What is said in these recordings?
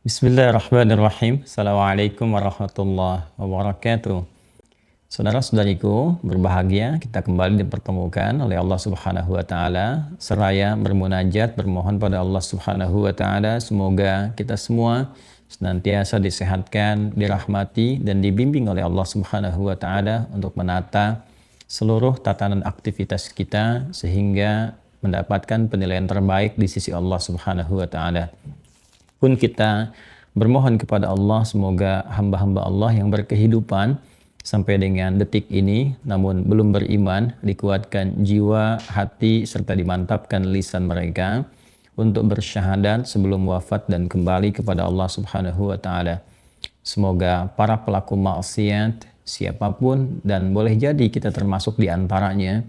Bismillahirrahmanirrahim. Assalamualaikum warahmatullahi wabarakatuh. Saudara-saudariku, berbahagia kita kembali dipertemukan oleh Allah Subhanahu wa taala seraya bermunajat bermohon pada Allah Subhanahu wa taala semoga kita semua senantiasa disehatkan, dirahmati dan dibimbing oleh Allah Subhanahu wa taala untuk menata seluruh tatanan aktivitas kita sehingga mendapatkan penilaian terbaik di sisi Allah Subhanahu wa taala. Pun kita bermohon kepada Allah semoga hamba-hamba Allah yang berkehidupan sampai dengan detik ini namun belum beriman dikuatkan jiwa, hati serta dimantapkan lisan mereka untuk bersyahadat sebelum wafat dan kembali kepada Allah Subhanahu wa taala. Semoga para pelaku maksiat siapapun dan boleh jadi kita termasuk di antaranya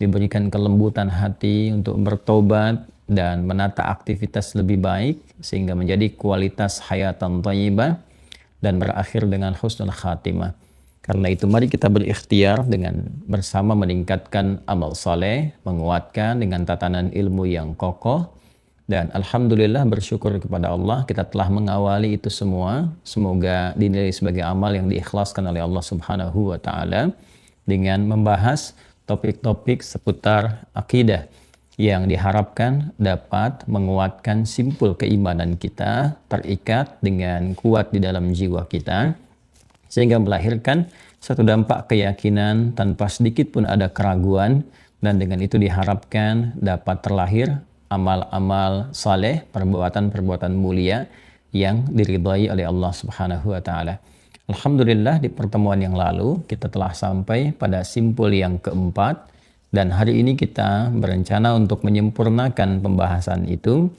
diberikan kelembutan hati untuk bertobat dan menata aktivitas lebih baik sehingga menjadi kualitas hayatan thayyibah dan berakhir dengan husnul khatimah. Karena itu mari kita berikhtiar dengan bersama meningkatkan amal saleh, menguatkan dengan tatanan ilmu yang kokoh dan alhamdulillah bersyukur kepada Allah kita telah mengawali itu semua. Semoga dinilai sebagai amal yang diikhlaskan oleh Allah Subhanahu wa taala dengan membahas topik-topik seputar akidah yang diharapkan dapat menguatkan simpul keimanan kita terikat dengan kuat di dalam jiwa kita sehingga melahirkan satu dampak keyakinan tanpa sedikit pun ada keraguan dan dengan itu diharapkan dapat terlahir amal-amal saleh, perbuatan-perbuatan mulia yang diridhai oleh Allah Subhanahu wa taala. Alhamdulillah di pertemuan yang lalu kita telah sampai pada simpul yang keempat. Dan hari ini kita berencana untuk menyempurnakan pembahasan itu.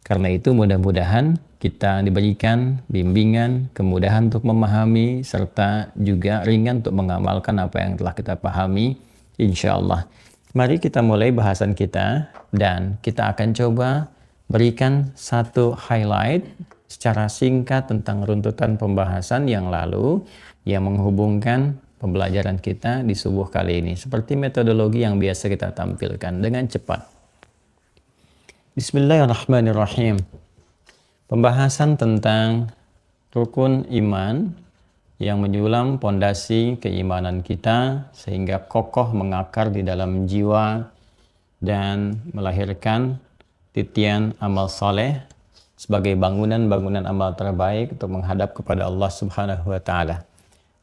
Karena itu mudah-mudahan kita diberikan bimbingan, kemudahan untuk memahami, serta juga ringan untuk mengamalkan apa yang telah kita pahami, insya Allah. Mari kita mulai bahasan kita dan kita akan coba berikan satu highlight secara singkat tentang runtutan pembahasan yang lalu yang menghubungkan pembelajaran kita di subuh kali ini seperti metodologi yang biasa kita tampilkan dengan cepat. Bismillahirrahmanirrahim. Pembahasan tentang rukun iman yang menyulam pondasi keimanan kita sehingga kokoh mengakar di dalam jiwa dan melahirkan titian amal saleh sebagai bangunan-bangunan amal terbaik untuk menghadap kepada Allah Subhanahu wa taala.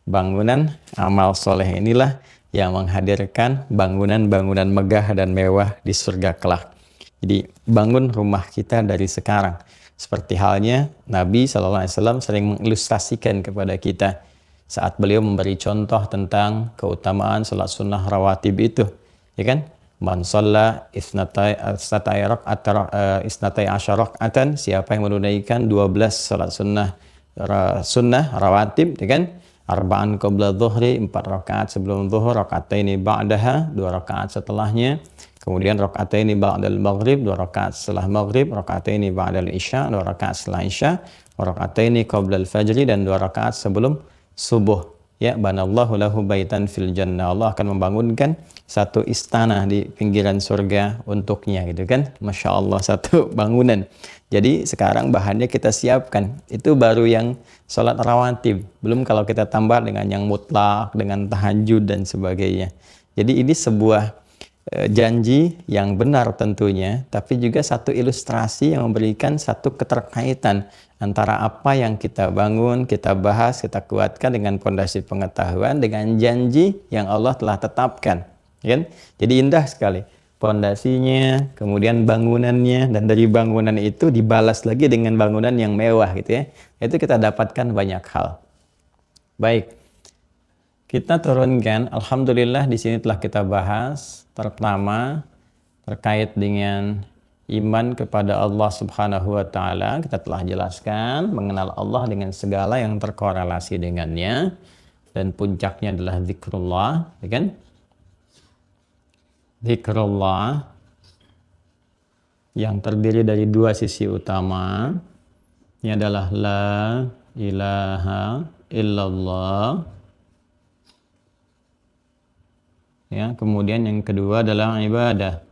Bangunan amal soleh inilah yang menghadirkan bangunan-bangunan megah dan mewah di surga kelak. Jadi bangun rumah kita dari sekarang. Seperti halnya Nabi SAW sering mengilustrasikan kepada kita saat beliau memberi contoh tentang keutamaan salat sunnah rawatib itu. Ya kan? Man shalla isnatai asyaraqatan, siapa yang menunaikan 12 salat sunnah rawatib, ya kan? Arba'an qabla dhuhri, 4 rakaat sebelum zuhur, rakataini ba'daha, 2 rakaat setelahnya, kemudian rakataini ba'dal maghrib, 2 rakaat setelah maghrib, rakataini ba'dal isya, 2 rakaat setelah isya, rakataini qabla al-fajri, dan 2 rakaat sebelum subuh. Ya, banallahu lahu baitan fil jannah. Allah akan membangunkan satu istana di pinggiran surga untuknya, gitu kan. Masya Allah, satu bangunan. Jadi sekarang bahannya kita siapkan. Itu baru yang sholat rawatib. Belum kalau kita tambah dengan yang mutlak, dengan tahajud dan sebagainya. Jadi ini sebuah janji yang benar tentunya, tapi juga satu ilustrasi yang memberikan satu keterkaitan antara apa yang kita bangun, kita bahas, kita kuatkan dengan fondasi pengetahuan, dengan janji yang Allah telah tetapkan. Kan? Jadi indah sekali fondasinya, kemudian bangunannya, dan dari bangunan itu dibalas lagi dengan bangunan yang mewah gitu ya. Itu kita dapatkan banyak hal. Baik, kita turunkan. Alhamdulillah di sini telah kita bahas pertama terkait dengan iman kepada Allah Subhanahu wa taala. Kita telah jelaskan mengenal Allah dengan segala yang terkorelasi dengannya dan puncaknya adalah zikrullah, ya kan? Zikrullah yang terdiri dari 2 sisi utama. Ini adalah la ilaha illallah. Ya, kemudian yang kedua adalah ibadah.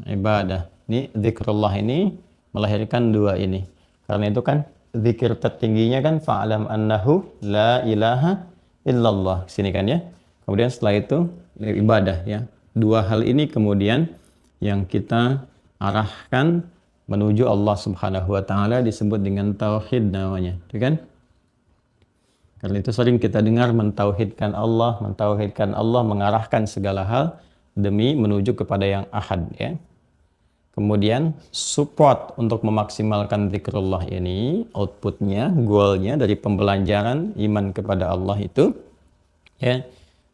Ibadah. Ini zikrullah ini melahirkan dua ini. Karena itu kan zikir tertingginya kan fa'alam annahu la ilaha illallah. Sini kan ya. Kemudian setelah itu ibadah ya. Dua hal ini kemudian yang kita arahkan menuju Allah Subhanahu wa taala disebut dengan tauhid namanya, itu kan? Karena itu sering kita dengar mentauhidkan Allah, mengarahkan segala hal demi menuju kepada yang ahad ya. Kemudian support untuk memaksimalkan zikrullah ini, outputnya, goalnya dari pembelajaran iman kepada Allah itu ya,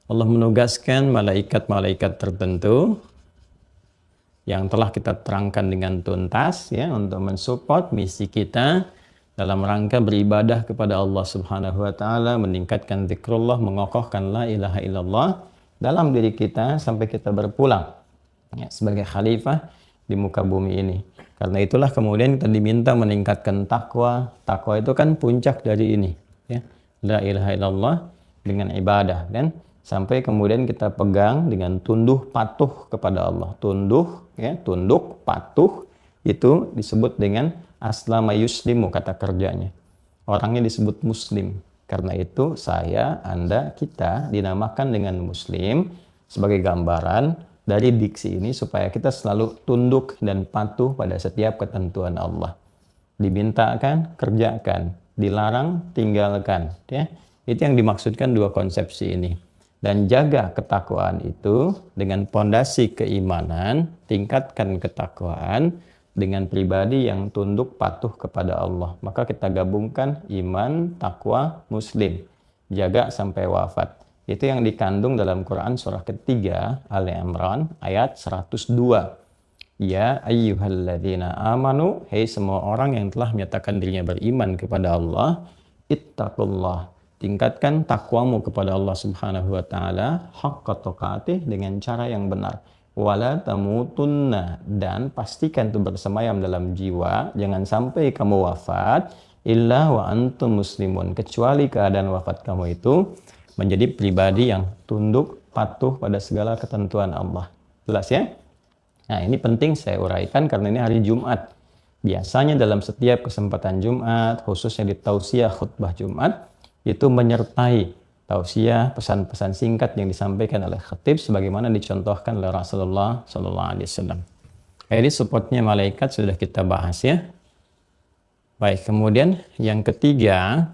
Allah menugaskan malaikat-malaikat tertentu yang telah kita terangkan dengan tuntas ya untuk mensupport misi kita dalam rangka beribadah kepada Allah Subhanahu wa taala, meningkatkan zikrullah, mengokohkan la ilaha illallah dalam diri kita sampai kita berpulang ya, sebagai khalifah di muka bumi ini. Karena itulah kemudian kita diminta meningkatkan takwa. Takwa itu kan puncak dari ini ya. La ilaha illallah dengan ibadah dan sampai kemudian kita pegang dengan tunduh patuh kepada Allah. Tunduk ya, tunduk patuh itu disebut dengan aslama yuslimu kata kerjanya. Orangnya disebut muslim. Karena itu saya, Anda, kita dinamakan dengan muslim sebagai gambaran dari diksi ini supaya kita selalu tunduk dan patuh pada setiap ketentuan Allah. Dimintakan, kerjakan. Dilarang, tinggalkan. Ya. Itu yang dimaksudkan dua konsepsi ini. Dan jaga ketakwaan itu dengan pondasi keimanan, tingkatkan ketakwaan dengan pribadi yang tunduk patuh kepada Allah. Maka kita gabungkan iman, takwa, muslim. Jaga sampai wafat. Itu yang dikandung dalam Quran surah ketiga Ali Imran ayat 102. Ya ayyuhalladzina amanu, hei semua orang yang telah menyatakan dirinya beriman kepada Allah, ittaqullah, tingkatkan takwamu kepada Allah Subhanahu wa taala haqqa tuqatih dengan cara yang benar. Wala tamutunna, dan pastikan itu bersemayam dalam jiwa, jangan sampai kamu wafat illa wa antum muslimun, kecuali keadaan wafat kamu itu menjadi pribadi yang tunduk patuh pada segala ketentuan Allah. Jelas ya? Nah, ini penting saya uraikan karena ini hari Jumat. Biasanya dalam setiap kesempatan Jumat, khususnya di tausiah khutbah Jumat, itu menyertai tausiah pesan-pesan singkat yang disampaikan oleh khatib sebagaimana dicontohkan oleh Rasulullah SAW. Jadi supportnya malaikat sudah kita bahas ya. Baik, kemudian yang ketiga,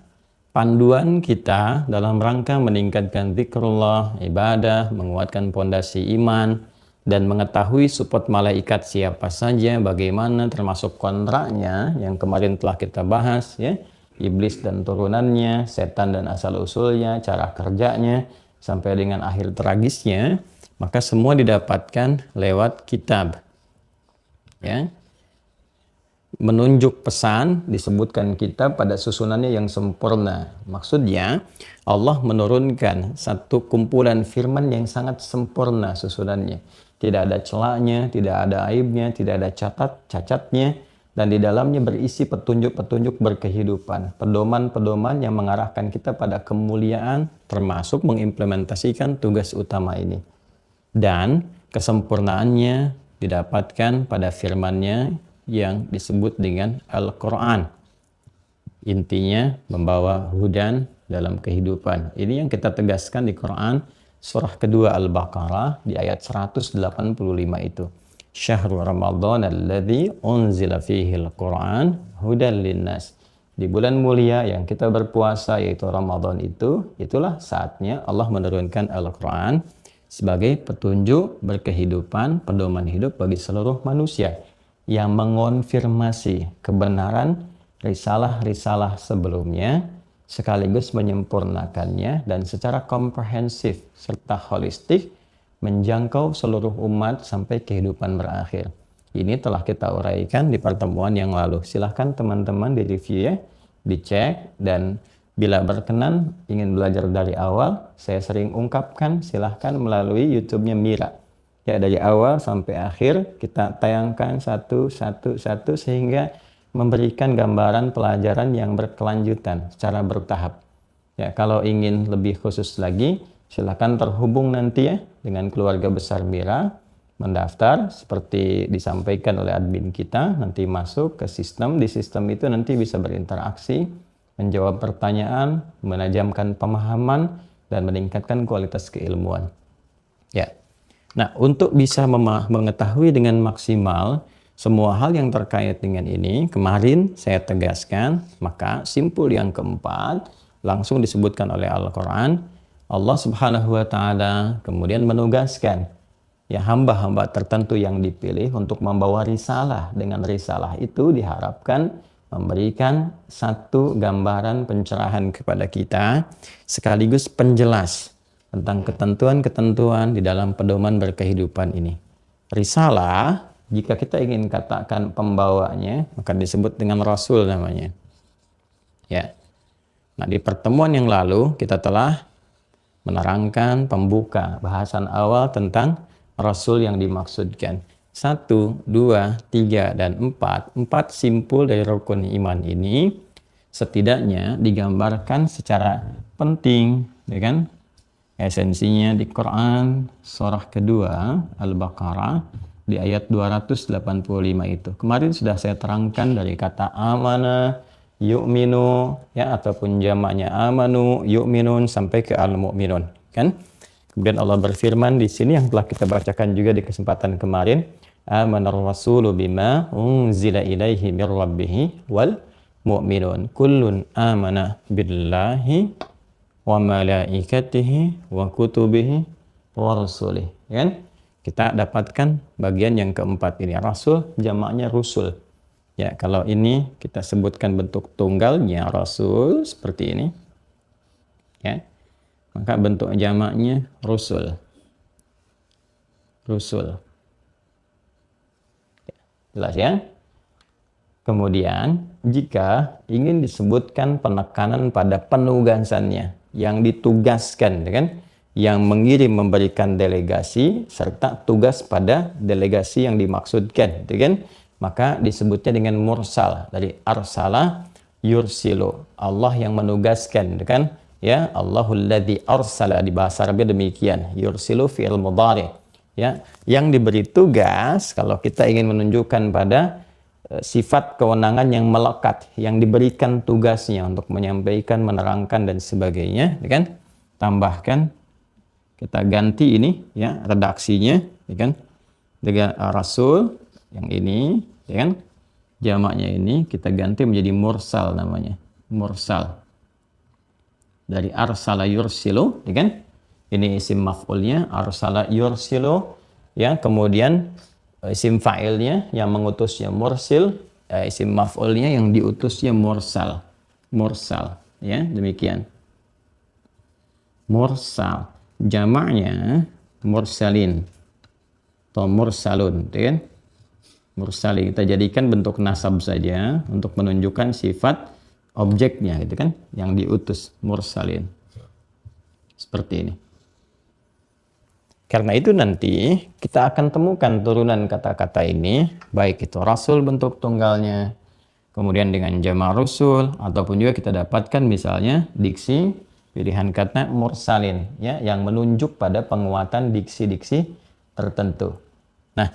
panduan kita dalam rangka meningkatkan zikrullah, ibadah, menguatkan pondasi iman, dan mengetahui support malaikat siapa saja, bagaimana, termasuk kontraknya yang kemarin telah kita bahas ya, iblis dan turunannya, setan dan asal-usulnya, cara kerjanya, sampai dengan akhir tragisnya, maka semua didapatkan lewat kitab ya. Menunjuk pesan disebutkan kitab pada susunannya yang sempurna. Maksudnya Allah menurunkan satu kumpulan firman yang sangat sempurna susunannya. Tidak ada celahnya, tidak ada aibnya, tidak ada cacatnya, dan di dalamnya berisi petunjuk-petunjuk berkehidupan, pedoman-pedoman yang mengarahkan kita pada kemuliaan, termasuk mengimplementasikan tugas utama ini. Dan kesempurnaannya didapatkan pada firman-Nya yang disebut dengan Al-Quran. Intinya membawa hudan dalam kehidupan. Ini yang kita tegaskan di Quran surah kedua Al-Baqarah di ayat 185 itu. Syahrul Ramadan alladzi unzila fihi al-Quran hudan linnas. Di bulan mulia yang kita berpuasa yaitu Ramadan itu, itulah saatnya Allah menurunkan Al-Quran sebagai petunjuk berkehidupan, pedoman hidup bagi seluruh manusia yang mengonfirmasi kebenaran risalah-risalah sebelumnya sekaligus menyempurnakannya dan secara komprehensif serta holistik menjangkau seluruh umat sampai kehidupan berakhir. Ini telah kita uraikan di pertemuan yang lalu. Silahkan teman-teman direview ya, dicek, dan bila berkenan ingin belajar dari awal, saya sering ungkapkan silahkan melalui YouTube-nya Mira. Ya, dari awal sampai akhir kita tayangkan satu sehingga memberikan gambaran pelajaran yang berkelanjutan secara bertahap. Ya, kalau ingin lebih khusus lagi, silakan terhubung nanti ya dengan keluarga besar Mira mendaftar seperti disampaikan oleh admin kita, nanti masuk ke sistem, di sistem itu nanti bisa berinteraksi, menjawab pertanyaan, menajamkan pemahaman, dan meningkatkan kualitas keilmuan. Ya. Nah, untuk bisa mengetahui dengan maksimal semua hal yang terkait dengan ini, kemarin saya tegaskan, maka simpul yang keempat langsung disebutkan oleh Al-Quran. Allah Subhanahu wa Ta'ala kemudian menugaskan ya hamba-hamba tertentu yang dipilih untuk membawa risalah. Dengan risalah itu diharapkan memberikan satu gambaran pencerahan kepada kita sekaligus penjelas tentang ketentuan-ketentuan di dalam pedoman berkehidupan ini. Risalah, jika kita ingin katakan pembawanya, maka disebut dengan Rasul namanya. Ya. Nah, di pertemuan yang lalu kita telah menerangkan pembuka bahasan awal tentang Rasul yang dimaksudkan. 1, 2, 3, dan 4. 4 simpul dari rukun iman ini setidaknya digambarkan secara penting, ya kan? Esensinya di Quran surah kedua Al-Baqarah di ayat 285 itu. Kemarin sudah saya terangkan dari kata amana, yu'minu, ya, ataupun jamaknya amanu, yu'minun sampai ke al-mu'minun, kan? Kemudian Allah berfirman di sini yang telah kita bacakan juga di kesempatan kemarin, amanar rasulu bima unzila ilaihi mir rabbih wal mu'minun kullun amana billahi wa malaikatihi wa kutubihi wa rasulih, kan? Kita dapatkan bagian yang keempat ini, Rasul jamaknya rusul. Ya, kalau ini kita sebutkan bentuk tunggalnya Rasul seperti ini. Ya. Maka bentuk jamaknya rusul. Rusul. Jelas ya? Kemudian jika ingin disebutkan penekanan pada penugasannya, yang ditugaskan, kan, yang mengirim memberikan delegasi serta tugas pada delegasi yang dimaksudkan, kan, maka disebutnya dengan mursal dari arsala yursilu, Allah yang menugaskan, kan, ya, Allahul ladzi arsala di bahasa Arabnya demikian, yursilu fi'il mudhari, ya, yang diberi tugas. Kalau kita ingin menunjukkan pada sifat kewenangan yang melekat, yang diberikan tugasnya untuk menyampaikan, menerangkan, dan sebagainya, kan? Tambahkan, kita ganti ini, ya, redaksinya, kan? Dengan Rasul yang ini, kan? Jamaknya ini kita ganti menjadi mursal namanya, mursal. Dari arsala yursilu, kan? Ini isim maf'ulnya, arsala yursilu, ya, kemudian isim fa'ilnya yang mengutusnya mursil, isim maf'ulnya yang diutusnya mursal. Mursal, ya, demikian. Mursal. Jamaknya mursalin atau mursalun, kan? Mursalin kita jadikan bentuk nasab saja untuk menunjukkan sifat objeknya, gitu kan, yang diutus, mursalin. Seperti ini. Karena itu nanti kita akan temukan turunan kata-kata ini, baik itu Rasul bentuk tunggalnya, kemudian dengan jamak rusul, ataupun juga kita dapatkan misalnya diksi pilihan kata mursalin, ya, yang menunjuk pada penguatan diksi-diksi tertentu. Nah,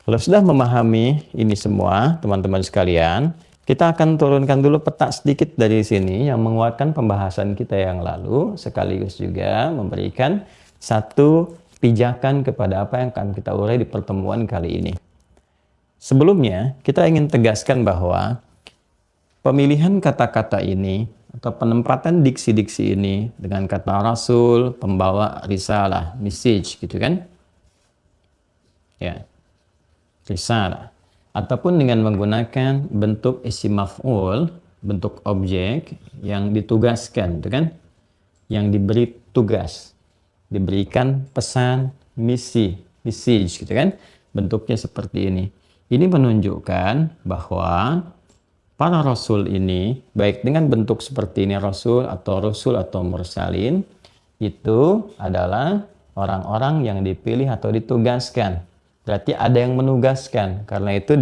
kalau sudah memahami ini semua, teman-teman sekalian, kita akan turunkan dulu peta sedikit dari sini yang menguatkan pembahasan kita yang lalu, sekaligus juga memberikan satu pijakan kepada apa yang akan kita urai di pertemuan kali ini. Sebelumnya, kita ingin tegaskan bahwa pemilihan kata-kata ini atau penempatan diksi-diksi ini dengan kata Rasul, pembawa risalah, message, gitu kan? Ya, risalah. Ataupun dengan menggunakan bentuk isim maf'ul, bentuk objek yang ditugaskan, gitu kan? Yang diberi tugas, diberikan pesan, misi, message, gitu kan? Bentuknya seperti ini. Ini menunjukkan bahwa para rasul ini, baik dengan bentuk seperti ini rasul atau mursalin, itu adalah orang-orang yang dipilih atau ditugaskan. Berarti ada yang menugaskan. Karena itu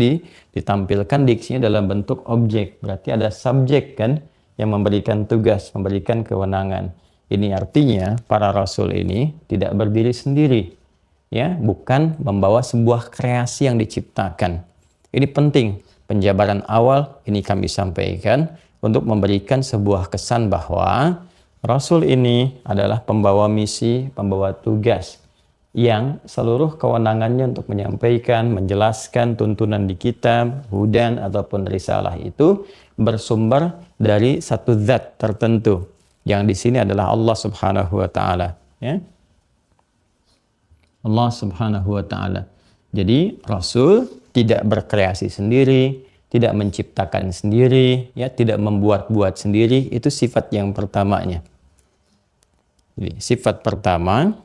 ditampilkan diksinya dalam bentuk objek. Berarti ada subjek, kan, yang memberikan tugas, memberikan kewenangan. Ini artinya para rasul ini tidak berdiri sendiri. ya, bukan membawa sebuah kreasi yang diciptakan. Ini penting, penjabaran awal ini kami sampaikan untuk memberikan sebuah kesan bahwa Rasul ini adalah pembawa misi, pembawa tugas yang seluruh kewenangannya untuk menyampaikan, menjelaskan tuntunan di kitab, hudan ataupun risalah itu bersumber dari satu zat tertentu yang di sini adalah Allah Subhanahu wa taala, ya. Allah Subhanahu wa taala. Jadi Rasul tidak berkreasi sendiri, tidak menciptakan sendiri, ya, tidak membuat-buat sendiri. Itu sifat yang pertamanya. Jadi, sifat pertama,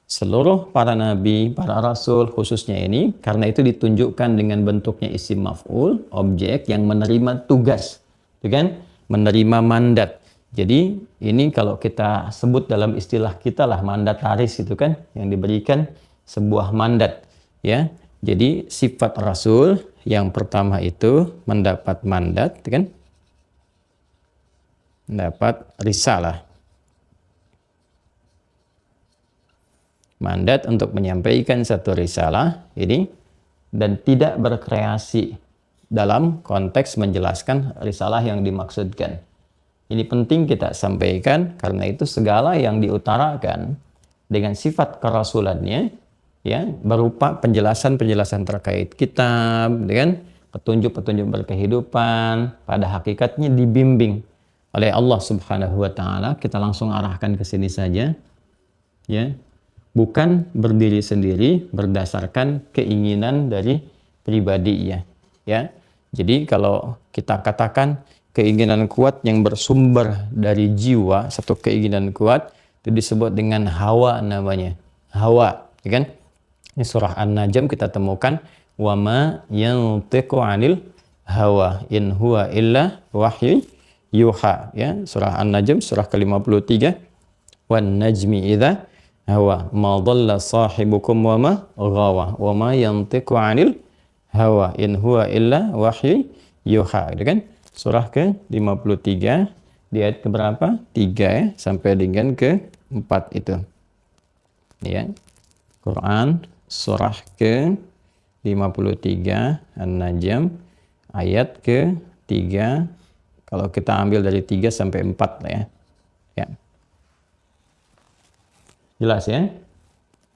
seluruh para nabi, para rasul khususnya ini, karena itu ditunjukkan dengan bentuknya isim maf'ul, objek yang menerima tugas, itu kan? Menerima mandat. Jadi ini kalau kita sebut dalam istilah kita lah mandataris itu kan, yang diberikan sebuah mandat, ya. Jadi sifat rasul yang pertama itu mendapat mandat, itu kan? Mendapat risalah. Mandat untuk menyampaikan satu risalah ini dan tidak berkreasi dalam konteks menjelaskan risalah yang dimaksudkan. Ini penting kita sampaikan karena itu segala yang diutarakan dengan sifat kerasulannya, ya, berupa penjelasan-penjelasan terkait kitab, dengan petunjuk-petunjuk berkehidupan, pada hakikatnya dibimbing oleh Allah Subhanahu wa taala. Kita langsung arahkan ke sini saja, ya. Bukan berdiri sendiri berdasarkan keinginan dari pribadinya, ya. Jadi kalau kita katakan keinginan kuat yang bersumber dari jiwa, satu keinginan kuat itu disebut dengan hawa namanya. Hawa, ya kan? Ini surah An-Najm kita temukan wa ma yantiqu 'anil hawa in huwa illa wahyu yuha, ya. Surah An-Najm surah ke-53, wan najmi idza hawa ma dhalla sahibukum wa ma ghawa wa ma yantiqu 'anil hawa in huwa illa wahyu yuha, gitu kan? Surah ke-53 di ayat keberapa? 3 ya, sampai dengan ke-4 itu. Ya. Quran surah ke-53 An-Najm ayat ke-3. Kalau kita ambil dari 3 sampai 4 lah ya. Ya. Jelas ya?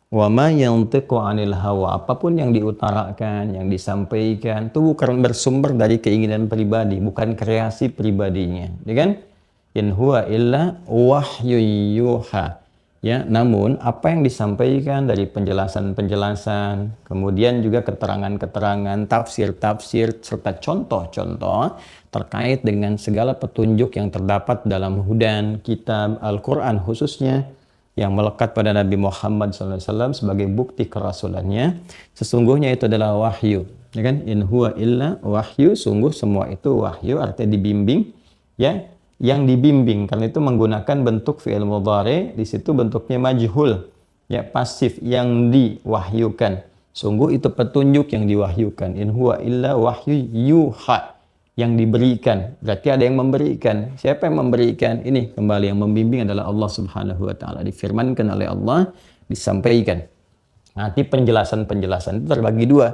Wa ma yantiqu 'anil hawa, apapun yang diutarakan, yang disampaikan itu bukan bersumber dari keinginan pribadi, bukan kreasi pribadinya, ya kan? In huwa illa wahyu yuha. Ya, namun apa yang disampaikan dari penjelasan-penjelasan, kemudian juga keterangan-keterangan, tafsir-tafsir serta contoh-contoh terkait dengan segala petunjuk yang terdapat dalam hudan, kitab Al-Qur'an khususnya yang melekat pada Nabi Muhammad SAW sebagai bukti kerasulannya, sesungguhnya itu adalah wahyu, ya kan? In huwa illa wahyu, sungguh semua itu wahyu, artinya dibimbing, ya, yang dibimbing, karena itu menggunakan bentuk fi'il mudhari, di situ bentuknya majhul, ya, pasif, yang diwahyukan. Sungguh itu petunjuk yang diwahyukan. In huwa illa wahyu yuha, yang diberikan. Berarti ada yang memberikan. Siapa yang memberikan? Ini kembali yang membimbing adalah Allah Subhanahu wa taala. Difirmankan oleh Allah, disampaikan. Nanti penjelasan-penjelasan itu terbagi dua.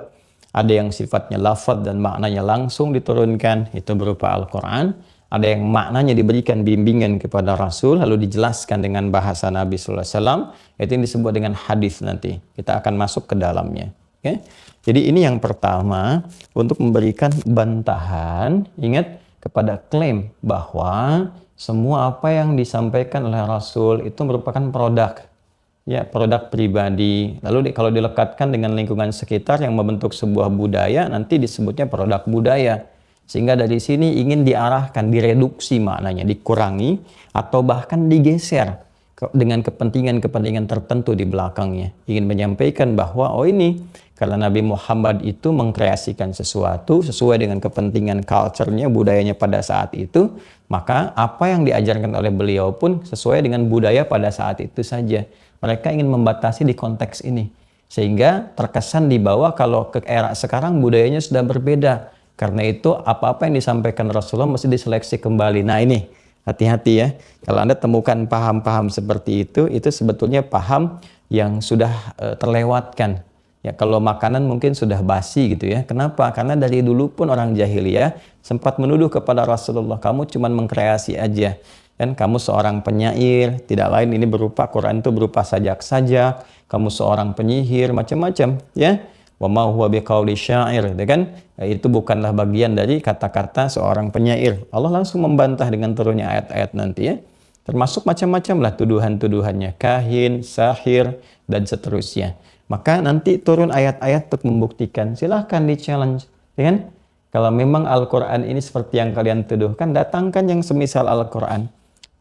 Ada yang sifatnya lafaz dan maknanya langsung diturunkan, itu berupa Al-Qur'an. Ada yang maknanya diberikan bimbingan kepada Rasul lalu dijelaskan dengan bahasa Nabi sallallahu alaihi wasallam, itu yang disebut dengan hadis nanti. Kita akan masuk ke dalamnya. Okay? Jadi ini yang pertama untuk memberikan bantahan, ingat, kepada klaim bahwa semua apa yang disampaikan oleh Rasul itu merupakan produk, ya, produk pribadi. Lalu kalau dilekatkan dengan lingkungan sekitar yang membentuk sebuah budaya, nanti disebutnya produk budaya. Sehingga dari sini ingin diarahkan, direduksi maknanya, dikurangi atau bahkan digeser dengan kepentingan-kepentingan tertentu di belakangnya. Ingin menyampaikan bahwa oh ini karena Nabi Muhammad itu mengkreasikan sesuatu sesuai dengan kepentingan culture-nya, budayanya pada saat itu, maka apa yang diajarkan oleh beliau pun sesuai dengan budaya pada saat itu saja. Mereka ingin membatasi di konteks ini. Sehingga terkesan di bawah kalau ke era sekarang budayanya sudah berbeda. Karena itu apa-apa yang disampaikan Rasulullah mesti diseleksi kembali. Nah ini Hati-hati ya. Kalau Anda temukan paham-paham seperti itu sebetulnya paham yang sudah terlewatkan. Ya, kalau makanan mungkin sudah basi gitu ya. Kenapa? Karena dari dulu pun orang jahiliyah sempat menuduh kepada Rasulullah, kamu cuma mengkreasi aja. Dan kamu seorang penyair, tidak lain ini berupa Quran itu berupa sajak-sajak. Kamu seorang penyihir, macam-macam ya. Wa ma huwa biqauli syair, gitu kan? Itu bukanlah bagian dari kata-kata seorang penyair. Allah langsung membantah dengan turunnya ayat-ayat nanti ya. Termasuk macam-macam lah tuduhan-tuduhannya, kahin, sahir, dan seterusnya. Maka nanti turun ayat-ayat untuk membuktikan. Silahkan di-challenge, ya kan? Kalau memang Al-Quran ini seperti yang kalian tuduhkan, datangkan yang semisal Al-Quran.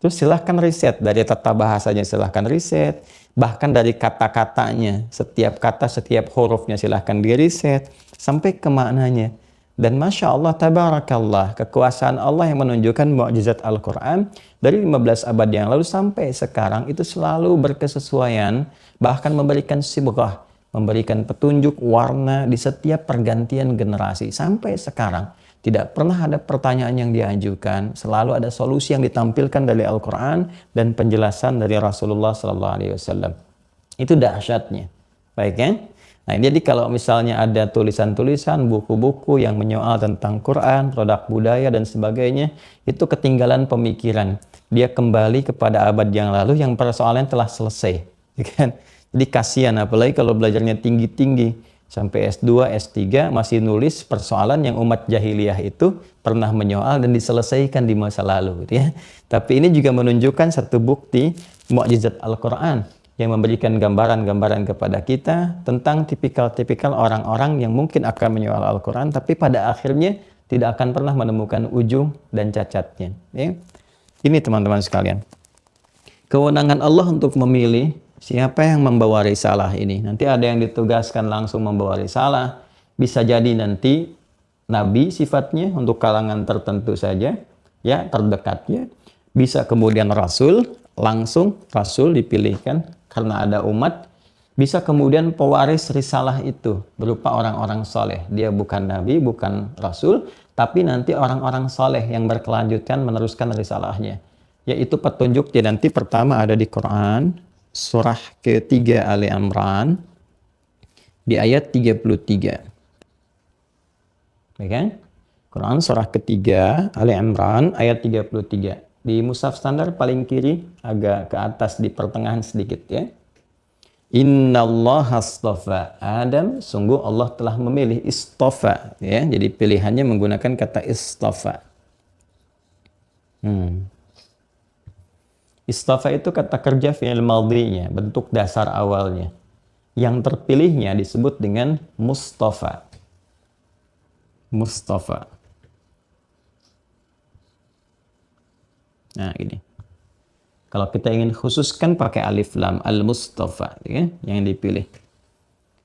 Terus silahkan riset, dari tata bahasanya silahkan riset, bahkan dari kata-katanya, setiap kata, setiap hurufnya silahkan diriset, sampai ke maknanya. Dan Masya Allah, Tabarakallah, kekuasaan Allah yang menunjukkan mukjizat Al-Quran dari 15 abad yang lalu sampai sekarang itu selalu berkesesuaian, bahkan memberikan sibghah, memberikan petunjuk warna di setiap pergantian generasi sampai sekarang. Tidak pernah ada pertanyaan yang diajukan, selalu ada solusi yang ditampilkan dari Al-Quran dan penjelasan dari Rasulullah SAW. Itu dahsyatnya. Baik ya? Nah, jadi kalau misalnya ada tulisan-tulisan, buku-buku yang menyoal tentang Quran, produk budaya dan sebagainya, itu ketinggalan pemikiran. Dia kembali kepada abad yang lalu yang persoalan telah selesai. Jadi kasihan, apalagi kalau belajarnya tinggi-tinggi. Sampai S2, S3 masih nulis persoalan yang umat jahiliyah itu pernah menyoal dan diselesaikan di masa lalu. Gitu ya. Tapi ini juga menunjukkan satu bukti mukjizat Al-Quran yang memberikan gambaran-gambaran kepada kita tentang tipikal-tipikal orang-orang yang mungkin akan menyoal Al-Quran, tapi pada akhirnya tidak akan pernah menemukan ujung dan cacatnya. Ya. Ini teman-teman sekalian. Kewenangan Allah untuk memilih siapa yang membawa risalah ini. Nanti ada yang ditugaskan langsung membawa risalah. Bisa jadi nanti nabi sifatnya untuk kalangan tertentu saja, ya terdekatnya. Bisa kemudian rasul, langsung rasul dipilihkan karena ada umat. Bisa kemudian pewaris risalah itu berupa orang-orang soleh. Dia bukan nabi, bukan rasul, tapi nanti orang-orang soleh yang berkelanjutan meneruskan risalahnya. Yaitu petunjuknya nanti pertama ada di Quran, surah ketiga Ali Imran di ayat 33. Oke? Quran surah ketiga Ali Imran ayat 33. Di mushaf standar paling kiri agak ke atas di pertengahan sedikit ya. Innallaha astafa Adam, sungguh Allah telah memilih, istafa ya. Jadi pilihannya menggunakan kata istafa. Istafa itu kata kerja fi'il madhinya, bentuk dasar awalnya. Yang terpilihnya disebut dengan Mustafa. Mustafa. Nah, ini. Kalau kita ingin khususkan pakai alif lam, al-Mustafa, ya, yang dipilih.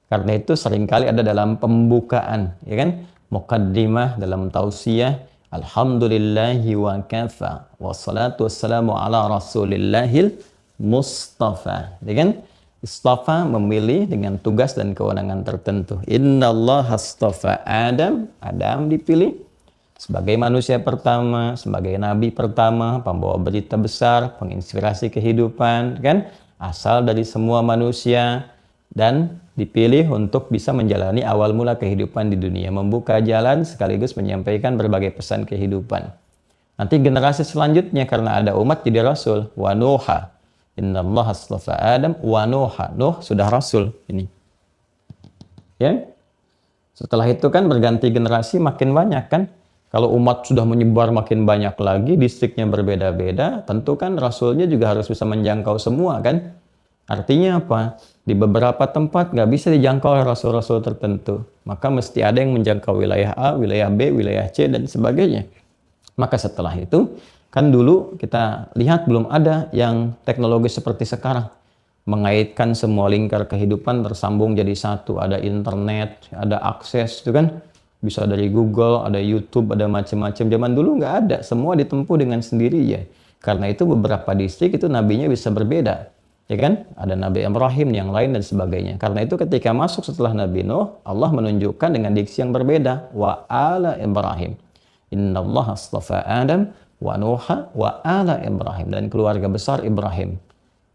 Karena itu seringkali ada dalam pembukaan, ya kan? Muqaddimah dalam tausiyah, alhamdulillahi wa kafa wassalatu wassalamu ala rasulillahil mustafa. Ya kan? Istafa memilih dengan tugas dan kewenangan tertentu. Innallaha astafa Adam, Adam dipilih sebagai manusia pertama, sebagai nabi pertama, pembawa berita besar, penginspirasi kehidupan, kan? Asal dari semua manusia dan dipilih untuk bisa menjalani awal mula kehidupan di dunia, membuka jalan sekaligus menyampaikan berbagai pesan kehidupan. Nanti generasi selanjutnya karena ada umat jadi rasul, wa Nuha. Innallaha astafa Adam wa Nuha. Nuh sudah rasul ini. Ya. Setelah itu kan berganti generasi makin banyak kan. Kalau umat sudah menyebar makin banyak lagi, distriknya berbeda-beda, tentu kan rasulnya juga harus bisa menjangkau semua kan. Artinya apa? Di beberapa tempat nggak bisa dijangkau oleh rasul-rasul tertentu. Maka mesti ada yang menjangkau wilayah A, wilayah B, wilayah C, dan sebagainya. Maka setelah itu, kan dulu kita lihat belum ada yang teknologi seperti sekarang. Mengaitkan semua lingkar kehidupan tersambung jadi satu. Ada internet, ada akses, itu kan. Bisa dari Google, ada YouTube, ada macam-macam. Zaman dulu nggak ada, semua ditempuh dengan sendiri ya. Karena itu beberapa distrik itu nabinya bisa berbeda. Ya kan? Ada Nabi Ibrahim yang lain dan sebagainya. Karena itu ketika masuk setelah Nabi Nuh, Allah menunjukkan dengan diksi yang berbeda. Wa ala Ibrahim. Innallaha astafa Adam wa Nuha wa ala Ibrahim, dan keluarga besar Ibrahim.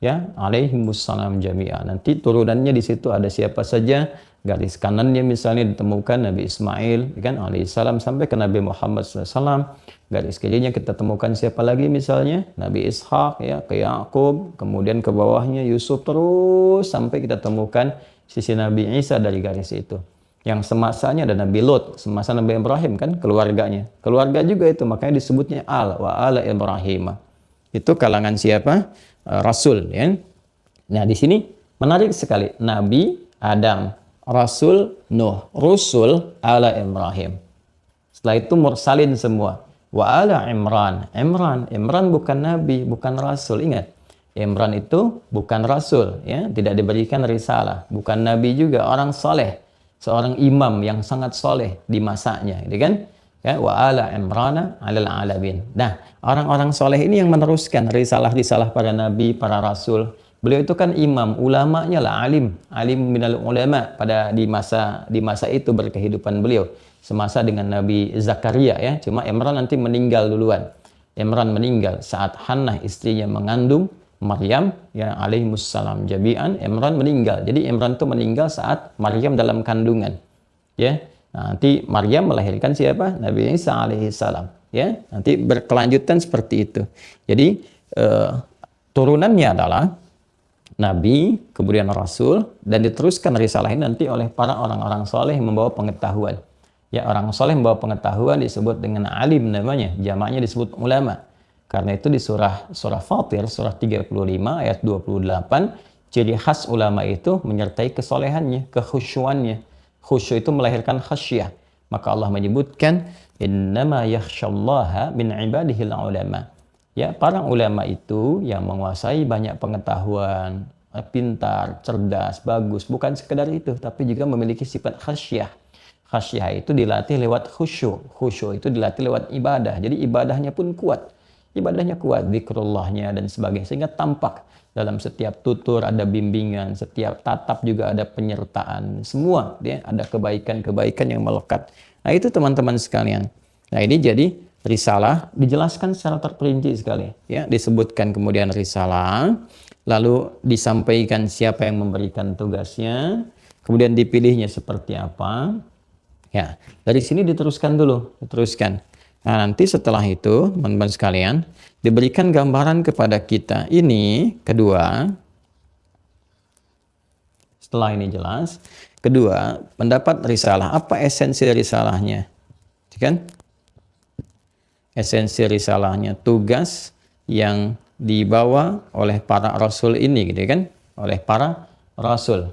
Ya, alaihimussalam jami'an. Nanti turunannya di situ ada siapa saja. Garis kanannya misalnya ditemukan Nabi Ismail, kan, alaihissalam, sampai ke Nabi Muhammad SAW. Garis kirinya kita temukan siapa lagi misalnya? Nabi Ishak, ya, ke Yakub, kemudian ke bawahnya Yusuf, terus sampai kita temukan sisi Nabi Isa dari garis itu. Yang semasanya ada Nabi Lot, semasa Nabi Ibrahim, kan, keluarganya. Keluarga juga itu, makanya disebutnya wa ala Ibrahim. Itu kalangan siapa? Rasul, ya. Nah, di sini menarik sekali. Nabi Adam, Rasul Nuh, Rusul ala Ibrahim. Setelah itu mursalin semua. Wa ala Imran. Imran bukan nabi, bukan rasul. Ingat, Imran itu bukan rasul, ya, tidak diberikan risalah, bukan nabi juga, orang soleh, seorang imam yang sangat soleh di masanya, gitu kan? Ya, wa ala Imrana alal alamin. Nah, orang-orang soleh ini yang meneruskan risalah-risalah para nabi, para rasul. Beliau itu kan imam, ulamanya lah, alim minal ulama di masa itu berkehidupan beliau. Semasa dengan Nabi Zakaria, ya. Cuma Imran nanti meninggal duluan. Imran meninggal saat Hannah istrinya mengandung Maryam, ya, alaihimussalam jami'an. Imran meninggal. Jadi Imran itu meninggal saat Maryam dalam kandungan. Ya. Nah, nanti Maryam melahirkan siapa? Nabi Isa alaihissalam. Ya, nanti berkelanjutan seperti itu. Jadi turunannya adalah Nabi, kemudian Rasul, dan diteruskan risalah ini nanti oleh para orang-orang soleh yang membawa pengetahuan. Ya, orang soleh membawa pengetahuan disebut dengan alim namanya, jamaknya disebut ulama. Karena itu di surah Fatir, surah 35 ayat 28, ciri khas ulama itu menyertai kesolehannya, kekhusyuannya. Khusyuk itu melahirkan khasyah. Maka Allah menyebutkan innama yakhsyallaha min ibadihil ulama. Ya, para ulama itu yang menguasai banyak pengetahuan, pintar, cerdas, bagus. Bukan sekedar itu, tapi juga memiliki sifat khasyah. Khasyah itu dilatih lewat khusyuk. Khusyuk itu dilatih lewat ibadah. Jadi ibadahnya pun kuat. Ibadahnya kuat, zikrullahnya dan sebagainya. Sehingga tampak dalam setiap tutur ada bimbingan, setiap tatap juga ada penyertaan. Semua dia ada kebaikan-kebaikan yang melekat. Nah, itu teman-teman sekalian. Nah, ini jadi risalah dijelaskan secara terperinci sekali, ya, disebutkan kemudian risalah, lalu disampaikan siapa yang memberikan tugasnya, kemudian dipilihnya seperti apa. Ya, dari sini diteruskan dulu, diteruskan. Nah, nanti setelah itu, teman-teman sekalian, diberikan gambaran kepada kita. Ini kedua, setelah ini jelas. Kedua, pendapat risalah. Apa esensi risalahnya? Kan? Esensi risalahnya, tugas yang dibawa oleh para rasul ini, gitu kan? Oleh para rasul.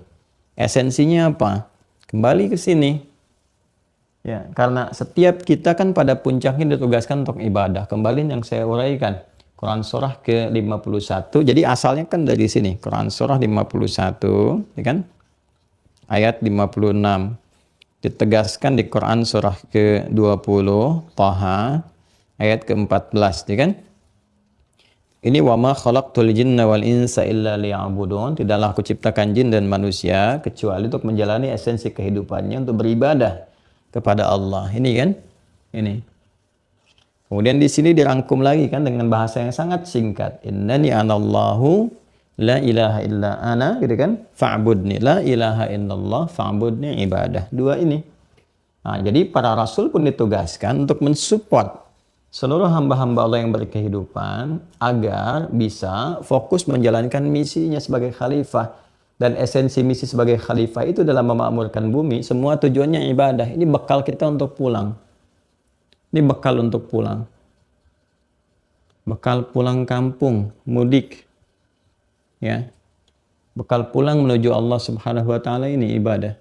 Esensinya apa? Kembali ke sini. Ya, karena setiap kita kan pada puncaknya ditugaskan untuk ibadah. Kembali yang saya uraikan, Quran surah ke-51. Jadi asalnya kan dari sini, Quran surah 51, ya kan? Ayat 56. Ditegaskan di Quran surah ke-20, Thaha, ayat ke-14, ya kan? Ini wa ma khalaqtul jinna wal insa illa liya'budun. Tidaklah aku ciptakan jin dan manusia kecuali untuk menjalani esensi kehidupannya, untuk beribadah kepada Allah. Ini kan? Ini. Kemudian di sini dirangkum lagi kan dengan bahasa yang sangat singkat. Innani anallahu la ilaha illa ana, gitu kan? Fa'budni, la ilaha illallah fa'budni ibadah. Dua ini. Nah, jadi para rasul pun ditugaskan untuk mensupport seluruh hamba-hamba Allah yang berkehidupan agar bisa fokus menjalankan misinya sebagai khalifah. Dan esensi misi sebagai khalifah itu dalam memakmurkan bumi, semua tujuannya ibadah. Ini bekal kita untuk pulang. Ini bekal untuk pulang. Bekal pulang kampung, mudik. Ya. Bekal pulang menuju Allah Subhanahu wa taala ini ibadah.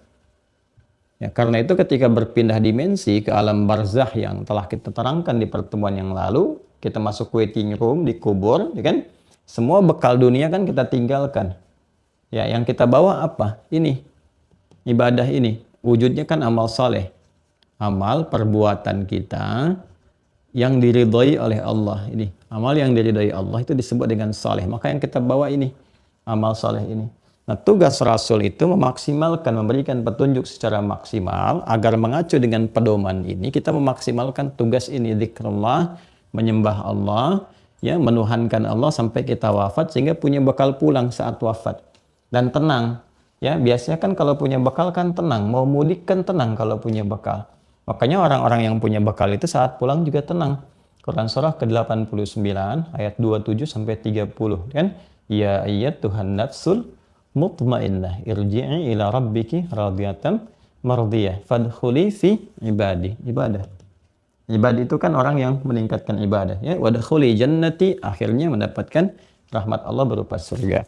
Ya, karena itu ketika berpindah dimensi ke alam barzakh yang telah kita terangkan di pertemuan yang lalu, kita masuk waiting room, dikubur, ya kan? Semua bekal dunia kan kita tinggalkan. Ya, yang kita bawa apa? Ini. Ibadah ini. Wujudnya kan amal saleh. Amal perbuatan kita yang diridhai oleh Allah. Ini. Amal yang diridhai Allah itu disebut dengan saleh. Maka yang kita bawa ini. Amal saleh ini. Nah, tugas Rasul itu memaksimalkan, memberikan petunjuk secara maksimal agar mengacu dengan pedoman ini kita memaksimalkan tugas ini, zikrullah, menyembah Allah, ya, menuhankan Allah sampai kita wafat sehingga punya bekal pulang saat wafat dan tenang. Ya, biasanya kan kalau punya bekal kan tenang, mau mudik kan tenang kalau punya bekal. Makanya orang-orang yang punya bekal itu saat pulang juga tenang. Quran surah ke-89 ayat 27 sampai 30 kan? Ya ayyatuhan nafsul mutmainnah irji'i ila rabbiki radiyatan mardiyah fadkhuli fi ibadah. Ibadah itu kan orang yang meningkatkan ibadah, ya. Wadkhuli jannati, akhirnya mendapatkan rahmat Allah berupa surga.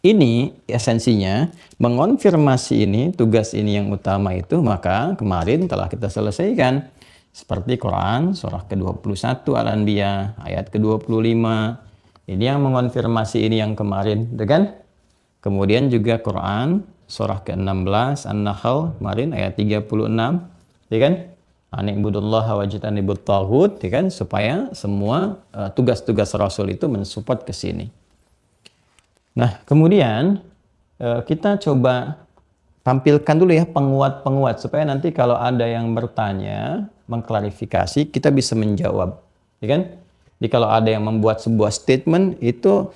Ini esensinya, mengonfirmasi ini, tugas ini yang utama itu, maka kemarin telah kita selesaikan. Seperti Quran surah ke-21 Al-Anbiya ayat ke-25. Ini yang mengonfirmasi ini yang kemarin, gitu kan? Kemudian juga Quran surah ke-16 An-Nahl kemarin ayat 36, ya kan? Ani'budullaha wajtanibut taghut, ya kan? Supaya semua tugas-tugas Rasul itu mensupport ke sini. Nah, kemudian kita coba tampilkan dulu ya penguat-penguat supaya nanti kalau ada yang bertanya, mengklarifikasi, kita bisa menjawab, ya kan? Jadi kalau ada yang membuat sebuah statement itu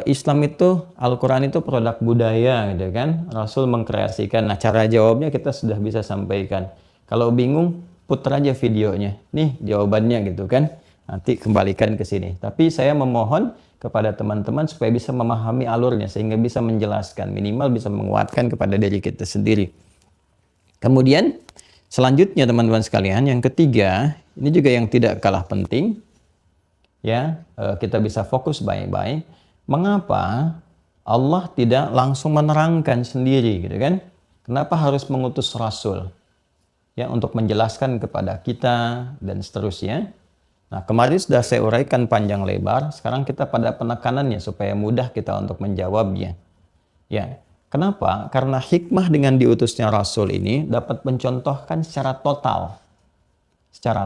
Islam itu, Al-Quran itu produk budaya, gitu kan? Rasul mengkreasikan. Nah, cara jawabnya kita sudah bisa sampaikan. Kalau bingung, putar aja videonya. Nih jawabannya, gitu kan? Nanti kembalikan ke sini. Tapi saya memohon kepada teman-teman supaya bisa memahami alurnya sehingga bisa menjelaskan, minimal bisa menguatkan kepada diri kita sendiri. Kemudian selanjutnya teman-teman sekalian, yang ketiga, ini juga yang tidak kalah penting, ya, kita bisa fokus baik-baik. Mengapa Allah tidak langsung menerangkan sendiri, gitu kan? Kenapa harus mengutus Rasul, ya, untuk menjelaskan kepada kita dan seterusnya? Nah, kemarin sudah saya uraikan panjang lebar, sekarang kita pada penekanannya supaya mudah kita untuk menjawabnya. Ya, kenapa? Karena hikmah dengan diutusnya Rasul ini dapat mencontohkan secara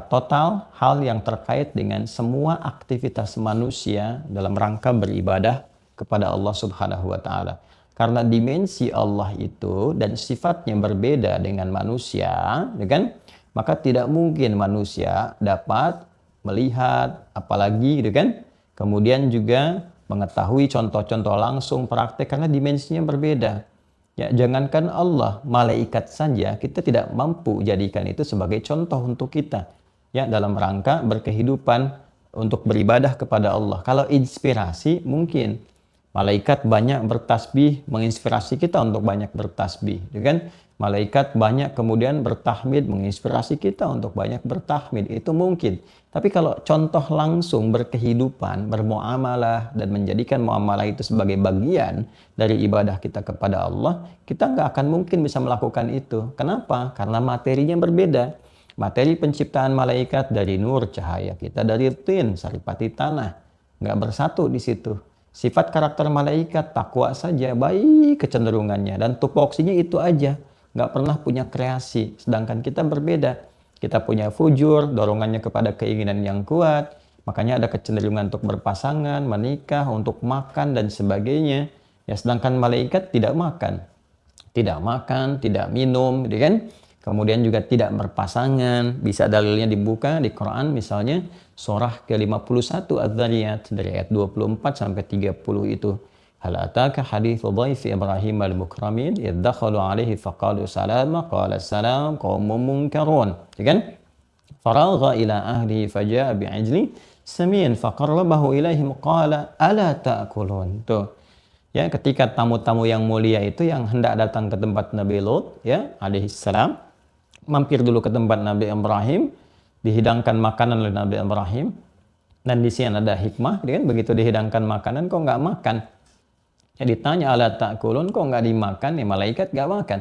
total hal yang terkait dengan semua aktivitas manusia dalam rangka beribadah kepada Allah Subhanahu wa taala. Karena dimensi Allah itu dan sifatnya berbeda dengan manusia, ya kan? Maka tidak mungkin manusia dapat melihat, apalagi, gitu kan? Kemudian juga mengetahui contoh-contoh langsung praktek karena dimensinya berbeda. Ya, jangankan Allah, malaikat saja kita tidak mampu jadikan itu sebagai contoh untuk kita, ya, dalam rangka berkehidupan untuk beribadah kepada Allah. Kalau inspirasi mungkin malaikat banyak bertasbih menginspirasi kita untuk banyak bertasbih, ya kan? Malaikat banyak kemudian bertahmid menginspirasi kita untuk banyak bertahmid, itu mungkin. Tapi kalau contoh langsung berkehidupan, bermuamalah dan menjadikan muamalah itu sebagai bagian dari ibadah kita kepada Allah, kita nggak akan mungkin bisa melakukan itu. Kenapa? Karena materinya berbeda. Materi penciptaan malaikat dari nur, cahaya, kita dari tin, saripati tanah, nggak bersatu di situ. Sifat karakter malaikat takwa saja, baik kecenderungannya, dan tupoksinya itu aja, nggak pernah punya kreasi. Sedangkan kita berbeda, kita punya fujur, dorongannya kepada keinginan yang kuat, makanya ada kecenderungan untuk berpasangan, menikah, untuk makan dan sebagainya. Ya, sedangkan malaikat tidak makan, tidak minum, gitu kan? Kemudian juga tidak berpasangan. Bisa dalilnya dibuka di Quran, misalnya surah ke-51 Adz-Dzariyat dari ayat 24 sampai 30 itu. Hal ataka haditsu dhaifi Ibrahim al-mukramin idh dakhalu alaihi faqalu salama qala salam qaumun munkarun, ya kan? Faragha ila ahlihi faja'a bi'ijlin samin faqarrabahu ilaihim qala ala ta'kulun. Tuh. Ya, ketika tamu-tamu yang mulia itu yang hendak datang ke tempat Nabi Lut, ya, alaihi salam, mampir dulu ke tempat Nabi Ibrahim, dihidangkan makanan oleh Nabi Ibrahim, dan di sini ada hikmah, kan? Begitu dihidangkan makanan, kok nggak makan? Ya, ditanya ala ta'kulun, kok nggak dimakan? Ya, malaikat nggak makan.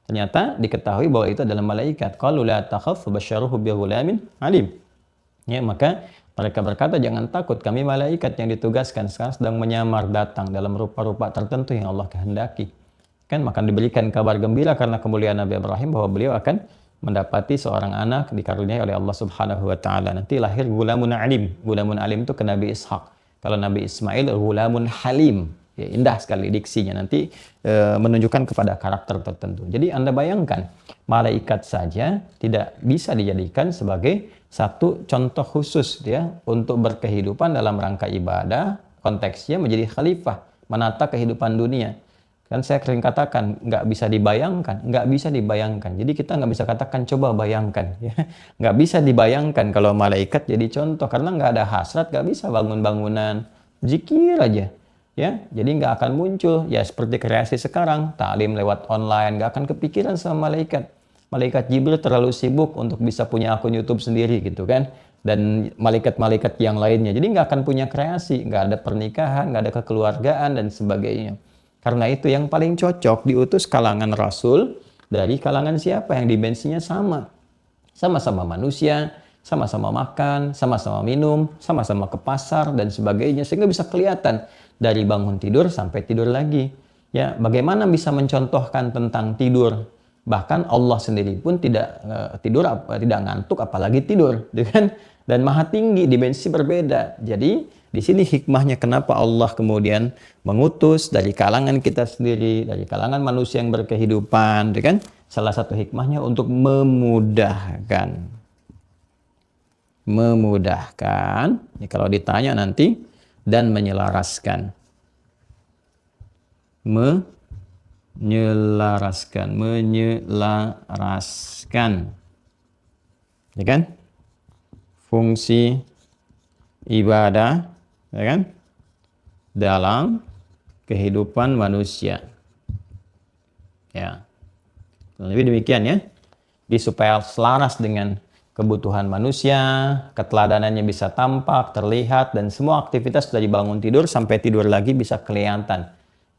Ternyata diketahui bahwa itu adalah malaikat. Qalu la takhaf basyaruhu bi ghulamin alim. Ya, maka mereka berkata, jangan takut, kami malaikat yang ditugaskan sekarang sedang menyamar datang dalam rupa-rupa tertentu yang Allah kehendaki. Kan, maka diberikan kabar gembira karena kemuliaan Nabi Ibrahim bahwa beliau akan mendapati seorang anak dikaruniai oleh Allah Subhanahu wa taala. Nanti lahir gulamun alim. Gulamun alim itu ke Nabi Ishak. Kalau Nabi Ismail gulamun halim, Ya, indah sekali diksinya, nanti menunjukkan kepada karakter tertentu. Jadi Anda bayangkan, malaikat saja tidak bisa dijadikan sebagai satu contoh khusus ya untuk berkehidupan dalam rangka ibadah, konteksnya menjadi khalifah, menata kehidupan dunia. Kan saya sering katakan, nggak bisa dibayangkan, nggak bisa dibayangkan. Jadi kita nggak bisa katakan, coba bayangkan. Ya. Nggak bisa dibayangkan kalau malaikat jadi contoh, karena nggak ada hasrat, nggak bisa bangun bangunan, zikir aja. Ya, jadi nggak akan muncul. Ya seperti kreasi sekarang, taklim lewat online, nggak akan kepikiran sama malaikat. Malaikat Jibril terlalu sibuk untuk bisa punya akun YouTube sendiri gitu kan. Dan malaikat-malaikat yang lainnya. Jadi nggak akan punya kreasi, nggak ada pernikahan, nggak ada kekeluargaan, dan sebagainya. Karena itu yang paling cocok diutus kalangan Rasul dari kalangan siapa yang dimensinya sama. Sama-sama manusia, sama-sama makan, sama-sama minum, sama-sama ke pasar, dan sebagainya. Sehingga bisa kelihatan dari bangun tidur sampai tidur lagi. Ya, bagaimana bisa mencontohkan tentang tidur? Bahkan Allah sendiri pun tidak tidur, tidak ngantuk, apalagi tidur, kan? Dan maha tinggi, dimensi berbeda. Jadi di sini hikmahnya kenapa Allah kemudian mengutus dari kalangan kita sendiri, dari kalangan manusia yang berkehidupan, kan? Salah satu hikmahnya untuk memudahkan. Ini kalau ditanya nanti, dan menyelaraskan. Menyelaraskan. Ya kan? Fungsi ibadah, ya kan? Dalam kehidupan manusia. Ya. Lebih demikian ya. Jadi supaya selaras dengan kebutuhan manusia, keteladanannya bisa tampak, terlihat, dan semua aktivitas dari bangun tidur sampai tidur lagi bisa kelihatan.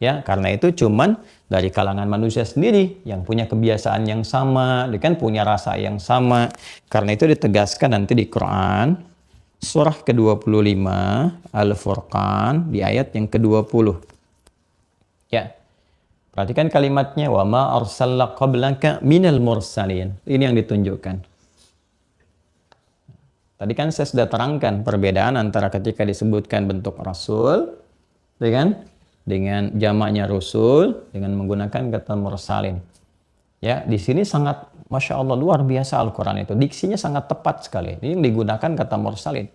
Ya, karena itu cuman dari kalangan manusia sendiri yang punya kebiasaan yang sama, kan punya rasa yang sama. Karena itu ditegaskan nanti di Quran surah ke-25 Al-Furqan di ayat yang ke-20. Ya. Perhatikan kalimatnya, wa ma arsalna qablaka minal mursalin. Ini yang ditunjukkan. Tadi kan saya sudah terangkan perbedaan antara ketika disebutkan bentuk rasul, dengan jamaknya rusul, dengan menggunakan kata mursalin. Ya, di sini sangat, Masya Allah, luar biasa Al-Quran itu. Diksinya sangat tepat sekali. Ini digunakan kata mursalin.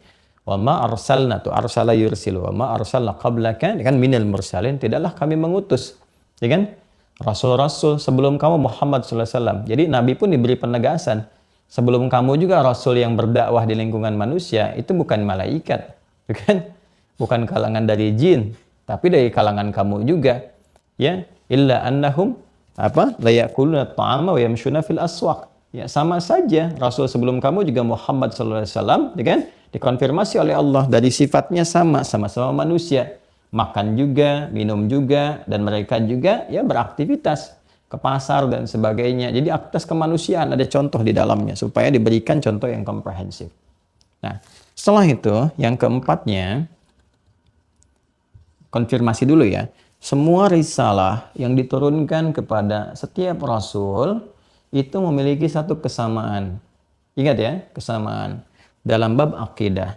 Wa ma arsalna, tu arsala yursilu, wa ma arsalna qablaka, kan minal mursalin, tidaklah kami mengutus. Ya kan? Rasul-rasul sebelum kamu Muhammad SAW. Jadi Nabi pun diberi penegasan. Sebelum kamu juga Rasul yang berdakwah di lingkungan manusia, itu bukan malaikat. Kan? Bukan kalangan dari jin, tapi dari kalangan kamu juga. Ya, illa annahum la ya'kuluna ta'ama wa yamshuna fil aswaq. Ya, sama saja Rasul sebelum kamu juga Muhammad SAW, ya kan? Dikonfirmasi oleh Allah dari sifatnya sama-sama manusia. Makan juga, minum juga, dan mereka juga ya beraktivitas ke pasar dan sebagainya. Jadi aktivitas kemanusiaan ada contoh di dalamnya supaya diberikan contoh yang komprehensif. Nah, setelah itu yang keempatnya, konfirmasi dulu ya. Semua risalah yang diturunkan kepada setiap rasul itu memiliki satu kesamaan. Ingat ya, kesamaan. Dalam bab akidah,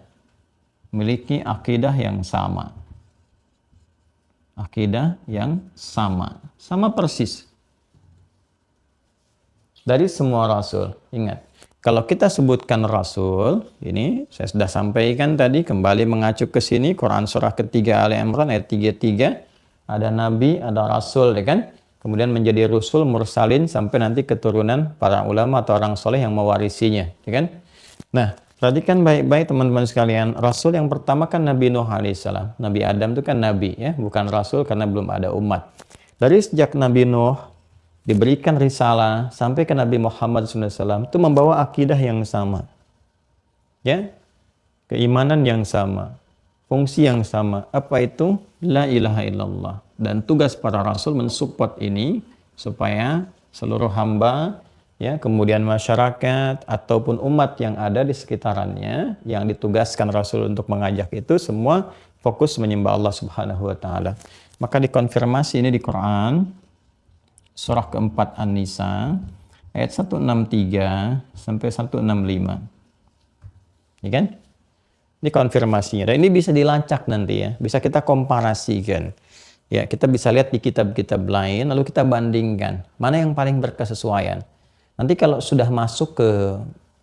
memiliki akidah yang sama. Akidah yang sama. Sama persis. Dari semua rasul. Ingat, kalau kita sebutkan rasul, ini saya sudah sampaikan tadi, kembali mengacu ke sini, Quran surah ketiga Ali Imran ayat 33, ada nabi, ada rasul, ya kan? Kemudian menjadi rusul, mursalin, sampai nanti keturunan para ulama atau orang soleh yang mewarisinya, ya kan? Nah, perhatikan baik-baik teman-teman sekalian, rasul yang pertama kan Nabi Nuh alaihissalam. Nabi Adam itu kan nabi, ya, bukan rasul karena belum ada umat. Dari sejak Nabi Nuh diberikan risalah sampai ke Nabi Muhammad SAW itu membawa akidah yang sama, ya, keimanan yang sama, fungsi yang sama. Apa itu? La ilaha illallah. Dan tugas para rasul mensupport ini supaya seluruh hamba, ya, kemudian masyarakat ataupun umat yang ada di sekitarannya yang ditugaskan rasul untuk mengajak itu semua fokus menyembah Allah Subhanahu wa taala. Maka dikonfirmasi ini di Quran surah keempat An-Nisa ayat 163 sampai 165. Ya kan? Ini konfirmasinya. Dan ini bisa dilacak nanti ya. Bisa kita komparasikan. Ya, kita bisa lihat di kitab-kitab lain, lalu kita bandingkan mana yang paling berkesesuaian. Nanti kalau sudah masuk ke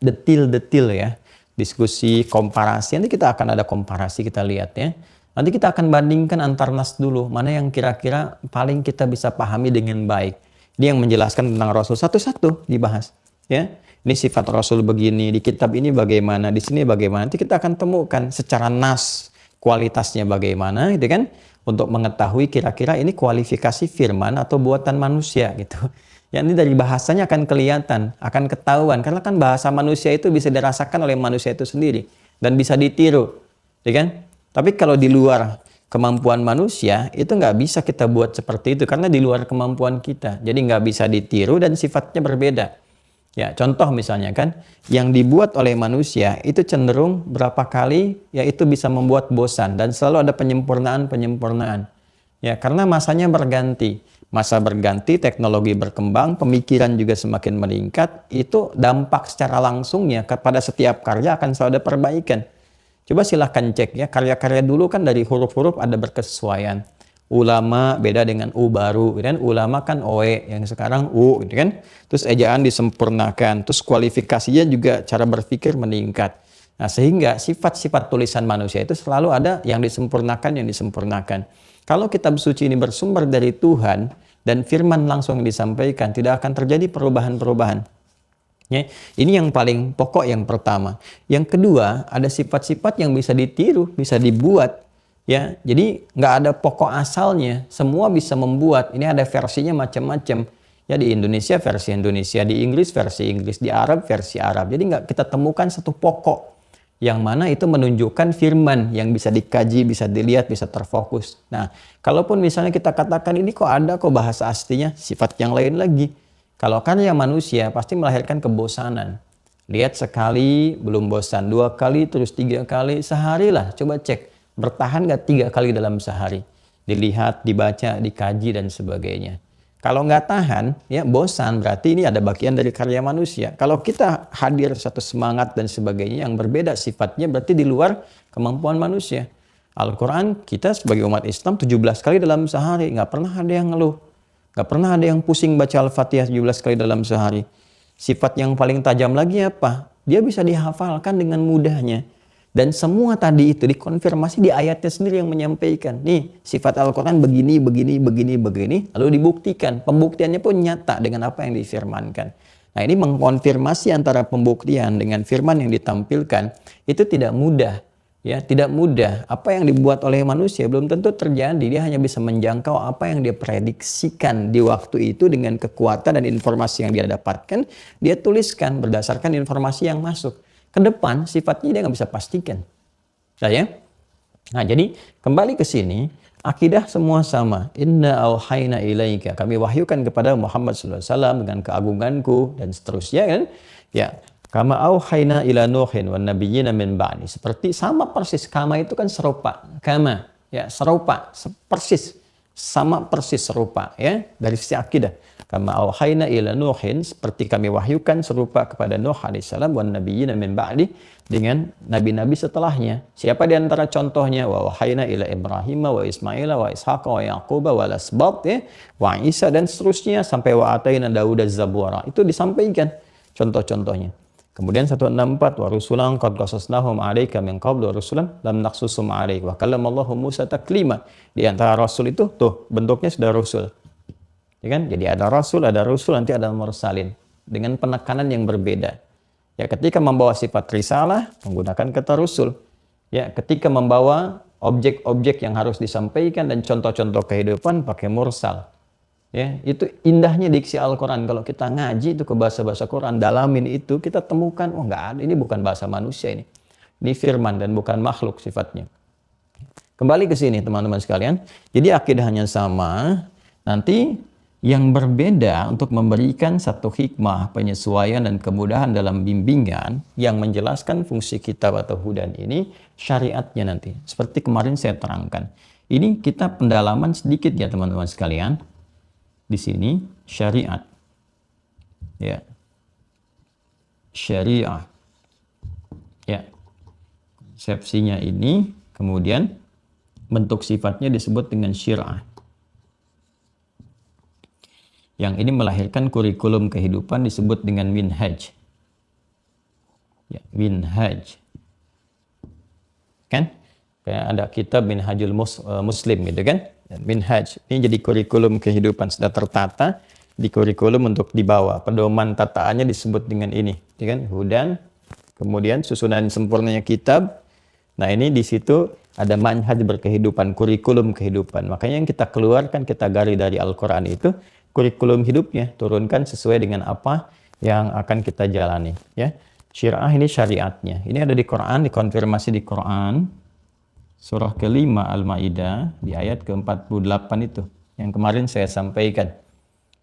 detil-detil ya, diskusi komparasi, nanti kita akan ada komparasi, kita lihat ya. Nanti kita akan bandingkan antar nas dulu, mana yang kira-kira paling kita bisa pahami dengan baik. Ini yang menjelaskan tentang Rasul satu-satu dibahas. Ya, ini sifat Rasul begini, di kitab ini bagaimana, di sini bagaimana. Nanti kita akan temukan secara nas kualitasnya bagaimana, gitu kan? Untuk mengetahui kira-kira ini kualifikasi firman atau buatan manusia gitu. Ya, ini dari bahasanya akan kelihatan, akan ketahuan. Karena kan bahasa manusia itu bisa dirasakan oleh manusia itu sendiri dan bisa ditiru, ya kan? Tapi kalau di luar kemampuan manusia itu nggak bisa kita buat seperti itu karena di luar kemampuan kita. Jadi nggak bisa ditiru dan sifatnya berbeda. Ya, contoh misalnya kan, yang dibuat oleh manusia itu cenderung berapa kali ya itu bisa membuat bosan dan selalu ada penyempurnaan. Ya, karena masanya berganti. Masa berganti, teknologi berkembang, pemikiran juga semakin meningkat, itu dampak secara langsungnya kepada setiap karya akan selalu ada perbaikan. Coba silahkan cek ya, karya-karya dulu kan dari huruf-huruf ada berkesesuaian. Ulama beda dengan U baru, kan? Ulama kan OE, yang sekarang U, gitu kan? Terus ejaan disempurnakan, terus kualifikasinya juga cara berpikir meningkat. Nah, sehingga sifat-sifat tulisan manusia itu selalu ada yang disempurnakan. Kalau kitab suci ini bersumber dari Tuhan dan firman langsung disampaikan, tidak akan terjadi perubahan-perubahan. Ya, ini yang paling pokok yang pertama. Yang kedua, ada sifat-sifat yang bisa ditiru, bisa dibuat. Ya, jadi nggak ada pokok asalnya, semua bisa membuat. Ini ada versinya macam-macam. Ya, di Indonesia versi Indonesia, di Inggris versi Inggris, di Arab versi Arab. Jadi nggak kita temukan satu pokok yang mana itu menunjukkan firman yang bisa dikaji, bisa dilihat, bisa terfokus. Nah, kalaupun misalnya kita katakan ini kok ada kok bahasa aslinya, sifat yang lain lagi. Kalau karya manusia pasti melahirkan kebosanan. Lihat sekali belum bosan, 2 kali, terus 3 kali, sehari lah. Coba cek. Bertahan nggak 3 kali dalam sehari? Dilihat, dibaca, dikaji, dan sebagainya. Kalau nggak tahan, ya bosan, berarti ini ada bagian dari karya manusia. Kalau kita hadir satu semangat dan sebagainya yang berbeda sifatnya, berarti di luar kemampuan manusia. Al-Quran, kita sebagai umat Islam 17 kali dalam sehari. Nggak pernah ada yang ngeluh. Nggak pernah ada yang pusing baca Al-Fatihah 17 kali dalam sehari. Sifat yang paling tajam lagi apa? Dia bisa dihafalkan dengan mudahnya. Dan semua tadi itu dikonfirmasi di ayatnya sendiri yang menyampaikan. Nih, sifat Al-Quran begini, lalu dibuktikan. Pembuktiannya pun nyata dengan apa yang difirmankan. Nah, ini mengkonfirmasi antara pembuktian dengan firman yang ditampilkan, itu tidak mudah. Ya, tidak mudah. Apa yang dibuat oleh manusia belum tentu terjadi. Dia hanya bisa menjangkau apa yang dia prediksikan di waktu itu dengan kekuatan dan informasi yang dia dapatkan. Dia tuliskan berdasarkan informasi yang masuk. Ke depan sifatnya dia nggak bisa pastikan. Ya? Nah, jadi kembali ke sini, akidah semua sama. Inna auhayna ilaika, kami wahyukan kepada Muhammad SAW dengan keagunganku dan seterusnya kan. Ya, kama auhayna ila nuhin wan nabiyyina min ba'di. Seperti sama persis, kama itu kan serupa. Kama, ya serupa, persis. Sama persis serupa ya dari sisi akidah. Kama auhayna ila Nuhin, seperti kami wahyukan serupa kepada Nuh alaihissalam wan nabiyyin min ba'di, dengan nabi-nabi setelahnya. Siapa di antara contohnya? Wa auhayna ila Ibrahim wa Ismail wa Ishaq wa Yaqub wa Asbat ya, wa Isa dan seterusnya sampai wa ataina Daud az-Zabura. Itu disampaikan contoh-contohnya. Kemudian 164 wa rusulan qad qasasnahum 'alaika min qablu wa rusulan lam naqsusum 'alaik wa kallamallahu Musa taklima. Di antara rasul itu tuh bentuknya sudah rasul. Ya kan? Jadi ada rasul, nanti ada mursalin dengan penekanan yang berbeda. Ya, ketika membawa sifat risalah menggunakan kata rusul. Ya, ketika membawa objek-objek yang harus disampaikan dan contoh-contoh kehidupan pakai mursal. Ya, itu indahnya diksi Al-Quran. Kalau kita ngaji itu ke bahasa-bahasa Quran, dalamin itu, kita temukan, oh nggak ada, ini bukan bahasa manusia ini. Ini firman dan bukan makhluk sifatnya. Kembali ke sini teman-teman sekalian. Jadi akidahnya sama, nanti yang berbeda untuk memberikan satu hikmah, penyesuaian dan kemudahan dalam bimbingan yang menjelaskan fungsi kitab atau hudan ini, syariatnya nanti. Seperti kemarin saya terangkan. Ini kita pendalaman sedikit ya teman-teman sekalian. Di sini syariat. Ya. Syariah. Ya. Konsepsinya ini, kemudian bentuk sifatnya disebut dengan syir'ah. Yang ini melahirkan kurikulum kehidupan disebut dengan minhaj. Ya, minhaj. Kan? Kayak ada kitab Minhajul Muslim gitu kan? Minhaj. Ini jadi kurikulum kehidupan sudah tertata di kurikulum untuk dibawa. Pedoman tataannya disebut dengan ini, ya kan? Hudan. Kemudian susunan sempurnanya kitab. Nah, ini di situ ada manhaj berkehidupan, kurikulum kehidupan. Makanya yang kita keluarkan, kita gali dari Al-Qur'an itu kurikulum hidupnya, turunkan sesuai dengan apa yang akan kita jalani, ya. Syir'ah ini syariatnya. Ini ada di Quran, dikonfirmasi di Quran. Surah kelima Al-Maidah di ayat ke-48 itu yang kemarin saya sampaikan.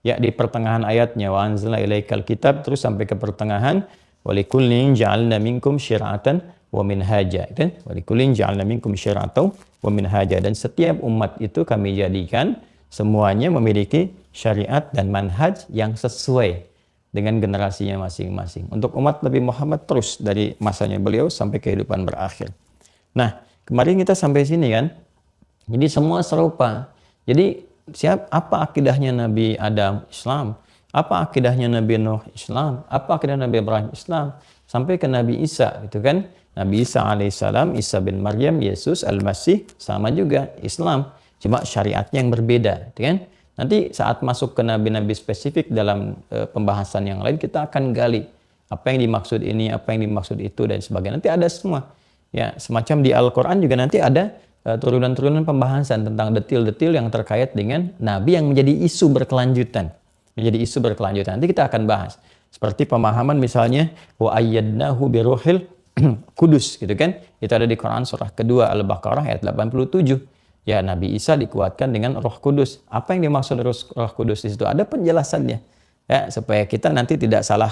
Ya, di pertengahan ayatnya wa anzalna ilaikal kitab, terus sampai ke pertengahan walikullin ja'alna minkum syir'atan wa minhaja. Itu walikullin ja'alna minkum syir'atan wa minhaja, dan setiap umat itu kami jadikan semuanya memiliki syariat dan manhaj yang sesuai dengan generasinya masing-masing. Untuk umat Nabi Muhammad terus dari masanya beliau sampai kehidupan berakhir. Nah, kemarin kita sampai sini kan. Jadi semua serupa. Jadi apa akidahnya Nabi Adam? Islam. Apa akidahnya Nabi Nuh? Islam. Apa akidah Nabi Ibrahim? Islam. Sampai ke Nabi Isa, gitu kan? Nabi Isa alaihissalam, Isa bin Maryam, Yesus Al-Masih, sama juga Islam. Cuma syariatnya yang berbeda, gitu kan? Nanti saat masuk ke nabi-nabi spesifik dalam pembahasan yang lain, kita akan gali apa yang dimaksud ini, apa yang dimaksud itu, dan sebagainya. Nanti ada semua. Ya, semacam di Al-Quran juga nanti ada turunan-turunan pembahasan tentang detil-detil yang terkait dengan nabi yang menjadi isu berkelanjutan. Menjadi isu berkelanjutan. Nanti kita akan bahas. Seperti pemahaman misalnya wa ayyadnahu biruhil kudus, gitu kan? Itu ada di Quran surah kedua Al-Baqarah ayat 87. Ya, Nabi Isa dikuatkan dengan Roh Kudus. Apa yang dimaksud Roh Kudus di situ? Ada penjelasannya. Ya, supaya kita nanti tidak salah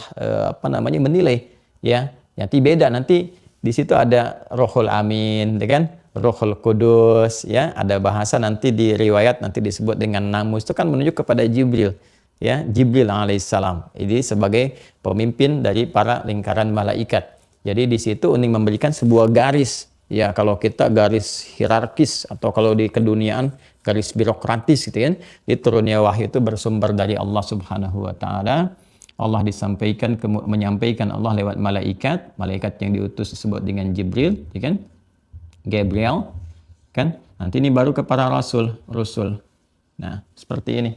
menilai, ya. Nanti beda, nanti di situ ada Rohul Amin, ya kan? Rohul Kudus, ya. Ada bahasa nanti di riwayat nanti disebut dengan Namus, itu kan menunjuk kepada Jibril, ya. Jibril alaihissalam. Ini sebagai pemimpin dari para lingkaran malaikat. Jadi di situ untuk memberikan sebuah garis. Ya, kalau kita garis hierarkis atau kalau di keduniaan garis birokratis, gitu kan. Di turunnya wahyu itu bersumber dari Allah Subhanahu wa taala. Allah menyampaikan Allah lewat malaikat, malaikat yang diutus disebut dengan Jibril, ya kan? Gabriel, kan? Nanti ini baru ke para rasul. Nah, seperti ini.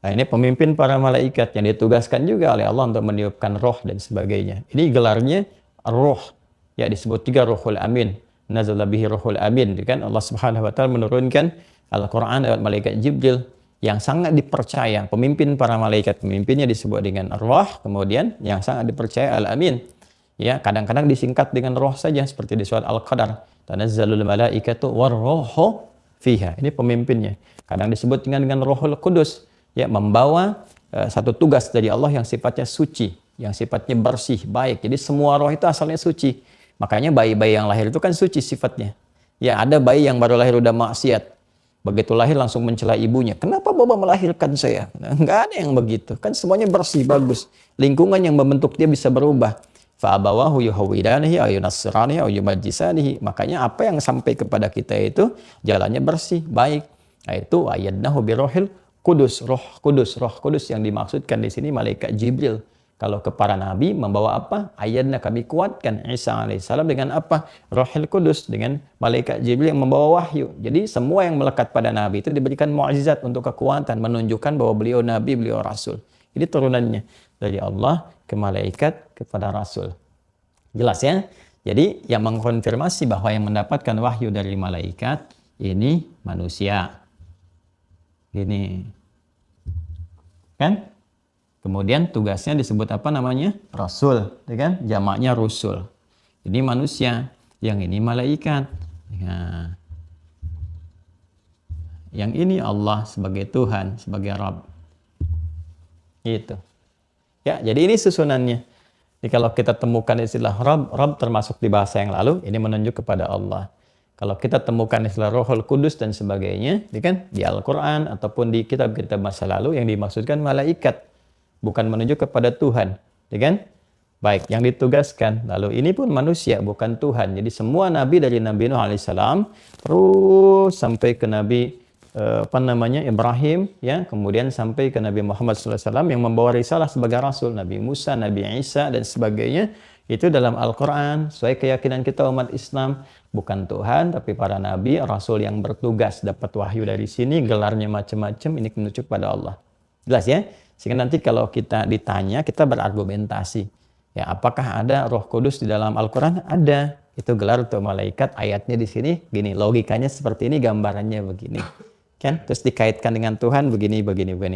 Nah, ini pemimpin para malaikat yang ditugaskan juga oleh Allah untuk meniupkan roh dan sebagainya. Ini gelarnya roh. Ya, disebut juga Ruhul Amin. Nazala bihi Ruhul Amin, kan? Allah Subhanahu wa taala menurunkan Al-Qur'an lewat malaikat Jibril yang sangat dipercaya, pemimpin para malaikat. Pemimpinnya disebut dengan Roh, kemudian yang sangat dipercaya Al-Amin. Ya, kadang-kadang disingkat dengan roh saja seperti di surat Al-Qadar. Tanazzalul malaikatu warruhu fiha. Ini pemimpinnya. Kadang disebut dengan Rohul Kudus, ya, membawa satu tugas dari Allah yang sifatnya suci, yang sifatnya bersih, baik. Jadi semua roh itu asalnya suci. Makanya bayi-bayi yang lahir itu kan suci sifatnya. Ya, ada bayi yang baru lahir udah maksiat. Begitu lahir langsung mencela ibunya. Kenapa Bapak melahirkan saya? Enggak ada yang begitu. Kan semuanya bersih, bagus. Lingkungan yang membentuk dia bisa berubah. Fa'abawahu yuhawwidanihi aw yunassiranihi aw yumajjisanihi. Makanya apa yang sampai kepada kita itu jalannya bersih, baik. Nah, itu ayyadnahu birohil kudus, roh kudus yang dimaksudkan di sini malaikat Jibril. Kalau ke para nabi membawa apa? Ayatnya kami kuatkan Isa alaihissalam dengan apa? Rohil Kudus, dengan malaikat Jibril yang membawa wahyu. Jadi semua yang melekat pada nabi itu diberikan mukjizat untuk kekuatan, menunjukkan bahwa beliau nabi, beliau rasul. Ini turunannya dari Allah ke malaikat kepada rasul. Jelas ya? Jadi yang mengkonfirmasi bahwa yang mendapatkan wahyu dari malaikat ini manusia. Ini kan? Kemudian tugasnya disebut apa namanya? Rasul, ya kan? Jamaknya rusul. Ini manusia, yang ini malaikat. Nah, yang ini Allah sebagai Tuhan, sebagai Rabb. Itu. Ya, jadi ini susunannya. Jadi kalau kita temukan istilah Rabb termasuk di bahasa yang lalu, ini menunjuk kepada Allah. Kalau kita temukan istilah Rohul Kudus dan sebagainya, ya kan? Di Al-Quran ataupun di kitab-kitab masa lalu yang dimaksudkan malaikat. Bukan menunjuk kepada Tuhan, ya kan? Baik, yang ditugaskan. Lalu ini pun manusia, bukan Tuhan. Jadi semua nabi dari Nabi Nuh alaihissalam terus sampai ke Nabi Ibrahim, ya, kemudian sampai ke Nabi Muhammad SAW yang membawa risalah sebagai Rasul, Nabi Musa, Nabi Isa, dan sebagainya. Itu dalam Al-Quran, sesuai keyakinan kita umat Islam, bukan Tuhan, tapi para Nabi, Rasul yang bertugas, dapat wahyu dari sini, gelarnya macam-macam, ini menunjuk pada Allah. Jelas ya? Sehingga nanti kalau kita ditanya, kita berargumentasi. Ya, apakah ada Roh Kudus di dalam Al-Quran? Ada. Itu gelar untuk malaikat, ayatnya di sini, gini, logikanya seperti ini, gambarannya begini. Kan? Terus dikaitkan dengan Tuhan, begini.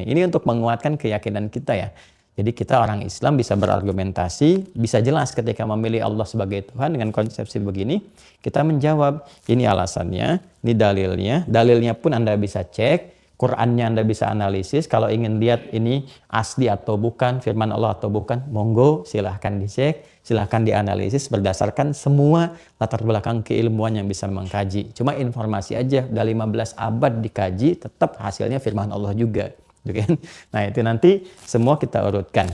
Ini untuk menguatkan keyakinan kita ya. Jadi kita orang Islam bisa berargumentasi, bisa jelas ketika memilih Allah sebagai Tuhan dengan konsepsi begini, kita menjawab, ini alasannya, ini dalilnya. Dalilnya pun Anda bisa cek, Qur'annya Anda bisa analisis. Kalau ingin lihat ini asli atau bukan, firman Allah atau bukan, monggo silahkan dicek, silahkan dianalisis berdasarkan semua latar belakang keilmuan yang bisa mengkaji. Cuma informasi aja, udah 15 abad dikaji, tetap hasilnya firman Allah juga. Nah itu nanti semua kita urutkan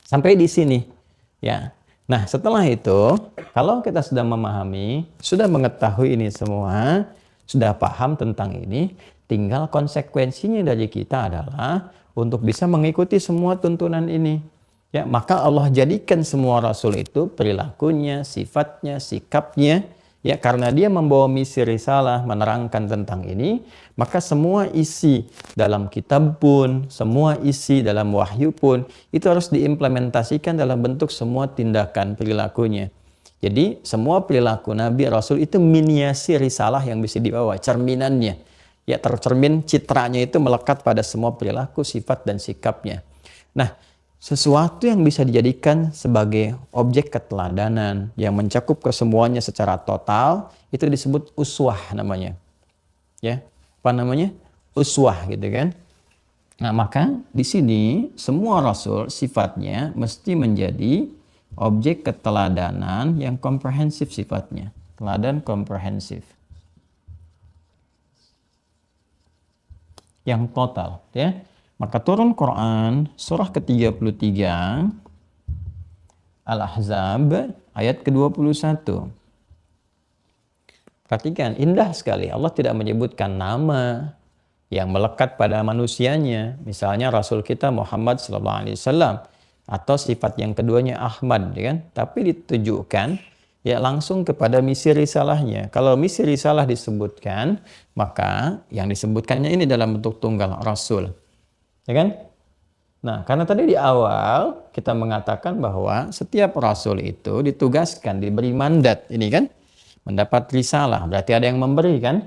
sampai di sini ya. Nah setelah itu kalau kita sudah memahami, sudah mengetahui ini semua, sudah paham tentang ini, tinggal konsekuensinya dari kita adalah untuk bisa mengikuti semua tuntunan ini ya. Maka Allah jadikan semua Rasul itu perilakunya, sifatnya, sikapnya ya, karena dia membawa misi risalah menerangkan tentang ini, maka semua isi dalam kitab pun, semua isi dalam wahyu pun, itu harus diimplementasikan dalam bentuk semua tindakan perilakunya. Jadi semua perilaku Nabi Rasul itu miniasi risalah yang bisa dibawa, cerminannya. Ya, tercermin citranya itu melekat pada semua perilaku, sifat, dan sikapnya. Nah, sesuatu yang bisa dijadikan sebagai objek keteladanan yang mencakup kesemuanya secara total, itu disebut uswah namanya. Ya, apa namanya? Uswah gitu kan. Nah, maka di sini semua rasul sifatnya mesti menjadi objek keteladanan yang komprehensif sifatnya. Teladan komprehensif. Yang total, ya. Maka turun Quran surah ke-33 Al-Ahzab ayat ke-21. Perhatikan, indah sekali. Allah tidak menyebutkan nama yang melekat pada manusianya. Misalnya Rasul kita Muhammad SAW. Atau sifat yang keduanya Ahmad. Ya kan? Tapi ditujukan ya langsung kepada misi risalahnya. Kalau misi risalah disebutkan, maka yang disebutkannya ini dalam bentuk tunggal Rasul. Ya kan? Nah, karena tadi di awal kita mengatakan bahwa setiap rasul itu ditugaskan, diberi mandat, ini kan? Mendapat risalah, berarti ada yang memberi kan?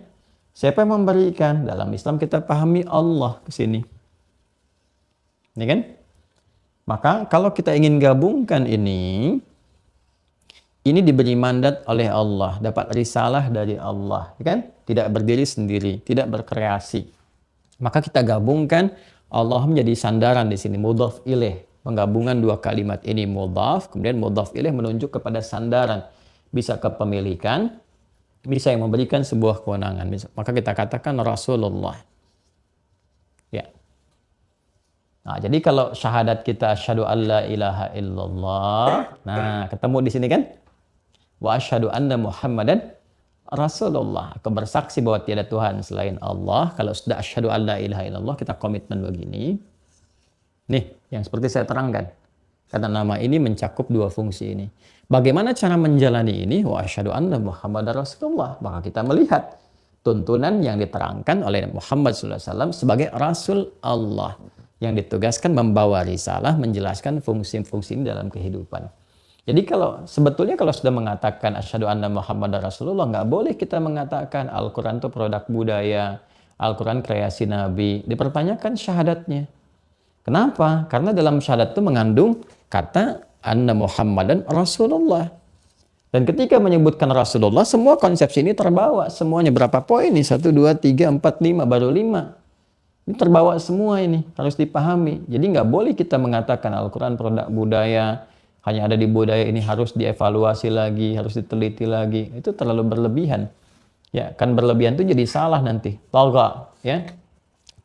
Siapa yang memberikan? Dalam Islam kita pahami Allah ke sini. Ini kan? Maka kalau kita ingin gabungkan ini diberi mandat oleh Allah, dapat risalah dari Allah, kan? Tidak berdiri sendiri, tidak berkreasi. Maka kita gabungkan, Allah menjadi sandaran di sini, mudhaf ilaih. Penggabungan dua kalimat ini mudhaf, kemudian mudhaf ilaih menunjuk kepada sandaran. Bisa kepemilikan, bisa yang memberikan sebuah kewenangan. Maka kita katakan Rasulullah. Ya. Nah, jadi kalau syahadat kita asyhadu alla ilaha illallah, nah ketemu di sini kan? Wa asyhadu anna Muhammadan Rasulullah. Aku bersaksi bahwa tiada Tuhan selain Allah. Kalau sudah asyhadu alla ilaha illallah, kita komitmen begini. Nih, yang seperti saya terangkan. Karena nama ini mencakup dua fungsi ini. Bagaimana cara menjalani ini? Wa asyhadu anna Muhammadar Rasulullah. Maka kita melihat tuntunan yang diterangkan oleh Muhammad SAW sebagai Rasul Allah. Yang ditugaskan membawa risalah, menjelaskan fungsi-fungsi ini dalam kehidupan. Jadi sebetulnya kalau sudah mengatakan asyhadu anna Muhammadar Rasulullah, nggak boleh kita mengatakan Al-Quran itu produk budaya, Al-Quran kreasi Nabi. Dipertanyakan syahadatnya. Kenapa? Karena dalam syahadat itu mengandung kata anna Muhammadan Rasulullah. Dan ketika menyebutkan Rasulullah, semua konsepsi ini terbawa. Semuanya berapa poin nih? 1, 2, 3, 4, 5, baru 5. Ini terbawa semua ini, harus dipahami. Jadi nggak boleh kita mengatakan Al-Quran produk budaya, hanya ada di budaya ini, harus dievaluasi lagi, harus diteliti lagi. Itu terlalu berlebihan. Ya, kan berlebihan itu jadi salah nanti. Tagha, ya.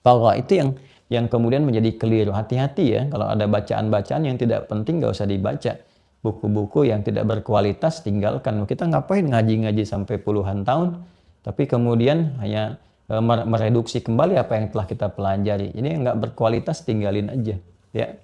Tagha itu yang kemudian menjadi keliru. Hati-hati ya, kalau ada bacaan-bacaan yang tidak penting nggak usah dibaca. Buku-buku yang tidak berkualitas tinggalkan. Kita ngapain ngaji-ngaji sampai puluhan tahun, tapi kemudian hanya mereduksi kembali apa yang telah kita pelajari. Ini nggak berkualitas, tinggalin aja. Ya.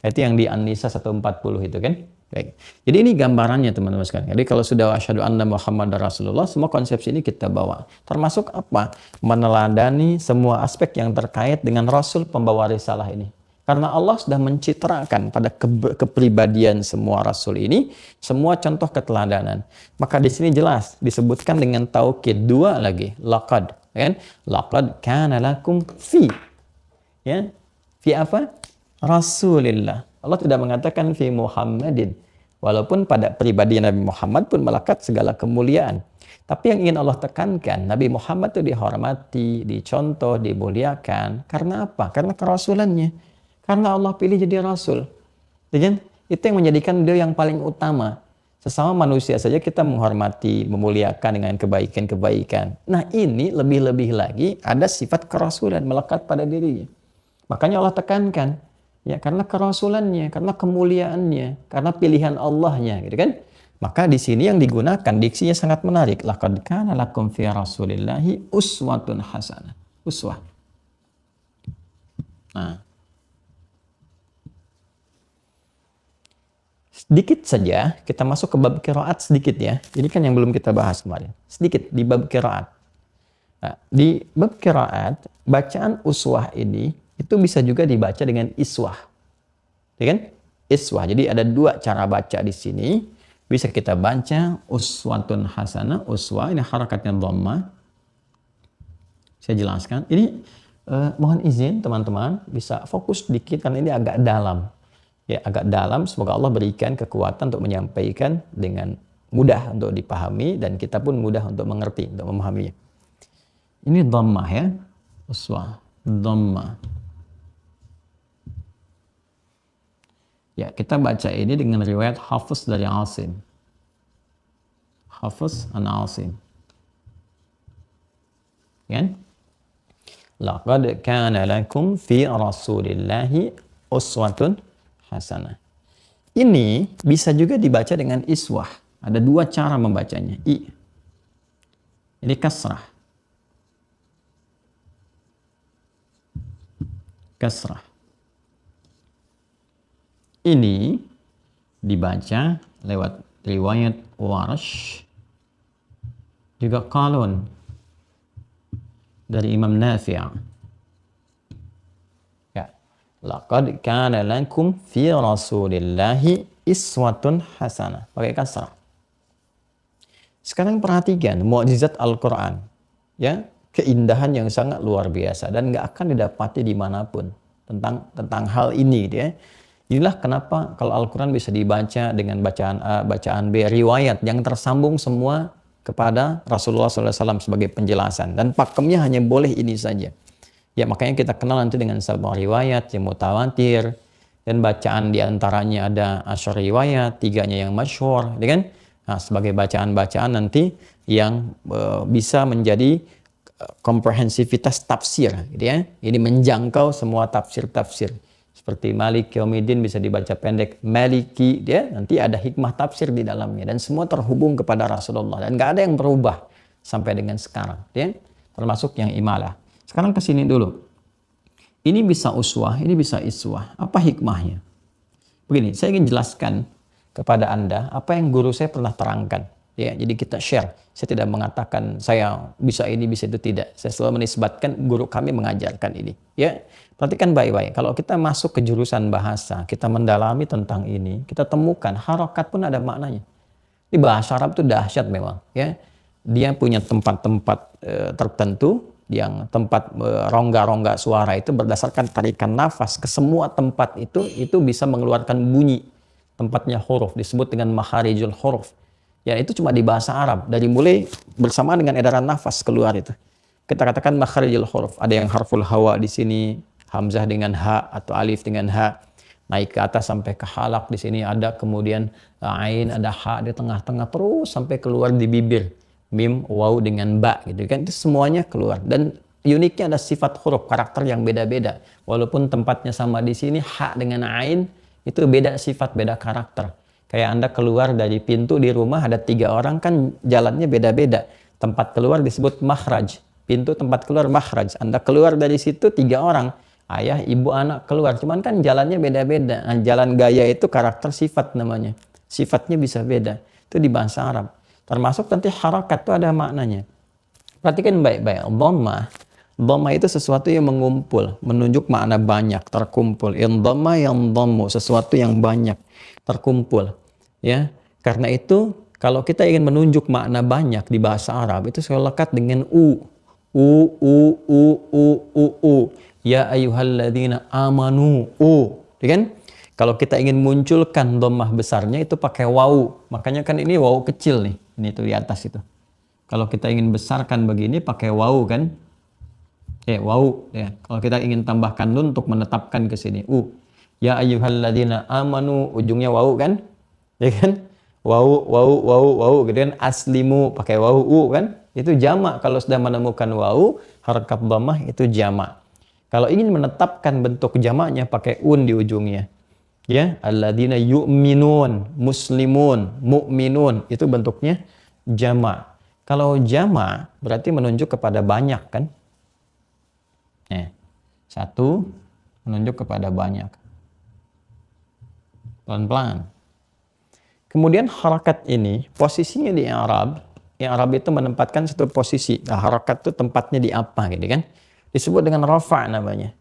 Itu yang di An-Nisa 140 itu kan. Baik. Jadi ini gambarannya teman-teman sekalian. Jadi kalau sudah asyhadu anna Muhammadar Rasulullah, semua konsepsi ini kita bawa. Termasuk apa? Meneladani semua aspek yang terkait dengan Rasul pembawa risalah ini. Karena Allah sudah mencitrakan pada kepribadian semua Rasul ini, semua contoh keteladanan. Maka di sini jelas disebutkan dengan taukid dua lagi. Laqad. Kan? Laqad kana lakum fi. Ya. Fi apa? Rasulillah. Allah tidak mengatakan fi Muhammadin. Walaupun pada pribadi Nabi Muhammad pun melekat segala kemuliaan. Tapi yang ingin Allah tekankan, Nabi Muhammad itu dihormati, dicontoh, dimuliakan. Karena apa? Karena kerasulannya. Karena Allah pilih jadi Rasul. Itu yang menjadikan beliau yang paling utama. Sesama manusia saja kita menghormati, memuliakan dengan kebaikan-kebaikan. Nah ini lebih-lebih lagi ada sifat kerasulan melekat pada dirinya. Makanya Allah tekankan. Ya, karena kerasulannya, karena kemuliaannya, karena pilihan Allahnya, gitu kan? Maka di sini yang digunakan diksinya sangat menarik. Laqad kana lakum fi Rasulillahi uswatun hasanah. Uswah. Nah. Sedikit saja kita masuk ke bab qiraat sedikit ya. Ini kan yang belum kita bahas kemarin. Sedikit di bab qiraat. Nah, di bab qiraat, bacaan uswah ini itu bisa juga dibaca dengan iswah. Ya kan? Iswah. Jadi ada dua cara baca di sini. Bisa kita baca uswatun hasanah, uswah ini harakatnya dhamma. Saya jelaskan. Ini mohon izin teman-teman bisa fokus sedikit karena ini agak dalam. Ya, agak dalam. Semoga Allah berikan kekuatan untuk menyampaikan dengan mudah untuk dipahami dan kita pun mudah untuk mengerti, untuk memahaminya. Ini dhammah ya. Uswah. Dhammah. Ya, kita baca ini dengan riwayat Hafiz dari Asim. Hafiz an Asim. Kan? Laqad kana lakum fi Rasulillahi uswatun hasanah. Ini bisa juga dibaca dengan iswah. Ada dua cara membacanya. Ini kasrah. Kasrah. Ini dibaca lewat riwayat Warsh, juga Qalun dari Imam Nafi'. Ya, laqad kana lakum fi Rasulillahi iswatun hasanah. Pakai kasrah. Sekarang perhatikan mukjizat Al-Quran, ya, keindahan yang sangat luar biasa dan nggak akan didapati dimanapun tentang hal ini, ya. Inilah kenapa kalau Al-Quran bisa dibaca dengan bacaan A, bacaan B, riwayat yang tersambung semua kepada Rasulullah SAW sebagai penjelasan. Dan pakemnya hanya boleh ini saja. Ya, makanya kita kenal nanti dengan sebuah riwayat yang mutawatir. Dan bacaan diantaranya ada asyar riwayat, 3-nya yang masyhur. Kan? Nah, sebagai bacaan-bacaan nanti yang bisa menjadi komprehensivitas tafsir. Gitu ya. Ini menjangkau semua tafsir-tafsir. Seperti Malik Yaumiddin bisa dibaca pendek Maliki, dia nanti ada hikmah tafsir di dalamnya dan semua terhubung kepada Rasulullah dan nggak ada yang berubah sampai dengan sekarang, ya. Termasuk yang imalah. Sekarang ke sini dulu. Ini bisa uswah, ini bisa iswah. Apa hikmahnya? Begini, saya ingin jelaskan kepada Anda apa yang guru saya pernah terangkan. Ya, jadi kita share. Saya tidak mengatakan saya bisa ini, bisa itu, tidak. Saya selalu menisbatkan guru kami mengajarkan ini. Ya, perhatikan baik-baik. Kalau kita masuk ke jurusan bahasa, kita mendalami tentang ini, kita temukan harokat pun ada maknanya. Di bahasa Arab itu dahsyat memang. Ya, dia punya tempat-tempat tertentu yang tempat rongga-rongga suara itu berdasarkan tarikan nafas ke semua tempat itu bisa mengeluarkan bunyi. Tempatnya huruf disebut dengan makharijul huruf. Ya, itu cuma di bahasa Arab. Dari mulai bersamaan dengan edaran nafas keluar itu. Kita katakan makharijul huruf. Ada yang harful hawa di sini, hamzah dengan ha atau alif dengan ha. Naik ke atas sampai ke halak di sini ada, kemudian ain, ada ha di tengah-tengah terus sampai keluar di bibir. Mim, waw dengan ba gitu kan. Itu semuanya keluar. Dan uniknya ada sifat huruf, karakter yang beda-beda. Walaupun tempatnya sama di sini, ha dengan ain itu beda sifat, beda karakter. Kayak Anda keluar dari pintu di rumah ada 3 orang kan jalannya beda-beda. Tempat keluar disebut makhraj. pintu tempat keluar makhraj. Anda keluar dari situ 3 orang, ayah, ibu, anak keluar. Cuman kan jalannya beda-beda. Nah, jalan gaya itu karakter sifat namanya. Sifatnya bisa beda. Itu di bahasa Arab. Termasuk nanti harakat itu ada maknanya. Perhatikan baik-baik. Dhamma itu sesuatu yang mengumpul, menunjuk makna banyak, terkumpul. Indhamma yang dhammu, sesuatu yang banyak, terkumpul. Ya, karena itu kalau kita ingin menunjuk makna banyak di bahasa Arab itu selalu lekat dengan u. Ya ayyuhalladzina amanu. Ya kan? Kalau kita ingin munculkan dhammah besarnya itu pakai wawu. Makanya kan ini wawu kecil nih. Ini tuh di atas itu. Kalau kita ingin besarkan begini pakai wawu kan? Wawu ya. Kalau kita ingin tambahkan nun untuk menetapkan ke sini ya ayyuhalladzina amanu, ujungnya wawu kan? Ya kan? Wawu gitu kan, aslimu pakai wawu kan? Itu jamak. Kalau sudah menemukan wawu harakat dhammah itu jamak. Kalau ingin menetapkan bentuk jamaknya pakai un di ujungnya. Ya, alladzina yu'minun, muslimun, mu'minun, itu bentuknya jamak. Kalau jamak berarti menunjuk kepada banyak kan? Satu menunjuk kepada banyak. Pelan-pelan. Kemudian harakat ini posisinya di Arab. Yang Arab itu menempatkan satu posisi. Nah, harakat itu tempatnya di apa gitu kan? Disebut dengan rafa namanya.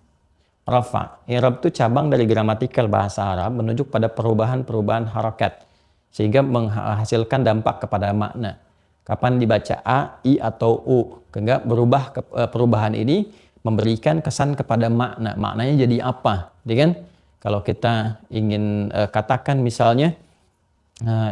Rafa. I'rab itu cabang dari gramatikal bahasa Arab menunjuk pada perubahan-perubahan harakat sehingga menghasilkan dampak kepada makna. Kapan dibaca a, i atau u. Sehingga perubahan ini memberikan kesan kepada makna. Maknanya jadi apa? Kan? Kalau kita ingin katakan misalnya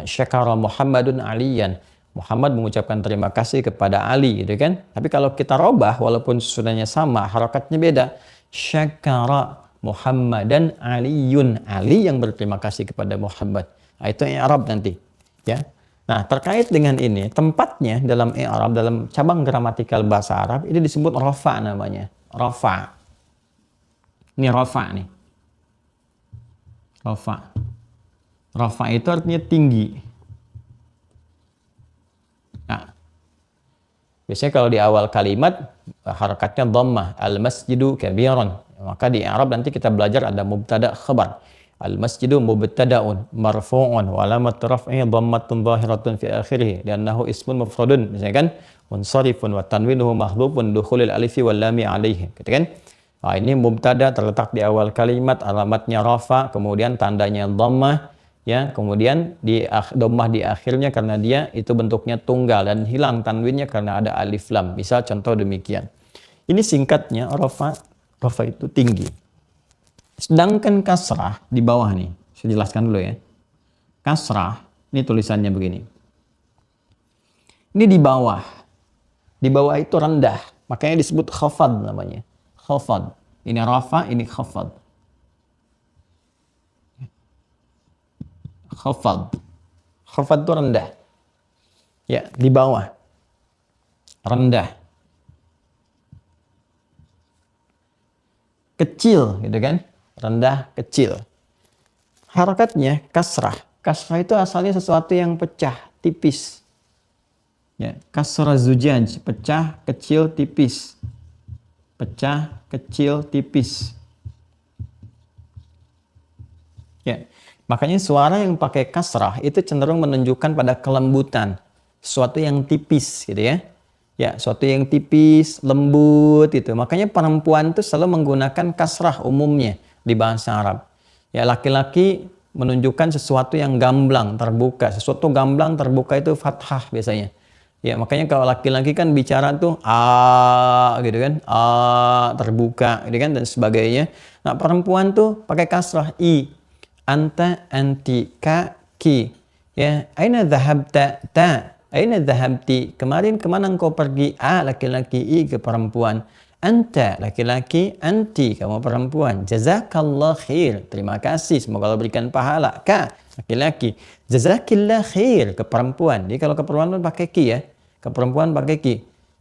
syakara Muhammadun aliyan. Muhammad mengucapkan terima kasih kepada Ali, gitu kan? Tapi kalau kita robah walaupun sesudahnya sama, harakatnya beda. Syakara Muhammadan aliyun. Ali yang berterima kasih kepada Muhammad. Nah, itu i'rab nanti, ya. Nah, terkait dengan ini, tempatnya dalam i'rab, dalam cabang gramatikal bahasa Arab, ini disebut rafa namanya. Rafa. Ini rafa nih. Rafa. Rafa itu artinya tinggi. Nah, biasanya kalau di awal kalimat, harakatnya dhammah. Al-masjidu kabiran. Maka di i'rab nanti kita belajar ada mubtada khabar. Al-masjidu mubtada'un marfu'un wa alamat raf'ihi dhammatun zahiratun fi akhirih li'annahu ismun mufradun, misalnya kan munsharifun wa tanwinuhu mahdhufun dukhulil alifi wal lami alaihi, gitu kan. Nah, ini mubtada terletak di awal kalimat, alamatnya rafa, kemudian tandanya dhammah, ya, kemudian di dhammah di akhirnya karena dia itu bentuknya tunggal dan hilang tanwinnya karena ada alif lam. Misal contoh demikian. Ini singkatnya rafa itu tinggi. Sedangkan kasrah di bawah nih, saya jelaskan dulu ya. Kasrah, ini tulisannya begini. Ini di bawah. Di bawah itu rendah. Makanya disebut khafad namanya. Khafad. Ini rafa, ini khafad. Khafad. Khafad itu rendah. Ya, di bawah. Rendah. Kecil, gitu kan? Rendah, kecil. Harakatnya kasrah. Kasrah itu asalnya sesuatu yang pecah, tipis. Ya, kasrah zujaj, pecah, kecil, tipis. Pecah, kecil, tipis. Ya, makanya suara yang pakai kasrah itu cenderung menunjukkan pada kelembutan, sesuatu yang tipis, gitu ya. Ya, sesuatu yang tipis, lembut itu. Makanya perempuan itu selalu menggunakan kasrah umumnya di bahasa Arab. Ya, laki-laki menunjukkan sesuatu yang gamblang, terbuka. Sesuatu gamblang, terbuka itu fathah biasanya. Ya, makanya kalau laki-laki kan bicara tuh a gitu kan, a terbuka gitu kan dan sebagainya. Nah, perempuan tuh pakai kasrah i. Anta, anti, ka, ki. Ya, aina dhahabta, ta. Aina dhahabti? Kemarin kemana engkau pergi? A, laki-laki, i ke perempuan. Anta, laki-laki, anti, kamu perempuan. Jazakallah khair, terima kasih, semoga Allah berikan pahala. Ka, laki-laki. Jazakillah khair, ke perempuan. Jadi kalau ke perempuan pakai ki ya, ke perempuan pakai ki.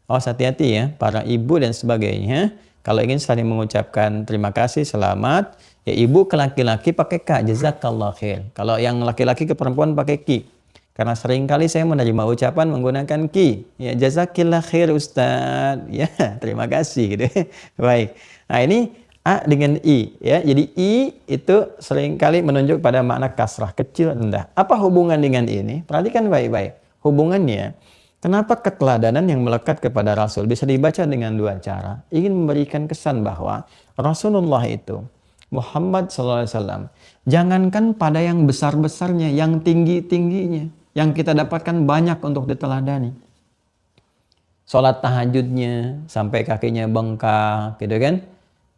Oh, hati-hati ya, para ibu dan sebagainya. Kalau ingin saling mengucapkan terima kasih, selamat, ya ibu ke laki-laki pakai ka, jazakallah khair. Kalau yang laki-laki ke perempuan pakai ki. Karena seringkali saya menerima ucapan menggunakan ki. Ya, jazakillah khair Ustaz. Ya, terima kasih gitu. Baik. Nah, ini A dengan I ya. Jadi I itu seringkali menunjuk pada makna kasrah, kecil, rendah. Apa hubungan dengan ini? Perhatikan baik-baik. Hubungannya, kenapa keteladanan yang melekat kepada Rasul bisa dibaca dengan dua cara? Ingin memberikan kesan bahwa Rasulullah itu Muhammad SAW, jangankan pada yang besar-besarnya, yang tinggi-tingginya, yang kita dapatkan banyak untuk diteladani. Sholat tahajudnya sampai kakinya bengkak, gitu kan?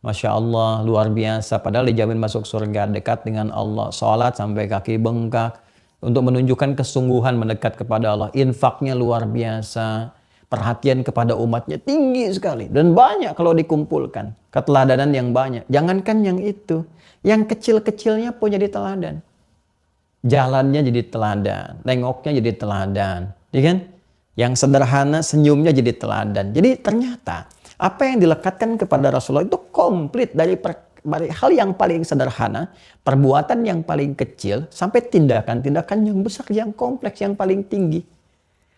Masya Allah, luar biasa. Padahal dijamin masuk surga, dekat dengan Allah. Sholat sampai kaki bengkak, untuk menunjukkan kesungguhan mendekat kepada Allah. Infaknya luar biasa. Perhatian kepada umatnya tinggi sekali. Dan banyak kalau dikumpulkan. Keteladanan yang banyak. Jangankan yang itu. Yang kecil-kecilnya pun jadi teladan. Jalannya jadi teladan. Nengoknya jadi teladan. Ya kan? Yang sederhana senyumnya jadi teladan. Jadi ternyata apa yang dilekatkan kepada Rasulullah itu komplit dari hal yang paling sederhana, perbuatan yang paling kecil, sampai tindakan-tindakan yang besar, yang kompleks, yang paling tinggi.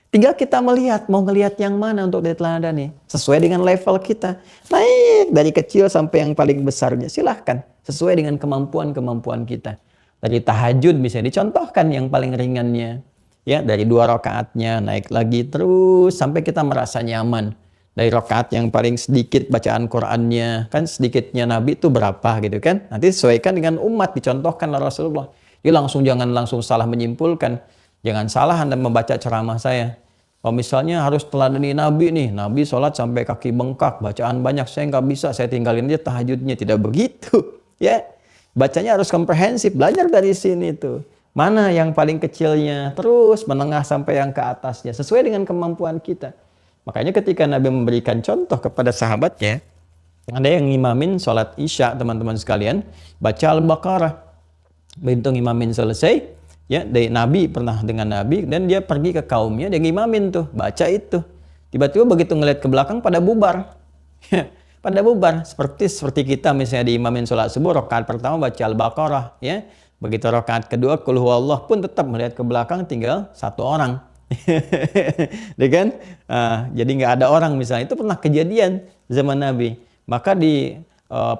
Tinggal kita melihat, mau ngelihat yang mana untuk diteladani. Sesuai dengan level kita. Naik dari kecil sampai yang paling besarnya. Silahkan. Sesuai dengan kemampuan-kemampuan kita. Dari tahajud bisa dicontohkan yang paling ringannya. Ya, dari 2 rakaatnya naik lagi terus sampai kita merasa nyaman. Dari rakaat yang paling sedikit bacaan Qur'annya. Kan sedikitnya Nabi itu berapa gitu kan. Nanti sesuaikan dengan umat, dicontohkan oleh Rasulullah. Jadi jangan langsung salah menyimpulkan. Jangan salah Anda membaca ceramah saya. Kalau misalnya harus teladani Nabi nih. Nabi sholat sampai kaki bengkak. Bacaan banyak, saya nggak bisa. Saya tinggalin aja tahajudnya. Tidak begitu. Ya, bacanya harus komprehensif. Belajar dari sini tuh. Mana yang paling kecilnya. Terus menengah sampai yang ke atasnya. Sesuai dengan kemampuan kita. Makanya ketika Nabi memberikan contoh kepada sahabatnya. Ada yang ngimamin sholat isya teman-teman sekalian. Baca Al-Baqarah. Begitu ngimamin selesai. Ya, dari Nabi pernah dengan Nabi dan dia pergi ke kaumnya, dia ngimamin tuh, baca itu. Tiba-tiba begitu ngeliat ke belakang pada bubar. Pada bubar seperti kita misalnya diimamin sholat subuh, rakaat pertama baca Al-Baqarah, ya. Begitu rakaat kedua qul huwallah pun tetap melihat ke belakang tinggal 1 orang. Dia kan? Jadi nggak ada orang misalnya. Itu pernah kejadian zaman Nabi. Maka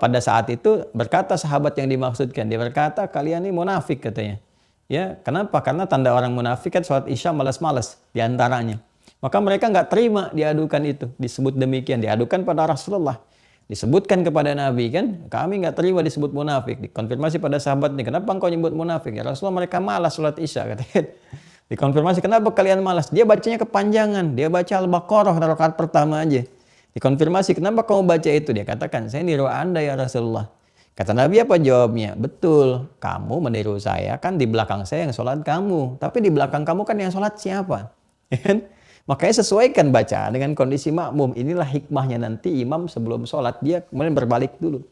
pada saat itu berkata sahabat yang dimaksudkan, dia berkata kalian ini munafik katanya. Ya, kenapa? Karena tanda orang munafik kan sholat isya malas-malas diantaranya. Maka mereka nggak terima diadukan itu. Disebut demikian, diadukan pada Rasulullah. Disebutkan kepada Nabi kan, kami nggak terima disebut munafik. Dikonfirmasi pada sahabatnya, kenapa engkau nyebut munafik? Ya Rasulullah, mereka malas sholat isya katanya. Dikonfirmasi, kenapa kalian malas? Dia bacanya kepanjangan. Dia baca Al-Baqarah rakaat pertama aja. Dikonfirmasi, kenapa kamu baca itu? Dia katakan, saya niru Anda ya Rasulullah. Kata Nabi apa jawabnya? Betul, kamu meniru saya, kan di belakang saya yang sholat kamu. Tapi di belakang kamu kan yang sholat siapa? Makanya sesuaikan bacaan dengan kondisi makmum. Inilah hikmahnya nanti imam sebelum sholat, dia kemudian berbalik dulu.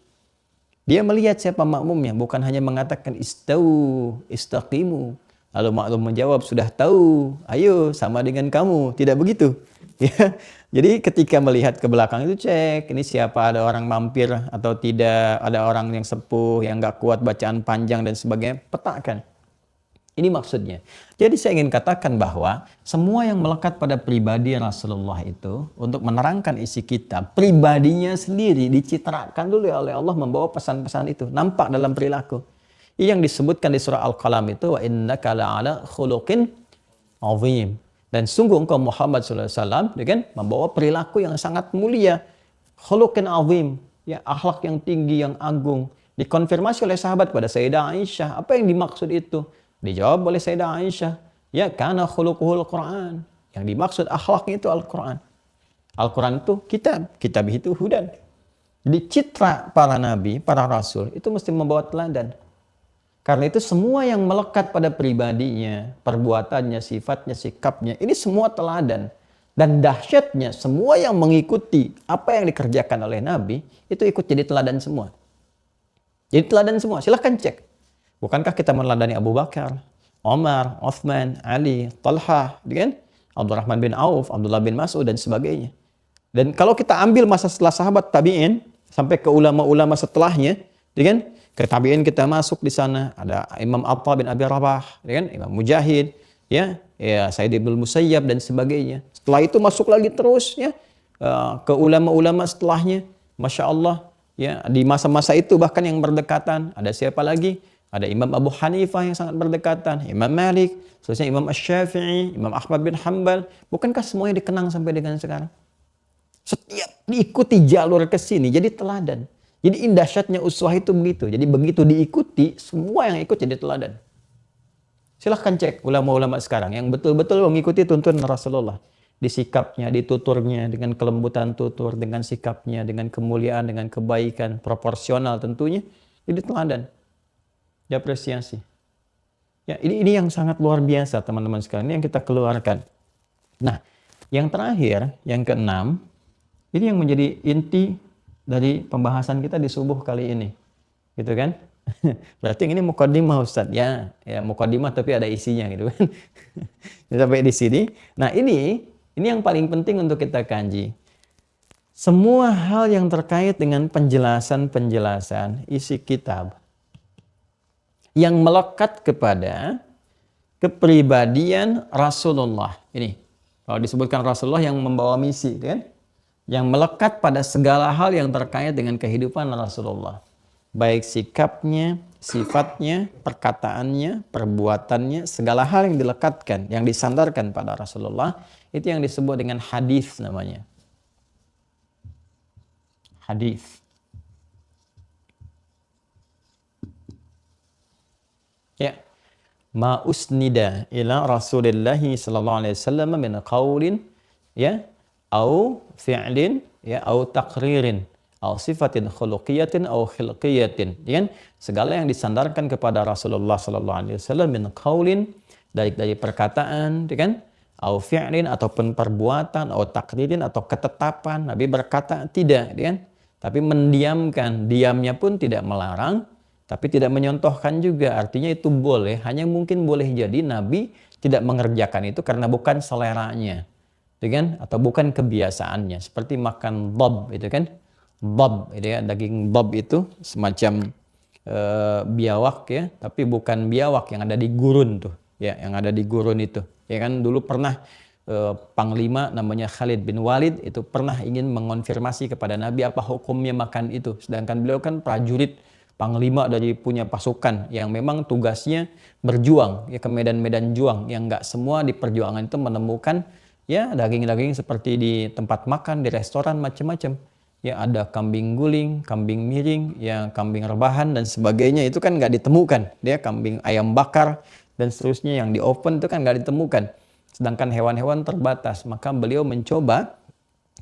Dia melihat siapa makmumnya, bukan hanya mengatakan istau, istaqimu. Lalu makmum menjawab, sudah tahu, ayo sama dengan kamu. Tidak begitu. Ya. Jadi ketika melihat ke belakang itu cek, ini siapa, ada orang mampir atau tidak, ada orang yang sepuh, yang gak kuat bacaan panjang dan sebagainya, petakan. Ini maksudnya. Jadi saya ingin katakan bahwa semua yang melekat pada pribadi Rasulullah itu, untuk menerangkan isi kitab, pribadinya sendiri dicitrakan dulu oleh Allah membawa pesan-pesan itu, nampak dalam perilaku. Yang disebutkan di surah Al-Qalam itu, wa innaka la'ala khuluqin azim. Dan sungguh engkau Muhammad SAW kan, membawa perilaku yang sangat mulia. Khuluqin azim, ya, akhlak yang tinggi, yang agung. Dikonfirmasi oleh sahabat pada Sayyidah Aisyah. Apa yang dimaksud itu? Dijawab oleh Sayyidah Aisyah. Ya, kana khuluquhul Qur'an. Yang dimaksud akhlaknya itu Al-Quran. Al-Quran itu kitab. Kitab itu hudan. Jadi citra para nabi, para rasul, itu mesti membawa teladan. Karena itu semua yang melekat pada pribadinya, perbuatannya, sifatnya, sikapnya, ini semua teladan. Dan dahsyatnya semua yang mengikuti apa yang dikerjakan oleh Nabi, itu ikut jadi teladan semua. Jadi teladan semua, silahkan cek. Bukankah kita meneladani Abu Bakar, Omar, Uthman, Ali, Talha, kan? Abdurrahman bin Auf, Abdullah bin Mas'ud, dan sebagainya. Dan kalau kita ambil masa setelah sahabat tabi'in, sampai ke ulama-ulama setelahnya, kan? Ke tabi'in kita masuk di sana, ada Imam Atta bin Abi Rabah, kan? Imam Mujahid, ya Said Ibnu Musayyab dan sebagainya. Setelah itu masuk lagi terus ya ke ulama-ulama setelahnya. Masya Allah, ya di masa-masa itu bahkan yang berdekatan ada siapa lagi? Ada Imam Abu Hanifah yang sangat berdekatan, Imam Malik, seterusnya Imam Asy-Syafi'i, Imam Ahmad bin Hanbal. Bukankah semuanya dikenang sampai dengan sekarang? Setiap diikuti jalur ke sini jadi teladan. Jadi dahsyatnya uswah itu begitu. Jadi begitu diikuti, semua yang ikut jadi teladan. Silahkan cek ulama-ulama sekarang yang betul-betul mengikuti tuntunan Rasulullah. Di sikapnya, di tuturnya, dengan kelembutan tutur, dengan sikapnya, dengan kemuliaan, dengan kebaikan, proporsional tentunya. Jadi teladan, diapresiasi. Ya, ini yang sangat luar biasa teman-teman sekalian, ini yang kita keluarkan. Nah, yang terakhir, yang keenam, ini yang menjadi inti dari pembahasan kita di subuh kali ini. Gitu kan? Berarti ini mukaddimah Ustaz. Ya mukaddimah tapi ada isinya gitu kan. Sampai di sini. Nah, ini yang paling penting untuk kita kaji. Semua hal yang terkait dengan penjelasan-penjelasan isi kitab yang melekat kepada kepribadian Rasulullah. Ini kalau disebutkan Rasulullah yang membawa misi, kan? Yang melekat pada segala hal yang terkait dengan kehidupan Rasulullah. Baik sikapnya, sifatnya, perkataannya, perbuatannya, segala hal yang dilekatkan, yang disandarkan pada Rasulullah, itu yang disebut dengan hadis namanya. Hadis. Ya. Ma usnida ila Rasulillah sallallahu alaihi wasallam min qaulin ya au fi'lin ya au taqririn au sifatin khuluqiyatin au khilqiyatin, ya kan? Segala yang disandarkan kepada Rasulullah sallallahu alaihi wasallam min qaulin, dari perkataan, ya kan? Au fi'lin ataupun perbuatan, au taqririn atau ketetapan. Nabi berkata tidak, ya kan? Tapi mendiamkan, diamnya pun tidak melarang, tapi tidak menyontohkan juga. Artinya itu boleh, hanya mungkin boleh jadi Nabi tidak mengerjakan itu karena bukan seleranya, ya kan? Atau bukan kebiasaannya. Seperti makan dhab itu kan? Dhab itu ya, daging dhab itu semacam biawak ya, tapi bukan biawak yang ada di gurun tuh, ya, yang ada di gurun itu. Ya kan dulu pernah panglima namanya Khalid bin Walid itu pernah ingin mengonfirmasi kepada Nabi apa hukumnya makan itu. Sedangkan beliau kan prajurit panglima dari punya pasukan yang memang tugasnya berjuang ya ke medan-medan juang, yang nggak semua di perjuangan itu menemukan ya daging-daging seperti di tempat makan, di restoran macam-macam. Ya ada kambing guling, kambing miring, ya kambing rebahan dan sebagainya itu kan nggak ditemukan. Dia kambing ayam bakar dan seterusnya yang di oven itu kan nggak ditemukan. Sedangkan hewan-hewan terbatas, maka beliau mencoba,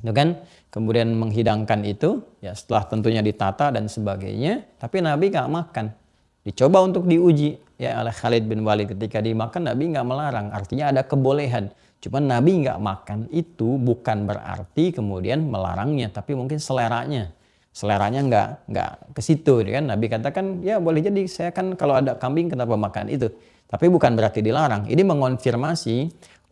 ya kan, kemudian menghidangkan itu, ya setelah tentunya ditata dan sebagainya. Tapi Nabi nggak makan. Dicoba untuk diuji ya oleh Khalid bin Walid, ketika dimakan Nabi nggak melarang, artinya ada kebolehan. Cuman Nabi nggak makan itu bukan berarti kemudian melarangnya, tapi mungkin seleranya nggak ke situ, kan? Nabi katakan ya boleh jadi saya kan kalau ada kambing kenapa makan itu, tapi bukan berarti dilarang. Ini mengonfirmasi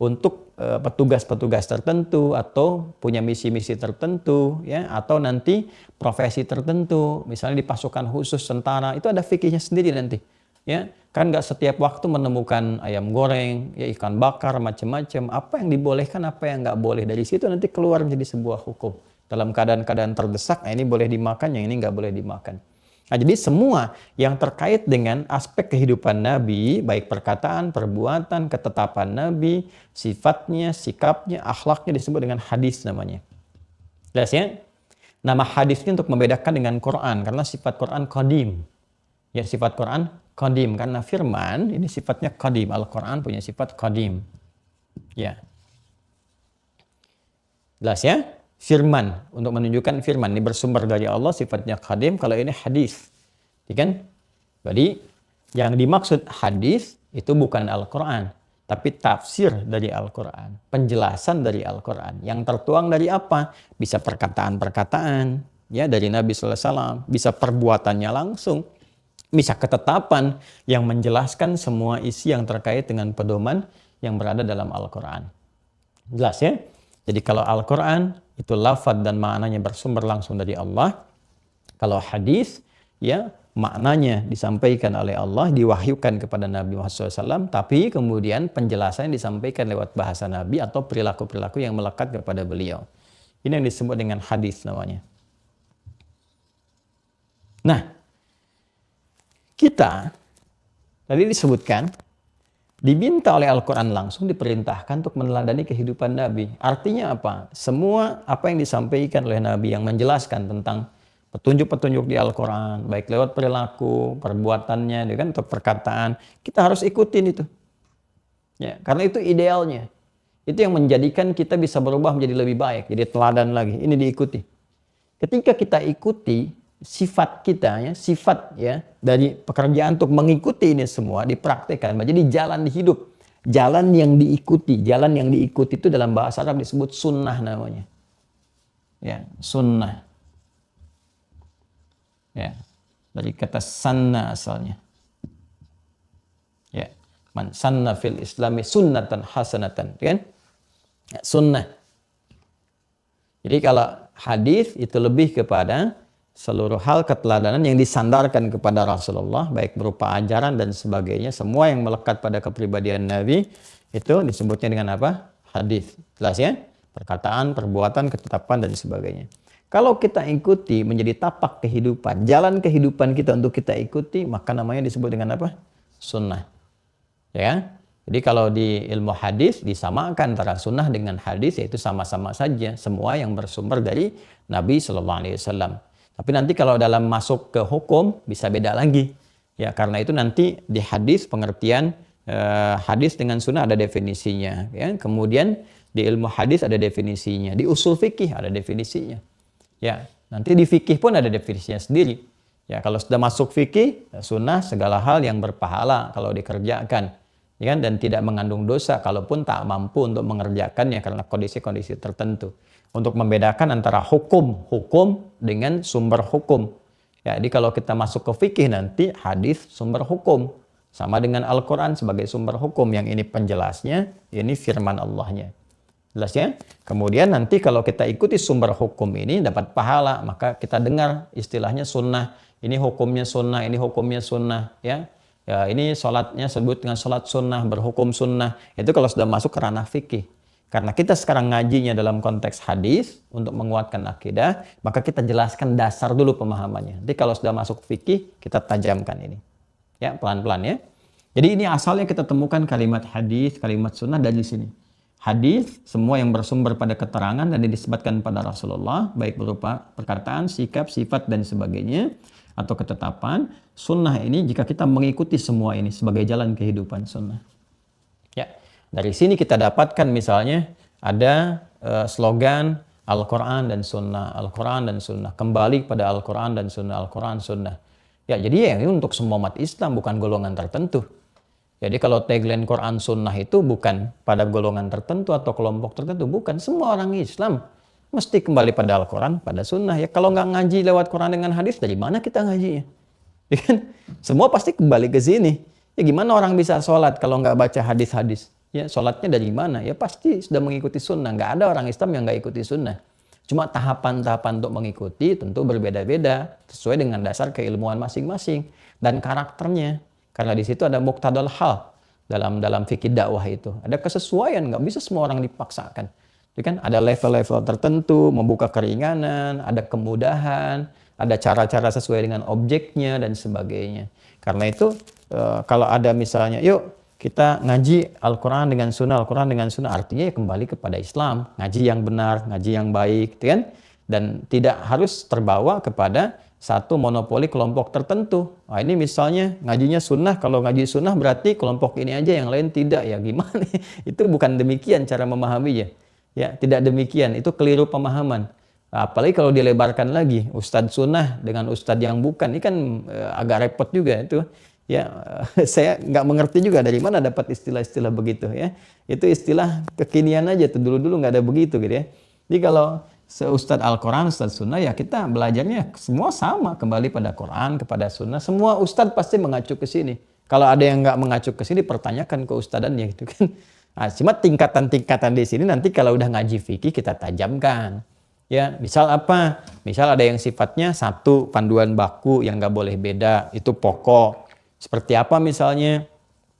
untuk petugas-petugas tertentu atau punya misi-misi tertentu, ya, atau nanti profesi tertentu, misalnya di pasukan khusus tentara itu ada fikihnya sendiri nanti. Ya, kan nggak setiap waktu menemukan ayam goreng, ya ikan bakar, macam-macam. Apa yang dibolehkan, apa yang nggak boleh. Dari situ nanti keluar menjadi sebuah hukum. Dalam keadaan-keadaan terdesak, nah ini boleh dimakan, yang ini nggak boleh dimakan. Nah, jadi semua yang terkait dengan aspek kehidupan Nabi, baik perkataan, perbuatan, ketetapan Nabi, sifatnya, sikapnya, akhlaknya disebut dengan hadis namanya. Jelas ya? Nama hadis ini untuk membedakan dengan Quran, karena sifat Quran qadim. Ya, sifat Quran qadim karena firman ini sifatnya qadim. Al-Quran punya sifat qadim. Ya. Jelas ya? Firman, untuk menunjukkan firman ini bersumber dari Allah, sifatnya qadim. Kalau ini hadis. Ya kan? Jadi yang dimaksud hadis itu bukan Al-Quran, tapi tafsir dari Al-Quran, penjelasan dari Al-Quran yang tertuang dari apa? Bisa perkataan-perkataan ya dari Nabi sallallahu alaihi wasallam, bisa perbuatannya langsung, bisa ketetapan yang menjelaskan semua isi yang terkait dengan pedoman yang berada dalam Al-Quran. Jelas ya? Jadi kalau Al-Quran itu lafaz dan maknanya bersumber langsung dari Allah. Kalau hadis ya maknanya disampaikan oleh Allah, diwahyukan kepada Nabi Muhammad SAW, tapi kemudian penjelasannya disampaikan lewat bahasa Nabi atau perilaku-perilaku yang melekat kepada beliau. Ini yang disebut dengan hadis namanya. Nah, kita tadi disebutkan diminta oleh Al-Quran langsung diperintahkan untuk meneladani kehidupan Nabi. Artinya apa? Semua apa yang disampaikan oleh Nabi yang menjelaskan tentang petunjuk-petunjuk di Al-Quran, baik lewat perilaku, perbuatannya, kan, atau perkataan, kita harus ikutin itu. Ya, karena itu idealnya. Itu yang menjadikan kita bisa berubah menjadi lebih baik, jadi teladan lagi. Ini diikuti. Ketika kita ikuti sifat kita, ya, sifat ya dari pekerjaan untuk mengikuti ini semua dipraktekkan menjadi jalan hidup, jalan yang diikuti. Jalan yang diikuti itu dalam bahasa Arab disebut sunnah namanya. Ya, sunnah. Ya, dari kata sanna asalnya. Ya, man sanna fil islami sunnatan hasanatan, kan? Ya, sunnah. Jadi kalau hadis itu lebih kepada seluruh hal keteladanan yang disandarkan kepada Rasulullah, baik berupa ajaran dan sebagainya, semua yang melekat pada kepribadian Nabi, itu disebutnya dengan apa? Hadis. Jelas ya? Perkataan, perbuatan, ketetapan dan sebagainya. Kalau kita ikuti menjadi tapak kehidupan, jalan kehidupan kita untuk kita ikuti, maka namanya disebut dengan apa? Sunnah. Ya. Jadi kalau di ilmu hadis disamakan antara sunnah dengan hadis, yaitu sama-sama saja, semua yang bersumber dari Nabi Shallallahu Alaihi Wasallam. Tapi nanti kalau dalam masuk ke hukum bisa beda lagi, ya karena itu nanti di hadis pengertian hadis dengan sunnah ada definisinya, ya. Kemudian di ilmu hadis ada definisinya, di usul fikih ada definisinya, ya. Nanti di fikih pun ada definisinya sendiri, ya. Kalau sudah masuk fikih, sunnah segala hal yang berpahala kalau dikerjakan, ya, dan tidak mengandung dosa kalaupun tak mampu untuk mengerjakannya karena kondisi-kondisi tertentu. Untuk membedakan antara hukum dengan sumber hukum. Ya, jadi kalau kita masuk ke fikih nanti hadis sumber hukum sama dengan Al-Quran sebagai sumber hukum, yang ini penjelasnya, ini firman Allahnya. Jelas ya? Kemudian nanti kalau kita ikuti sumber hukum ini dapat pahala, maka kita dengar istilahnya sunnah. Ini hukumnya sunnah, ini hukumnya sunnah, ya. Ya, ini sholatnya sebut dengan sholat sunnah, berhukum sunnah. Itu kalau sudah masuk ke ranah fikih. Karena kita sekarang ngajinya dalam konteks hadis untuk menguatkan akidah, maka kita jelaskan dasar dulu pemahamannya. Jadi kalau sudah masuk fikih, kita tajamkan ini. Ya, pelan-pelan ya. Jadi ini asalnya kita temukan kalimat hadis, kalimat sunnah dari sini. Hadis, semua yang bersumber pada keterangan dan disebutkan pada Rasulullah, baik berupa perkataan, sikap, sifat, dan sebagainya, atau ketetapan. Sunnah ini jika kita mengikuti semua ini sebagai jalan kehidupan sunnah. Ya, dari sini kita dapatkan misalnya ada slogan Al-Quran dan Sunnah, Al-Quran dan Sunnah, kembali pada Al-Quran dan Sunnah, Al-Quran Sunnah. Ya, jadi ya ini untuk semua umat Islam, bukan golongan tertentu. Jadi kalau tagline Quran Sunnah itu bukan pada golongan tertentu atau kelompok tertentu, bukan. Semua orang Islam mesti kembali pada Al-Quran, pada Sunnah. Ya kalau nggak ngaji lewat Quran dengan hadis, dari mana kita ngajinya? Ya kan? Semua pasti kembali ke sini. Ya gimana orang bisa sholat kalau nggak baca hadis-hadis? Ya sholatnya dari mana? Ya pasti sudah mengikuti sunnah. Nggak ada orang Islam yang nggak ikuti sunnah. Cuma tahapan-tahapan untuk mengikuti tentu berbeda-beda sesuai dengan dasar keilmuan masing-masing dan karakternya. Karena di situ ada muqtadal hal dalam fikih dakwah itu. Ada kesesuaian, nggak bisa semua orang dipaksakan. Jadi kan ada level-level tertentu, membuka keringanan, ada kemudahan, ada cara-cara sesuai dengan objeknya dan sebagainya. Karena itu kalau ada misalnya, yuk kita ngaji Al-Quran dengan Sunnah, Al-Quran dengan Sunnah, artinya ya kembali kepada Islam, ngaji yang benar, ngaji yang baik, gitu kan? Dan tidak harus terbawa kepada satu monopoli kelompok tertentu. Nah, ini misalnya ngajinya Sunnah, kalau ngaji Sunnah berarti kelompok ini aja, yang lain tidak, ya gimana? Itu bukan demikian cara memahaminya. Ya, tidak demikian, itu keliru pemahaman. Apalagi kalau dilebarkan lagi, Ustadz Sunnah dengan Ustadz yang bukan, ini kan agak repot juga itu. Ya, saya nggak mengerti juga dari mana dapat istilah-istilah begitu ya. Itu istilah kekinian aja tuh, dulu-dulu nggak ada begitu gitu ya. Jadi kalau Ustadz Al-Quran, Ustadz Sunnah, ya kita belajarnya semua sama, kembali pada Quran, kepada Sunnah. Semua Ustadz pasti mengacu ke sini. Kalau ada yang nggak mengacu ke sini, pertanyakan ke ustadannya gitu kan. Nah, cuma tingkatan-tingkatan di sini nanti kalau udah ngaji fikih kita tajamkan. Ya, misal apa? Misal ada yang sifatnya satu panduan baku yang nggak boleh beda, itu pokok. Seperti apa misalnya?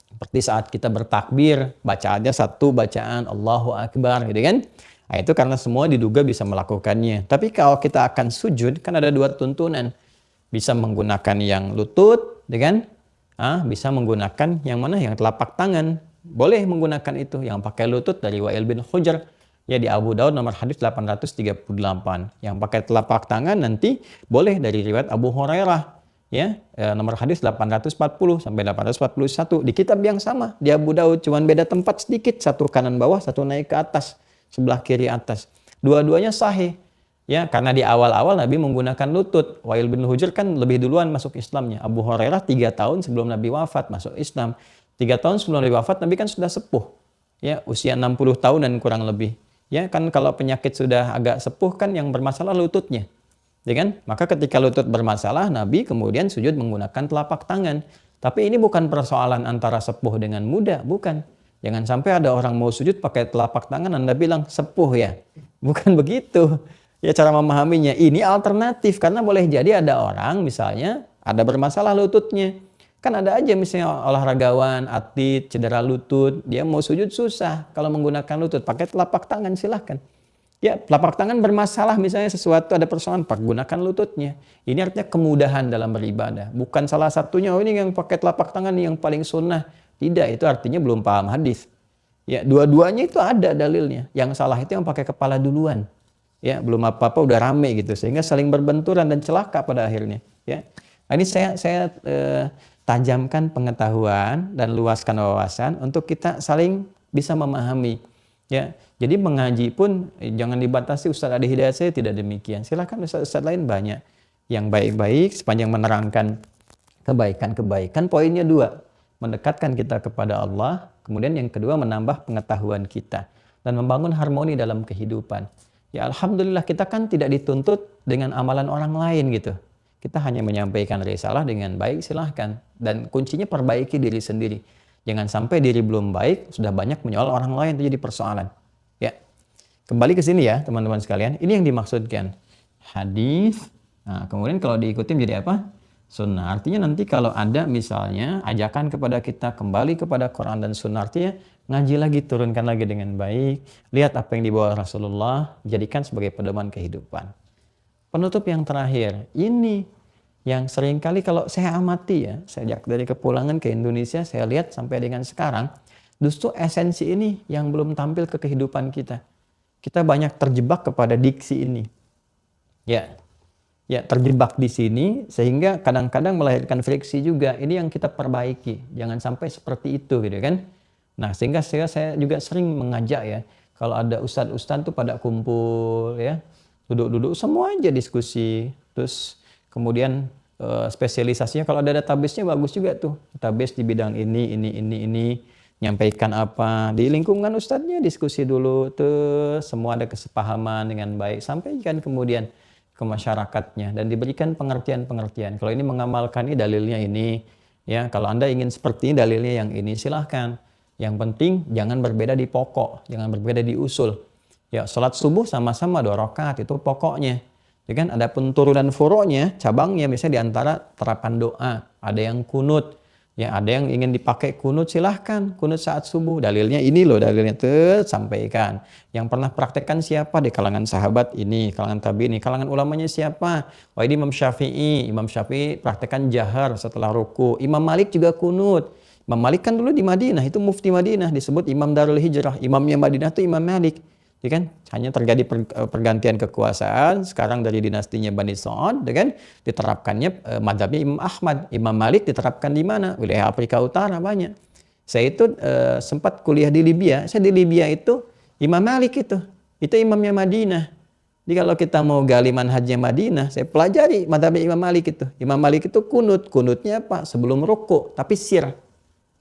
Seperti saat kita bertakbir, bacaannya satu bacaan Allahu Akbar, gitu kan? Nah, itu karena semua diduga bisa melakukannya. Tapi kalau kita akan sujud, kan ada dua tuntunan. Bisa menggunakan yang lutut, gitu kan? Bisa menggunakan yang mana? Yang telapak tangan. Boleh menggunakan itu. Yang pakai lutut dari Wa'il bin Hujr. Ya di Abu Daud nomor hadis 838. Yang pakai telapak tangan nanti boleh dari riwayat Abu Hurairah. Ya, nomor hadis 840 sampai 841 di kitab yang sama di Abu Daud, cuman beda tempat sedikit, satu kanan bawah, satu naik ke atas, sebelah kiri atas. Dua-duanya sahih. Ya, karena di awal-awal Nabi menggunakan lutut. Wa'il bin Hujr kan lebih duluan masuk Islamnya. Abu Hurairah 3 tahun sebelum Nabi wafat masuk Islam. 3 tahun sebelum Nabi wafat, Nabi kan sudah sepuh. Ya, usia 60 tahun dan kurang lebih. Ya, kan kalau penyakit sudah agak sepuh kan yang bermasalah lututnya. Ya kan? Maka ketika lutut bermasalah, Nabi kemudian sujud menggunakan telapak tangan. Tapi ini bukan persoalan antara sepuh dengan muda, bukan. Jangan sampai ada orang mau sujud pakai telapak tangan, Anda bilang sepuh ya. Bukan begitu. Ya, cara memahaminya. Ini alternatif, karena boleh jadi ada orang misalnya ada bermasalah lututnya. Kan ada aja misalnya olahragawan, atlet, cedera lutut, dia mau sujud susah kalau menggunakan lutut, pakai telapak tangan silahkan. Ya, telapak tangan bermasalah misalnya sesuatu ada persoalan, gunakan lututnya. Ini artinya kemudahan dalam beribadah. Bukan salah satunya, oh ini yang pakai telapak tangan yang paling sunnah. Tidak, itu artinya belum paham hadis. Ya, dua-duanya itu ada dalilnya. Yang salah itu yang pakai kepala duluan. Ya, belum apa-apa udah rame gitu, sehingga saling berbenturan dan celaka pada akhirnya. Ya, nah, ini saya tajamkan pengetahuan dan luaskan wawasan untuk kita saling bisa memahami. Ya, jadi mengaji pun jangan dibatasi. Ustaz Adi Hidayat saya tidak demikian. Silakan ustaz lain banyak yang baik-baik sepanjang menerangkan kebaikan-kebaikan. Poinnya 2, mendekatkan kita kepada Allah. Kemudian yang kedua, menambah pengetahuan kita dan membangun harmoni dalam kehidupan. Ya, alhamdulillah kita kan tidak dituntut dengan amalan orang lain gitu. Kita hanya menyampaikan risalah dengan baik, silahkan. Dan kuncinya perbaiki diri sendiri. Jangan sampai diri belum baik, sudah banyak menyoal orang lain, itu jadi persoalan. Ya, kembali ke sini ya teman-teman sekalian. Ini yang dimaksudkan hadis. Nah, kemudian kalau diikuti menjadi apa? Sunnah. Artinya nanti kalau ada misalnya ajakan kepada kita kembali kepada Quran dan Sunnah, artinya ngaji lagi, turunkan lagi dengan baik. Lihat apa yang dibawa Rasulullah, jadikan sebagai pedoman kehidupan. Penutup yang terakhir, ini yang seringkali kalau saya amati ya, sejak dari kepulangan ke Indonesia, saya lihat sampai dengan sekarang, justru esensi ini yang belum tampil ke kehidupan kita. Kita banyak terjebak kepada diksi ini. Ya, terjebak di sini sehingga kadang-kadang melahirkan friksi juga. Ini yang kita perbaiki. Jangan sampai seperti itu gitu kan. Nah, sehingga saya juga sering mengajak ya, kalau ada ustadz-ustadz tuh pada kumpul ya, duduk-duduk semua aja diskusi. Terus kemudian spesialisasinya kalau ada database-nya bagus juga tuh. Database di bidang ini, nyampaikan apa. Di lingkungan ustadznya diskusi dulu tuh, semua ada kesepahaman dengan baik. Sampaikan kemudian ke masyarakatnya dan diberikan pengertian-pengertian. Kalau ini mengamalkan ini dalilnya ini, ya. Kalau Anda ingin seperti ini dalilnya yang ini, silahkan. Yang penting jangan berbeda di pokok, jangan berbeda di usul. Ya, sholat subuh sama-sama 2 rakaat itu pokoknya. Ya kan, ada pun turunan furu'nya, cabangnya misalnya di antara terapan doa, ada yang kunut, ya ada yang ingin dipakai kunut, silahkan kunut saat subuh. Dalilnya ini loh, dalilnya tuh sampaikan. Yang pernah praktekkan siapa di kalangan sahabat ini, kalangan tabi'in ini, kalangan ulamanya siapa? Wah, ini Imam Syafi'i praktekkan jahar setelah ruku. Imam Malik juga kunut. Imam Malik kan dulu di Madinah, itu mufti Madinah, disebut Imam Darul Hijrah. Imamnya Madinah itu Imam Malik. Ya kan? Hanya terjadi pergantian kekuasaan sekarang dari dinastinya Bani Sa'ad, ya kan? Diterapkannya mazhabnya Imam Ahmad. Imam Malik diterapkan di mana? Wilayah Afrika Utara banyak. Saya itu sempat kuliah di Libya. Saya di Libya itu Imam Malik itu imamnya Madinah. Jadi kalau kita mau gali manhajnya Madinah, saya pelajari mazhabnya Imam Malik itu. Imam Malik itu kunutnya apa? Sebelum ruku, tapi sir,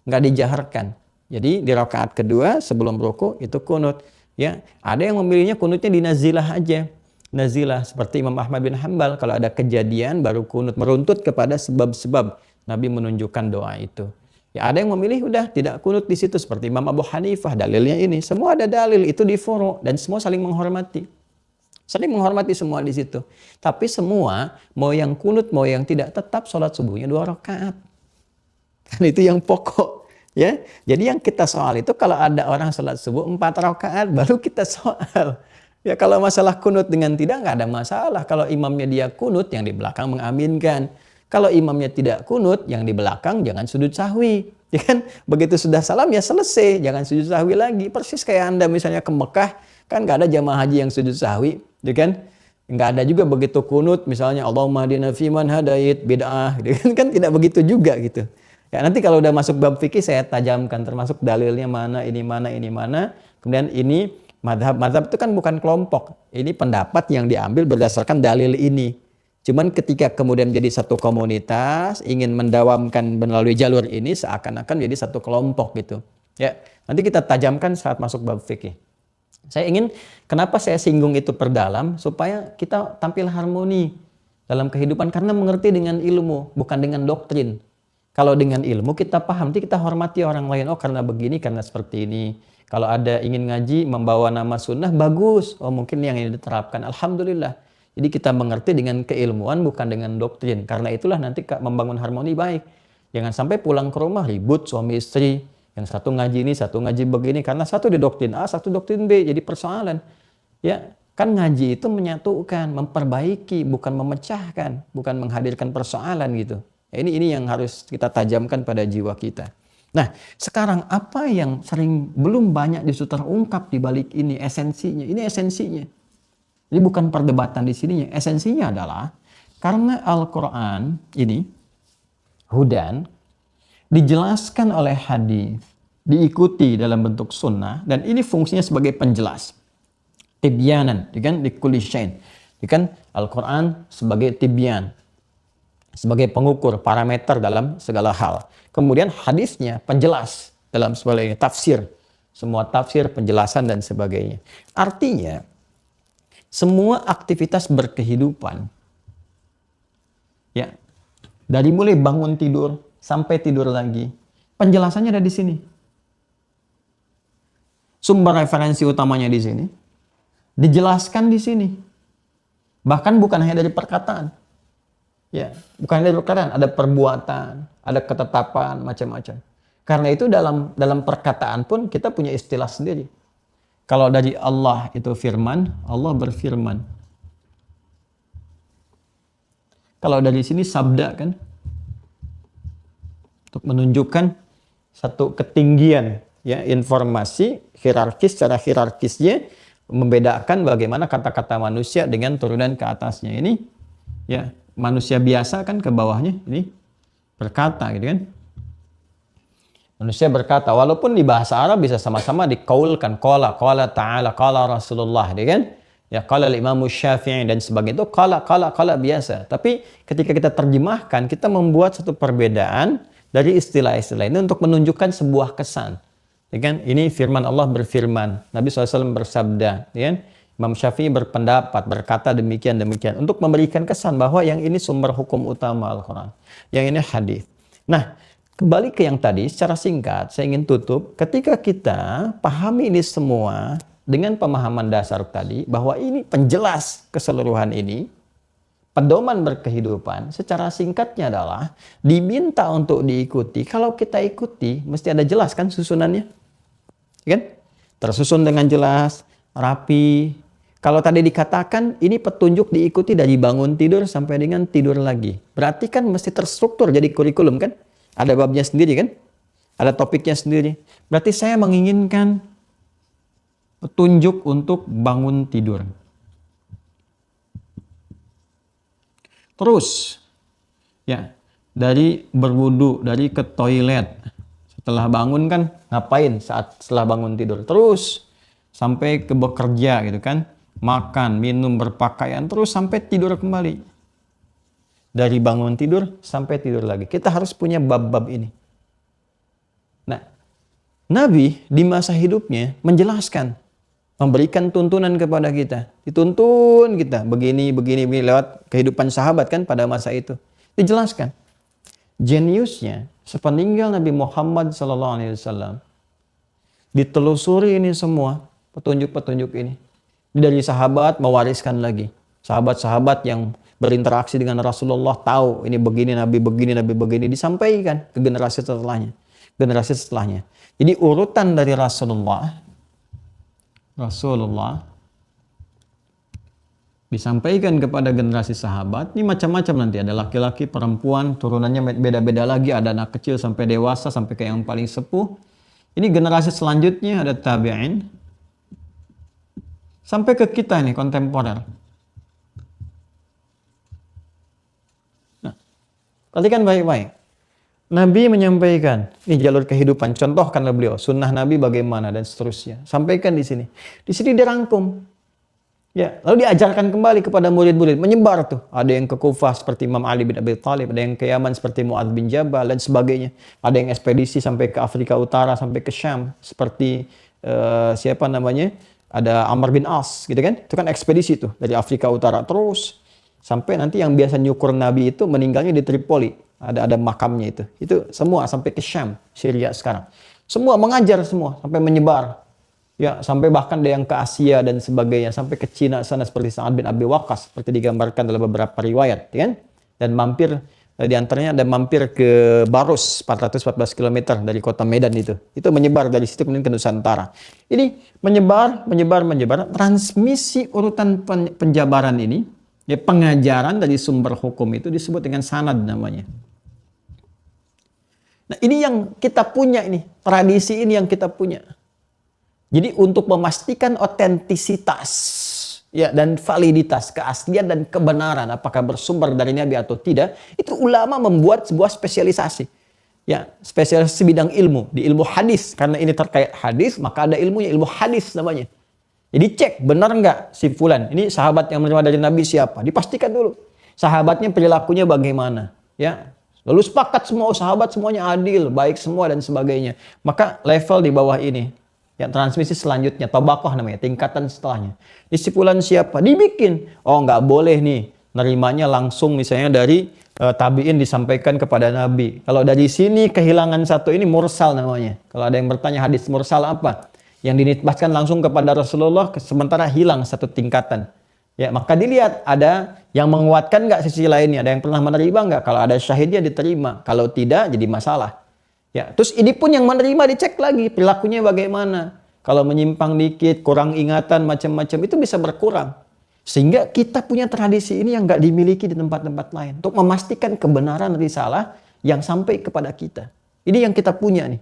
nggak dijaharkan. Jadi di rakaat kedua sebelum ruku itu kunut. Ya, ada yang memilihnya kunutnya di nazilah aja. Nazilah seperti Imam Ahmad bin Hanbal, kalau ada kejadian baru kunut, meruntut kepada sebab-sebab Nabi menunjukkan doa itu. Ya, ada yang memilih udah tidak kunut di situ seperti Imam Abu Hanifah, dalilnya ini. Semua ada dalil itu di furu' dan semua saling menghormati. Saling menghormati semua di situ. Tapi semua, mau yang kunut, mau yang tidak, tetap sholat subuhnya 2 rakaat. Kan itu yang pokok. Ya, jadi yang kita soal itu kalau ada orang sholat subuh 4 rakaat, baru kita soal. Ya kalau masalah kunut dengan tidak, nggak ada masalah. Kalau imamnya dia kunut, yang di belakang mengaminkan. Kalau imamnya tidak kunut, yang di belakang jangan sujud sahwi. Ya kan? Begitu sudah salam ya selesai, jangan sujud sahwi lagi. Persis kayak Anda misalnya ke Mekah, kan nggak ada jamaah haji yang sujud sahwi, ya kan? Nggak ada juga begitu kunut, misalnya Allahumma hadina fiman hadait, bid'ah, kan tidak begitu juga gitu. Ya nanti kalau udah masuk bab fikih saya tajamkan, termasuk dalilnya mana, ini mana, ini mana. Kemudian ini madhab itu kan bukan kelompok, ini pendapat yang diambil berdasarkan dalil ini. Cuman ketika kemudian menjadi satu komunitas, ingin mendawamkan melalui jalur ini seakan-akan jadi satu kelompok gitu. Ya, nanti kita tajamkan saat masuk bab fikih. Saya ingin, kenapa saya singgung itu perdalam, supaya kita tampil harmoni dalam kehidupan, karena mengerti dengan ilmu, bukan dengan doktrin. Kalau dengan ilmu kita paham, nanti kita hormati orang lain, oh karena begini, karena seperti ini. Kalau ada ingin ngaji, membawa nama sunnah, bagus, oh mungkin yang ini diterapkan, alhamdulillah. Jadi kita mengerti dengan keilmuan, bukan dengan doktrin. Karena itulah nanti membangun harmoni baik. Jangan sampai pulang ke rumah ribut suami istri, yang satu ngaji ini, satu ngaji begini, karena satu di doktrin A, satu doktrin B, jadi persoalan. Ya, kan ngaji itu menyatukan, memperbaiki, bukan memecahkan, bukan menghadirkan persoalan gitu. Ya, ini yang harus kita tajamkan pada jiwa kita. Nah, sekarang apa yang sering belum banyak terungkap di balik ini esensinya? Ini esensinya. Jadi bukan perdebatan di sininya. Esensinya adalah karena Al-Quran ini hudan, dijelaskan oleh hadis, diikuti dalam bentuk sunnah, dan ini fungsinya sebagai penjelas. Tibyanan, kan, di kulli syai'in. Kan Al-Quran sebagai tibyan, sebagai pengukur parameter dalam segala hal. Kemudian hadisnya penjelas dalam sebagai tafsir, semua tafsir, penjelasan dan sebagainya. Artinya semua aktivitas berkehidupan, ya, dari mulai bangun tidur sampai tidur lagi, penjelasannya ada di sini. Sumber referensi utamanya di sini, dijelaskan di sini. Bahkan bukan hanya dari perkataan, ya, bukan hanya dari perkataan, ada perbuatan, ada ketetapan, macam-macam. Karena itu dalam perkataan pun kita punya istilah sendiri. Kalau dari Allah itu firman, Allah berfirman. Kalau dari sini sabda kan, untuk menunjukkan satu ketinggian, ya, informasi hierarkis, secara hierarkisnya membedakan bagaimana kata-kata manusia dengan turunan ke atasnya. Ini, ya, manusia biasa kan ke bawahnya ini berkata gitu kan. Manusia berkata, walaupun di bahasa Arab bisa sama-sama dikaulkan, qala ta'ala, qala Rasulullah, kan? Ya, qala Imam Syafi'i dan sebagainya, itu qala biasa. Tapi ketika kita terjemahkan, kita membuat satu perbedaan dari istilah-istilah ini untuk menunjukkan sebuah kesan. Ya kan? Ini firman Allah berfirman, Nabi SAW bersabda, ya kan? Imam Syafi'i berpendapat, berkata demikian, untuk memberikan kesan bahwa yang ini sumber hukum utama Al-Quran, yang ini hadis. Nah, kembali ke yang tadi, secara singkat, saya ingin tutup. Ketika kita pahami ini semua dengan pemahaman dasar tadi, bahwa ini penjelas keseluruhan ini, pedoman berkehidupan, secara singkatnya adalah diminta untuk diikuti. Kalau kita ikuti, mesti ada jelas kan susunannya? Kan? Tersusun dengan jelas, rapi. Kalau tadi dikatakan, ini petunjuk diikuti dari bangun tidur sampai dengan tidur lagi. Berarti kan mesti terstruktur jadi kurikulum kan? Ada babnya sendiri kan? Ada topiknya sendiri. Berarti saya menginginkan petunjuk untuk bangun tidur. Terus, ya, dari berwudu, dari ke toilet. Setelah bangun kan ngapain setelah bangun tidur? Terus sampai ke bekerja gitu kan? Makan, minum, berpakaian, terus sampai tidur kembali. Dari bangun tidur sampai tidur lagi. Kita harus punya bab-bab ini. Nah, Nabi di masa hidupnya menjelaskan, memberikan tuntunan kepada kita. Dituntun kita begini lewat kehidupan sahabat kan pada masa itu. Dijelaskan. Jeniusnya sepeninggal Nabi Muhammad SAW ditelusuri ini semua petunjuk-petunjuk ini. Dari sahabat mewariskan lagi. Sahabat-sahabat yang berinteraksi dengan Rasulullah tahu ini begini, Nabi begini, disampaikan ke generasi setelahnya. Generasi setelahnya. Jadi urutan dari Rasulullah disampaikan kepada generasi sahabat. Ini macam-macam nanti. Ada laki-laki, perempuan, turunannya beda-beda lagi. Ada anak kecil sampai dewasa, sampai ke yang paling sepuh. Ini generasi selanjutnya ada tabi'in. Sampai ke kita nih, kontemporer. Nah, perhatikan baik-baik. Nabi menyampaikan, ini jalur kehidupan, contohkanlah beliau, sunnah Nabi bagaimana dan seterusnya. Sampaikan di sini. Di sini dirangkum. Ya, lalu diajarkan kembali kepada murid-murid, menyebar tuh. Ada yang ke Kufah seperti Imam Ali bin Abi Thalib, ada yang ke Yaman seperti Mu'adz bin Jabal dan sebagainya. Ada yang ekspedisi sampai ke Afrika Utara, sampai ke Syam seperti siapa namanya? Ada Amr bin As, gitu kan? Itu kan ekspedisi tuh dari Afrika Utara terus sampai nanti yang biasa nyukur Nabi itu meninggalnya di Tripoli. Ada makamnya itu. Itu semua sampai ke Syam, Syria sekarang. Semua mengajar semua sampai menyebar. Ya, sampai bahkan ada yang ke Asia dan sebagainya, sampai ke Cina sana seperti Sa'ad bin Abi Waqqas seperti digambarkan dalam beberapa riwayat, ya kan? Dan mampir di antaranya ada mampir ke Baros 414 km dari kota Medan itu. Itu menyebar dari situ kemudian ke Nusantara. Ini menyebar. Transmisi urutan penjabaran ini, ya pengajaran dari sumber hukum itu disebut dengan sanad namanya. Nah, ini yang kita punya ini, tradisi ini yang kita punya. Jadi untuk memastikan otentisitas ya dan validitas, keaslian dan kebenaran apakah bersumber dari Nabi atau tidak, itu ulama membuat sebuah spesialisasi. Ya, spesialisasi bidang ilmu, di ilmu hadis. Karena ini terkait hadis, maka ada ilmunya, ilmu hadis namanya. Jadi cek benar nggak si fulan, ini sahabat yang menerima dari Nabi siapa? Dipastikan dulu. Sahabatnya perilakunya bagaimana, ya. Lalu sepakat semua sahabat semuanya adil, baik semua dan sebagainya. Maka level di bawah ini, yang transmisi selanjutnya, tabakoh namanya, tingkatan setelahnya. Discipulan siapa? Dibikin. Oh, nggak boleh nih, nerimanya langsung misalnya dari tabi'in disampaikan kepada Nabi. Kalau dari sini kehilangan satu ini mursal namanya. Kalau ada yang bertanya hadis mursal apa? Yang dinisbahkan langsung kepada Rasulullah, sementara hilang satu tingkatan. Ya, maka dilihat ada yang menguatkan nggak sisi lainnya, ada yang pernah menerima nggak? Kalau ada syahidnya diterima, kalau tidak jadi masalah. Ya, terus ini pun yang menerima dicek lagi perilakunya bagaimana. Kalau menyimpang dikit, kurang ingatan macam-macam itu bisa berkurang. Sehingga kita punya tradisi ini yang nggak dimiliki di tempat-tempat lain untuk memastikan kebenaran risalah yang sampai kepada kita. Ini yang kita punya nih.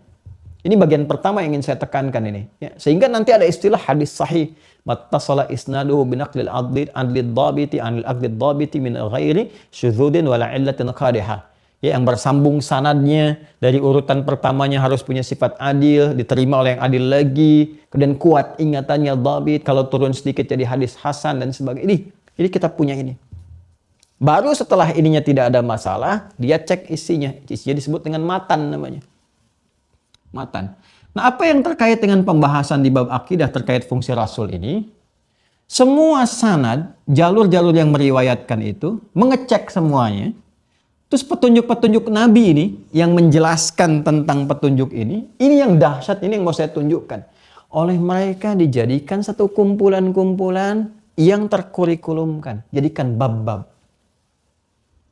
Ini bagian pertama yang ingin saya tekankan ini. Ya, sehingga nanti ada istilah hadis sahih. Mattasala isnaduhu binaqlil adlid dhabiti anil adlid dhabiti min ghairi syudzudin wala illatin qadihah. Ya, yang bersambung sanadnya dari urutan pertamanya harus punya sifat adil, diterima oleh yang adil lagi, kemudian kuat ingatannya dhabit, kalau turun sedikit jadi hadis hasan dan sebagainya. Ini kita punya ini. Baru setelah ininya tidak ada masalah, dia cek isinya. Isinya disebut dengan matan namanya. Matan. Nah, apa yang terkait dengan pembahasan di bab akidah terkait fungsi Rasul ini? Semua sanad, jalur-jalur yang meriwayatkan itu, mengecek semuanya. Terus petunjuk-petunjuk Nabi ini, yang menjelaskan tentang petunjuk ini yang dahsyat, ini yang mau saya tunjukkan. Oleh mereka dijadikan satu kumpulan-kumpulan yang terkurikulumkan. Jadikan bab-bab.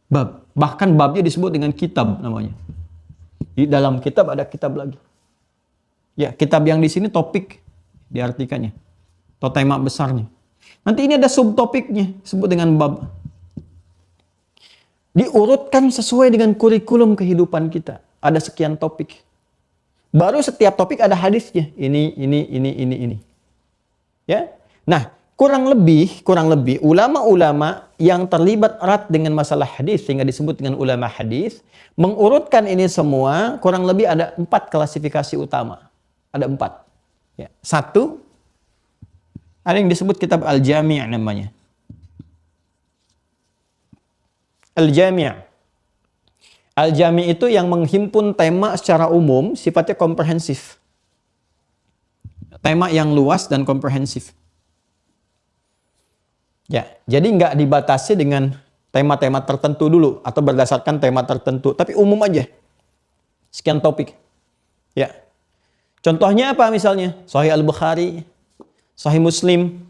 Bab. Bahkan babnya disebut dengan kitab namanya. Di dalam kitab ada kitab lagi. Ya, kitab yang di sini topik diartikannya. Atau tema besarnya. Nanti ini ada subtopiknya, disebut dengan bab. Diurutkan sesuai dengan kurikulum kehidupan kita. Ada sekian topik. Baru setiap topik ada hadisnya. Ini. Ya. Nah, kurang lebih ulama-ulama yang terlibat erat dengan masalah hadis sehingga disebut dengan ulama hadis mengurutkan ini semua, kurang lebih ada 4 klasifikasi utama. Ada 4. Ya. 1, ada yang disebut kitab Al-Jami' namanya. Al-Jami'. Al-Jami' itu yang menghimpun tema secara umum, sifatnya komprehensif. Tema yang luas dan komprehensif. Ya, jadi nggak dibatasi dengan tema-tema tertentu dulu atau berdasarkan tema tertentu, tapi umum aja. Sekian topik. Ya. Contohnya apa misalnya? Sahih Al-Bukhari, Sahih Muslim,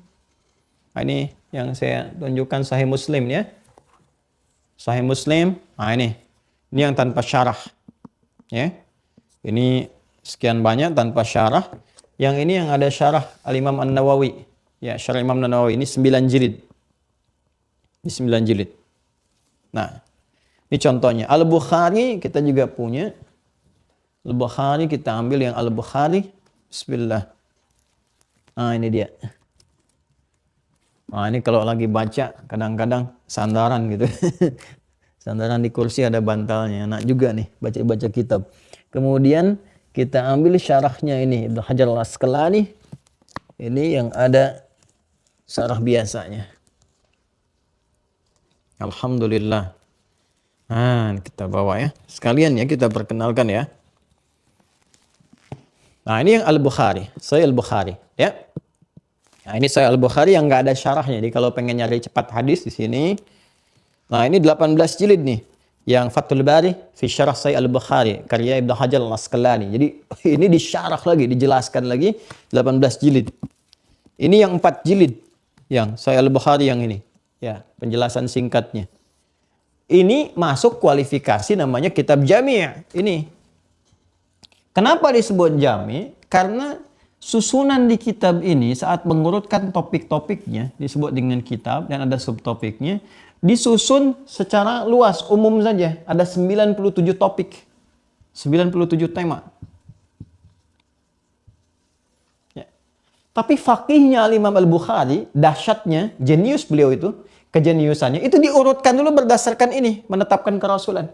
Nah, ini yang saya tunjukkan Sahih Muslim ya. Sahih Muslim. Nah, ini yang tanpa syarah. Ya. Ini sekian banyak tanpa syarah. Yang ini yang ada syarah Al-Imam An-Nawawi. Ya, syarah Imam An-Nawawi ini 9 jilid. Ini 9 jilid. Nah, ini contohnya. Al-Bukhari kita juga punya. Al-Bukhari kita ambil yang Al-Bukhari. Bismillah. Nah, ini dia. Nah, ini kalau lagi baca kadang-kadang sandaran gitu. Sandaran di kursi ada bantalnya. Enak juga nih baca-baca kitab. Kemudian kita ambil syarahnya ini Ibnu Hajar Al-Asqalani. Ini yang ada syarah biasanya. Alhamdulillah. Nah, kita bawa ya. Sekalian ya kita perkenalkan ya. Nah, ini yang Al-Bukhari. Sahih Al-Bukhari ya. Nah, ini Sahih Al-Bukhari yang nggak ada syarahnya. Jadi kalau pengen nyari cepat hadis di sini. Nah, ini 18 jilid nih. Yang Fathul Bari fi Syarah Sahih Al-Bukhari karya Ibnu Hajar Al-Asqalani. Jadi ini disyarah lagi, dijelaskan lagi 18 jilid. Ini yang 4 jilid yang Sahih Al-Bukhari yang ini. Ya, penjelasan singkatnya. Ini masuk kualifikasi namanya kitab jami'. Ini. Kenapa disebut jami'? Karena susunan di kitab ini saat mengurutkan topik-topiknya disebut dengan kitab dan ada subtopiknya. Disusun secara luas, umum saja. Ada 97 topik. 97 tema. Ya. Tapi fakihnya Imam Al-Bukhari, dahsyatnya, jenius beliau itu, kejeniusannya, itu diurutkan dulu berdasarkan ini, menetapkan kerasulan.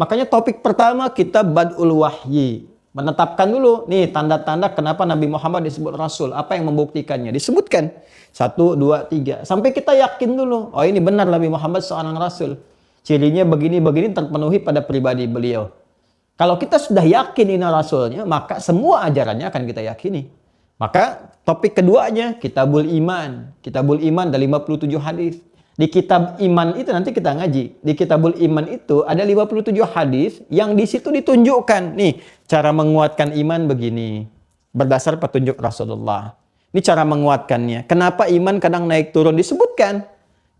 Makanya topik pertama kitab Bad'ul Wahyi. Menetapkan dulu, nih tanda-tanda kenapa Nabi Muhammad disebut Rasul. Apa yang membuktikannya? Disebutkan. 1, 2, 3. Sampai kita yakin dulu. Oh ini benar Nabi Muhammad seorang Rasul. Cirinya begini-begini terpenuhi pada pribadi beliau. Kalau kita sudah yakin ini Rasulnya, maka semua ajarannya akan kita yakini. Maka topik keduanya, Kitabul Iman. Kitabul Iman ada 57 hadis. Di kitab iman itu nanti kita ngaji. Di kitabul iman itu ada 57 hadis yang di situ ditunjukkan. Nih, cara menguatkan iman begini. Berdasar petunjuk Rasulullah. Ini cara menguatkannya. Kenapa iman kadang naik turun disebutkan.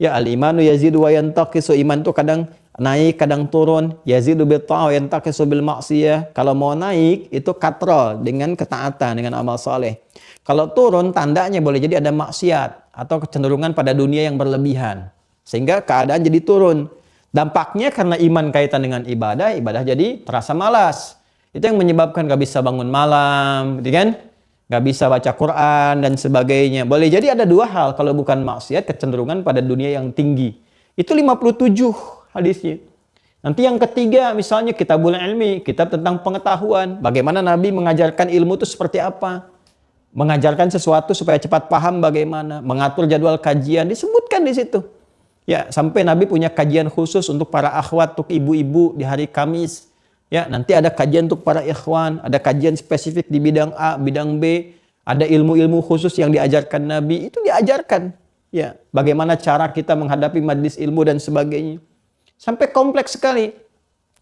Ya al-imanu yazidu wa yantaqisu. Iman itu kadang naik, kadang turun. Yazidu bil ta'ah wa yantaqisu bil ma'siyah. Kalau mau naik itu katrol dengan ketaatan, dengan amal soleh. Kalau turun tandanya boleh jadi ada maksiat atau kecenderungan pada dunia yang berlebihan. Sehingga keadaan jadi turun. Dampaknya karena iman kaitan dengan ibadah, ibadah jadi terasa malas. Itu yang menyebabkan gak bisa bangun malam, gitu kan? Gak bisa baca Quran dan sebagainya. Boleh jadi ada dua hal kalau bukan maksiat, kecenderungan pada dunia yang tinggi. Itu 57 hadisnya. Nanti yang ketiga misalnya kitabul ilmi, kitab tentang pengetahuan. Bagaimana Nabi mengajarkan ilmu itu seperti apa? Mengajarkan sesuatu supaya cepat paham bagaimana, mengatur jadwal kajian disebutkan di situ. Ya, sampai Nabi punya kajian khusus untuk para akhwat, untuk ibu-ibu di hari Kamis. Ya, nanti ada kajian untuk para ikhwan, ada kajian spesifik di bidang A, bidang B, ada ilmu-ilmu khusus yang diajarkan Nabi, itu diajarkan. Ya, bagaimana cara kita menghadapi majlis ilmu dan sebagainya. Sampai kompleks sekali.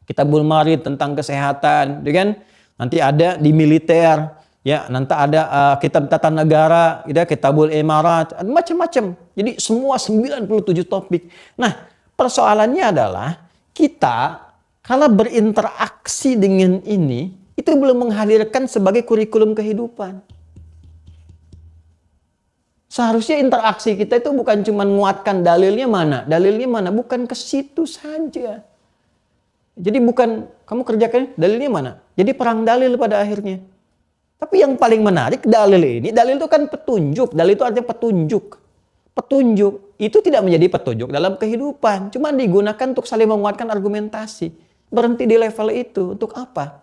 Kitabul Marid tentang kesehatan, kan? Nanti ada di militer. Ya, nanti ada kitab tata negara, ya, kitabul imarat, macam-macam. Jadi semua 97 topik. Nah, persoalannya adalah kita kalau berinteraksi dengan ini, itu belum menghadirkan sebagai kurikulum kehidupan. Seharusnya interaksi kita itu bukan cuma menguatkan dalilnya mana, bukan ke situ saja. Jadi bukan kamu kerjakan dalilnya mana. Jadi perang dalil pada akhirnya. Tapi yang paling menarik dalil ini, dalil itu kan petunjuk. Dalil itu artinya petunjuk. Petunjuk itu tidak menjadi petunjuk dalam kehidupan. Cuma digunakan untuk saling menguatkan argumentasi. Berhenti di level itu. Untuk apa?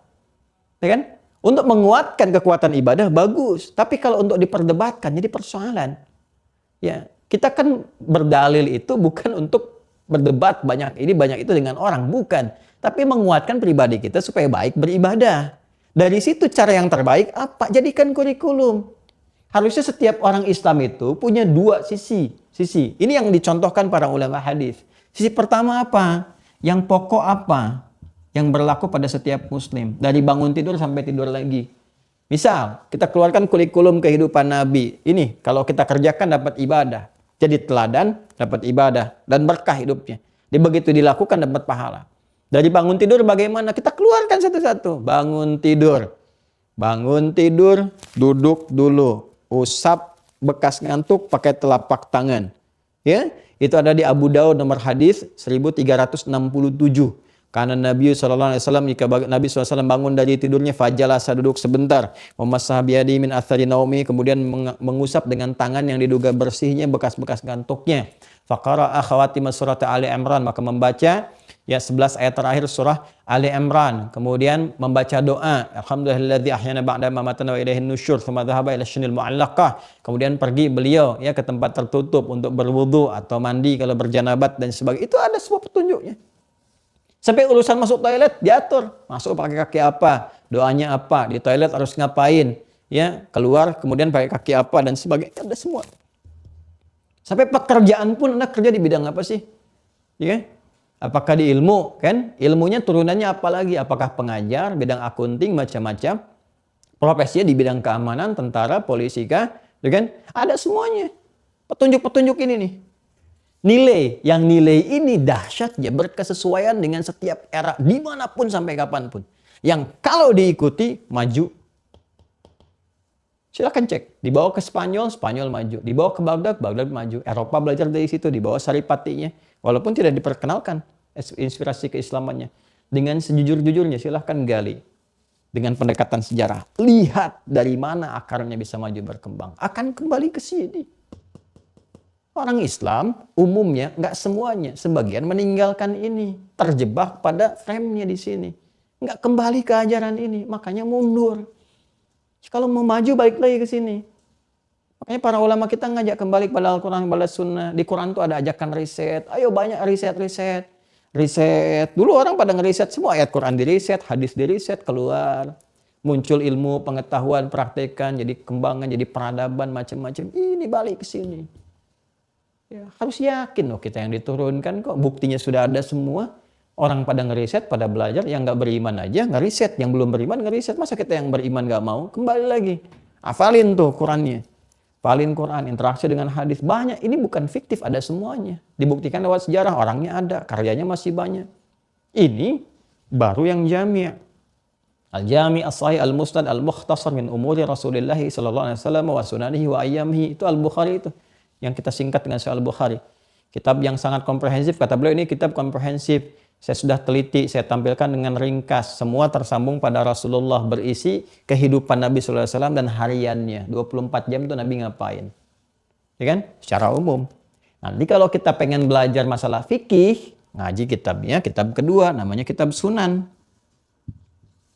Ya kan? Untuk menguatkan kekuatan ibadah bagus. Tapi kalau untuk diperdebatkan jadi persoalan. Ya, kita kan berdalil itu bukan untuk berdebat banyak ini banyak itu dengan orang. Bukan. Tapi menguatkan pribadi kita supaya baik beribadah. Dari situ cara yang terbaik apa? Jadikan kurikulum. Harusnya setiap orang Islam itu punya dua sisi. Ini yang dicontohkan para ulama hadis. Sisi pertama apa? Yang pokok apa? Yang berlaku pada setiap muslim. Dari bangun tidur sampai tidur lagi. Misal, kita keluarkan kurikulum kehidupan Nabi. Ini kalau kita kerjakan dapat ibadah. Jadi teladan, dapat ibadah, dan berkah hidupnya. Dia begitu dilakukan dapat pahala. Dari bangun tidur bagaimana? Kita keluarkan satu-satu. Bangun tidur, duduk dulu. Usap bekas ngantuk pakai telapak tangan. Ya, itu ada di Abu Daud nomor hadis 1367. Karena Nabi SAW, jika Nabi SAW bangun dari tidurnya, fajalasa, duduk sebentar, memasah biyadi min athari naumi, kemudian mengusap dengan tangan yang diduga bersihnya bekas-bekas ngantuknya. Faqara'a khawatim surat Ali Imran, maka membaca 11 ayat terakhir surah Ali Imran. Kemudian membaca doa, alhamdulillahilladzi ahyana ba'da ma matana wa ilaihin nusyur, tsumma dhahaba ila syinil mu'allaqah. Kemudian pergi beliau ke tempat tertutup untuk berwudu atau mandi kalau berjanabat dan sebagainya. Itu ada semua petunjuknya. Sampai urusan masuk toilet diatur, masuk pakai kaki apa, doanya apa, di toilet harus ngapain, keluar kemudian pakai kaki apa dan sebagainya, ada semua. Sampai pekerjaan pun Anda kerja di bidang apa sih? Apakah di ilmu, kan? Ilmunya turunannya apa lagi? Apakah pengajar, bidang akunting, macam-macam. Profesinya di bidang keamanan, tentara, polisi kah? Ada semuanya. Petunjuk-petunjuk ini nih. Nilai ini dahsyatnya berkesesuaian dengan setiap era, dimanapun sampai kapanpun. Yang kalau diikuti, maju. Silahkan cek. Dibawa ke Spanyol, Spanyol maju. Dibawa ke Baghdad, Baghdad maju. Eropa belajar dari situ, dibawa saripatinya. Walaupun tidak diperkenalkan inspirasi keislamannya. Dengan sejujur-jujurnya, silahkan gali. Dengan pendekatan sejarah. Lihat dari mana akarnya bisa maju berkembang. Akan kembali ke sini. Orang Islam umumnya, nggak semuanya, sebagian meninggalkan ini, terjebak pada frame-nya di sini, nggak kembali ke ajaran ini, makanya mundur. Kalau mau maju balik lagi ke sini. Makanya para ulama kita ngajak kembali kepada Al-Quran, kepada Sunnah. Di Quran tuh ada ajakan riset. Ayo banyak riset. Dulu orang pada ngeriset semua ayat Quran diriset, hadis diriset, keluar. Muncul ilmu, pengetahuan, praktekan, jadi kembangan, jadi peradaban, macam-macam. Ini balik ke sini. Harus yakin loh kita yang diturunkan kok. Buktinya sudah ada semua. Orang pada ngeriset, pada belajar. Yang nggak beriman aja ngeriset. Yang belum beriman ngeriset. Masa kita yang beriman nggak mau? Kembali lagi. Hafalin tuh Qurannya. Hafalin Quran. Interaksi dengan hadis. Banyak. Ini bukan fiktif. Ada semuanya. Dibuktikan lewat sejarah. Orangnya ada. Karyanya masih banyak. Ini baru yang jami'. Al-Jami' As-Sahih Al-Musnad Al-Mukhtasar min umuri Rasulullah sallallahu alaihi wasallam wa sunanihi wa ayyamihi. Itu Al-Bukhari itu. Yang kita singkat dengan Sahih Al-Bukhari. Kitab yang sangat komprehensif. Kata beliau ini kitab komprehensif. Saya sudah teliti, saya tampilkan dengan ringkas. Semua tersambung pada Rasulullah, berisi kehidupan Nabi SAW dan hariannya. 24 jam itu Nabi ngapain. Ya kan? Secara umum. Nanti kalau kita pengen belajar masalah fikih, ngaji kitabnya, kitab kedua, namanya kitab Sunan.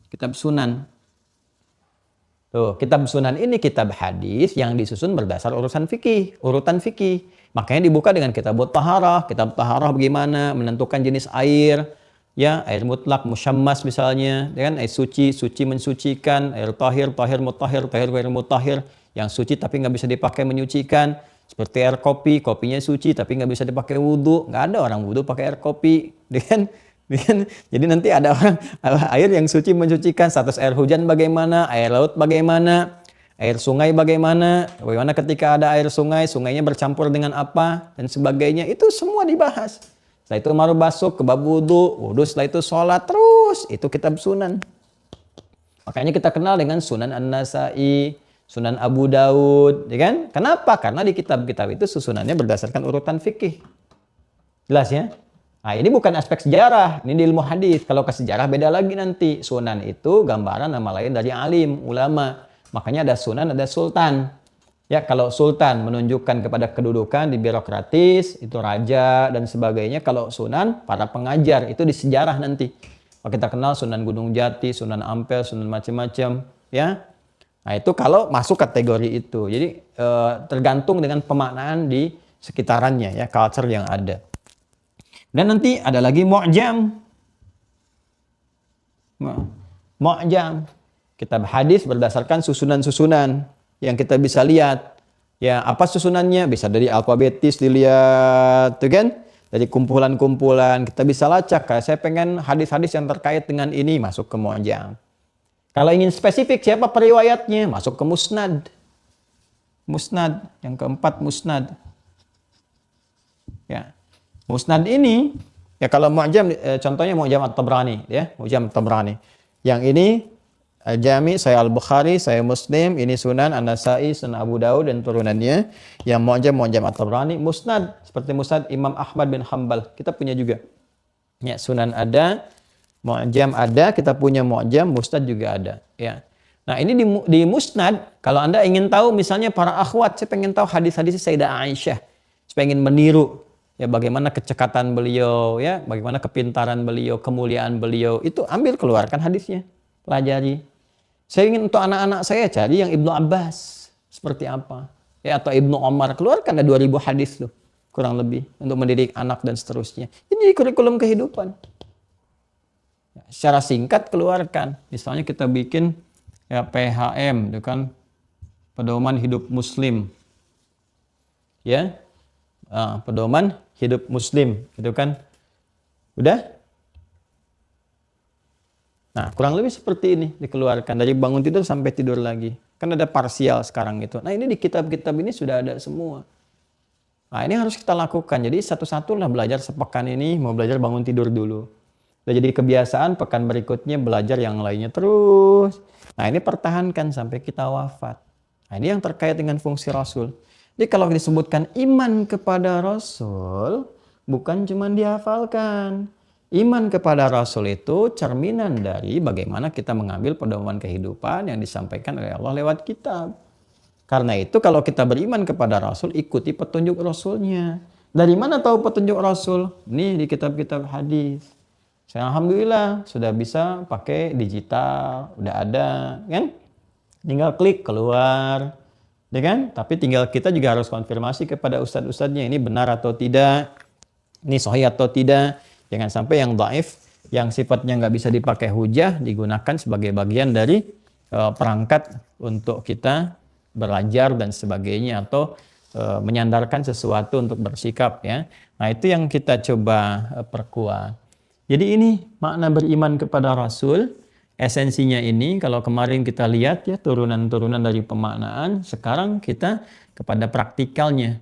Kitab Sunan. Tuh, kitab Sunan ini kitab hadis yang disusun berdasar urutan fikih. Makanya dibuka dengan kitab taharah. Kitab taharah bagaimana menentukan jenis air, air mutlak, musyammas misalnya, kan? Air suci mensucikan, air tahir mutahhir, tahir ghair mutahhir, yang suci tapi nggak bisa dipakai menyucikan. Seperti air kopi, kopinya suci tapi nggak bisa dipakai wudhu. Nggak ada orang wudhu pakai air kopi, kan? Jadi nanti ada orang air yang suci mensucikan, status air hujan bagaimana, air laut bagaimana, air sungai bagaimana ketika ada air sungai, sungainya bercampur dengan apa dan sebagainya, itu semua dibahas. Setelah itu baru masuk ke bab wudhu setelah itu sholat, terus itu kitab Sunan. Makanya kita kenal dengan Sunan An-Nasa'i, Sunan Abu Daud, ya kan? Kenapa? Karena di kitab-kitab itu susunannya berdasarkan urutan fikih. Jelas ya? Nah, ini bukan aspek sejarah, ini di ilmu hadis. Kalau ke sejarah beda lagi nanti. Sunan itu gambaran nama lain dari alim, ulama. Makanya ada sunan, ada sultan. Kalau sultan menunjukkan kepada kedudukan di birokratis, itu raja dan sebagainya. Kalau sunan, para pengajar, itu di sejarah nanti. Kita kenal Sunan Gunung Jati, Sunan Ampel, Sunan macam-macam. Nah, itu kalau masuk kategori itu. Jadi tergantung dengan pemaknaan di sekitarannya, culture yang ada. Dan nanti ada lagi mu'jam. Mu'jam. Kitab hadis berdasarkan susunan-susunan yang kita bisa lihat. Apa susunannya? Bisa dari alfabetis dilihat, tuh kan? Dari kumpulan-kumpulan kita bisa lacak. Kalau saya pengen hadis-hadis yang terkait dengan ini, masuk ke mu'jam. Kalau ingin spesifik siapa periwayatnya, masuk ke musnad. Musnad, yang keempat musnad. Musnad ini ya kalau mu'jam contohnya mu'jam At-Tabrani ya, mu'jam At-Tabrani. Yang ini Jami, saya Al-Bukhari, saya Muslim, ini Sunan An-Nasa'i, Sunan Abu Daud dan turunannya. Yang mu'jam At-Tabrani, Musnad seperti Musnad Imam Ahmad bin Hanbal. Kita punya juga. Ya, Sunan ada, mu'jam ada, kita punya mu'jam, Musnad juga ada, ya. Nah, ini di Musnad, kalau Anda ingin tahu misalnya para akhwat, saya pengen tahu hadis-hadis Sayyidah Aisyah. Saya pengen meniru ya bagaimana kecekatan beliau, ya, bagaimana kepintaran beliau, kemuliaan beliau, itu ambil keluarkan hadisnya, pelajari. Saya ingin untuk anak-anak saya cari yang Ibnu Abbas seperti apa, ya, atau Ibnu Omar, keluarkan ada 2000 hadis loh, kurang lebih untuk mendidik anak dan seterusnya. Ini kurikulum kehidupan. Ya, secara singkat keluarkan, misalnya kita bikin ya PHM, itu kan pedoman hidup Muslim, ya, pedoman hidup Muslim, itu kan, udah. Nah, kurang lebih seperti ini dikeluarkan dari bangun tidur sampai tidur lagi. Kan ada parsial sekarang itu. Nah, ini di kitab-kitab ini sudah ada semua. Nah, ini harus kita lakukan. Jadi satu-satu lah belajar sepekan ini, mau belajar bangun tidur dulu. Udah jadi kebiasaan, pekan berikutnya belajar yang lainnya terus. Nah, ini pertahankan sampai kita wafat. Nah, ini yang terkait dengan fungsi Rasul. Jadi kalau disebutkan iman kepada Rasul, bukan cuma dihafalkan. Iman kepada Rasul itu cerminan dari bagaimana kita mengambil pedoman kehidupan yang disampaikan oleh Allah lewat kitab. Karena itu kalau kita beriman kepada Rasul, ikuti petunjuk Rasulnya. Dari mana tahu petunjuk Rasul? Nih di kitab-kitab hadis. Saya alhamdulillah sudah bisa pakai digital, udah ada, kan? Tinggal klik keluar, ya kan? Tapi tinggal kita juga harus konfirmasi kepada ustadz-ustadznya ini benar atau tidak, ini sahih atau tidak. Jangan sampai yang dhaif, yang sifatnya nggak bisa dipakai hujah, digunakan sebagai bagian dari perangkat untuk kita belajar dan sebagainya, atau menyandarkan sesuatu untuk bersikap, ya. Nah, itu yang kita coba perkuat. Jadi ini makna beriman kepada Rasul, esensinya ini kalau kemarin kita lihat ya turunan-turunan dari pemaknaan, sekarang kita kepada praktikalnya.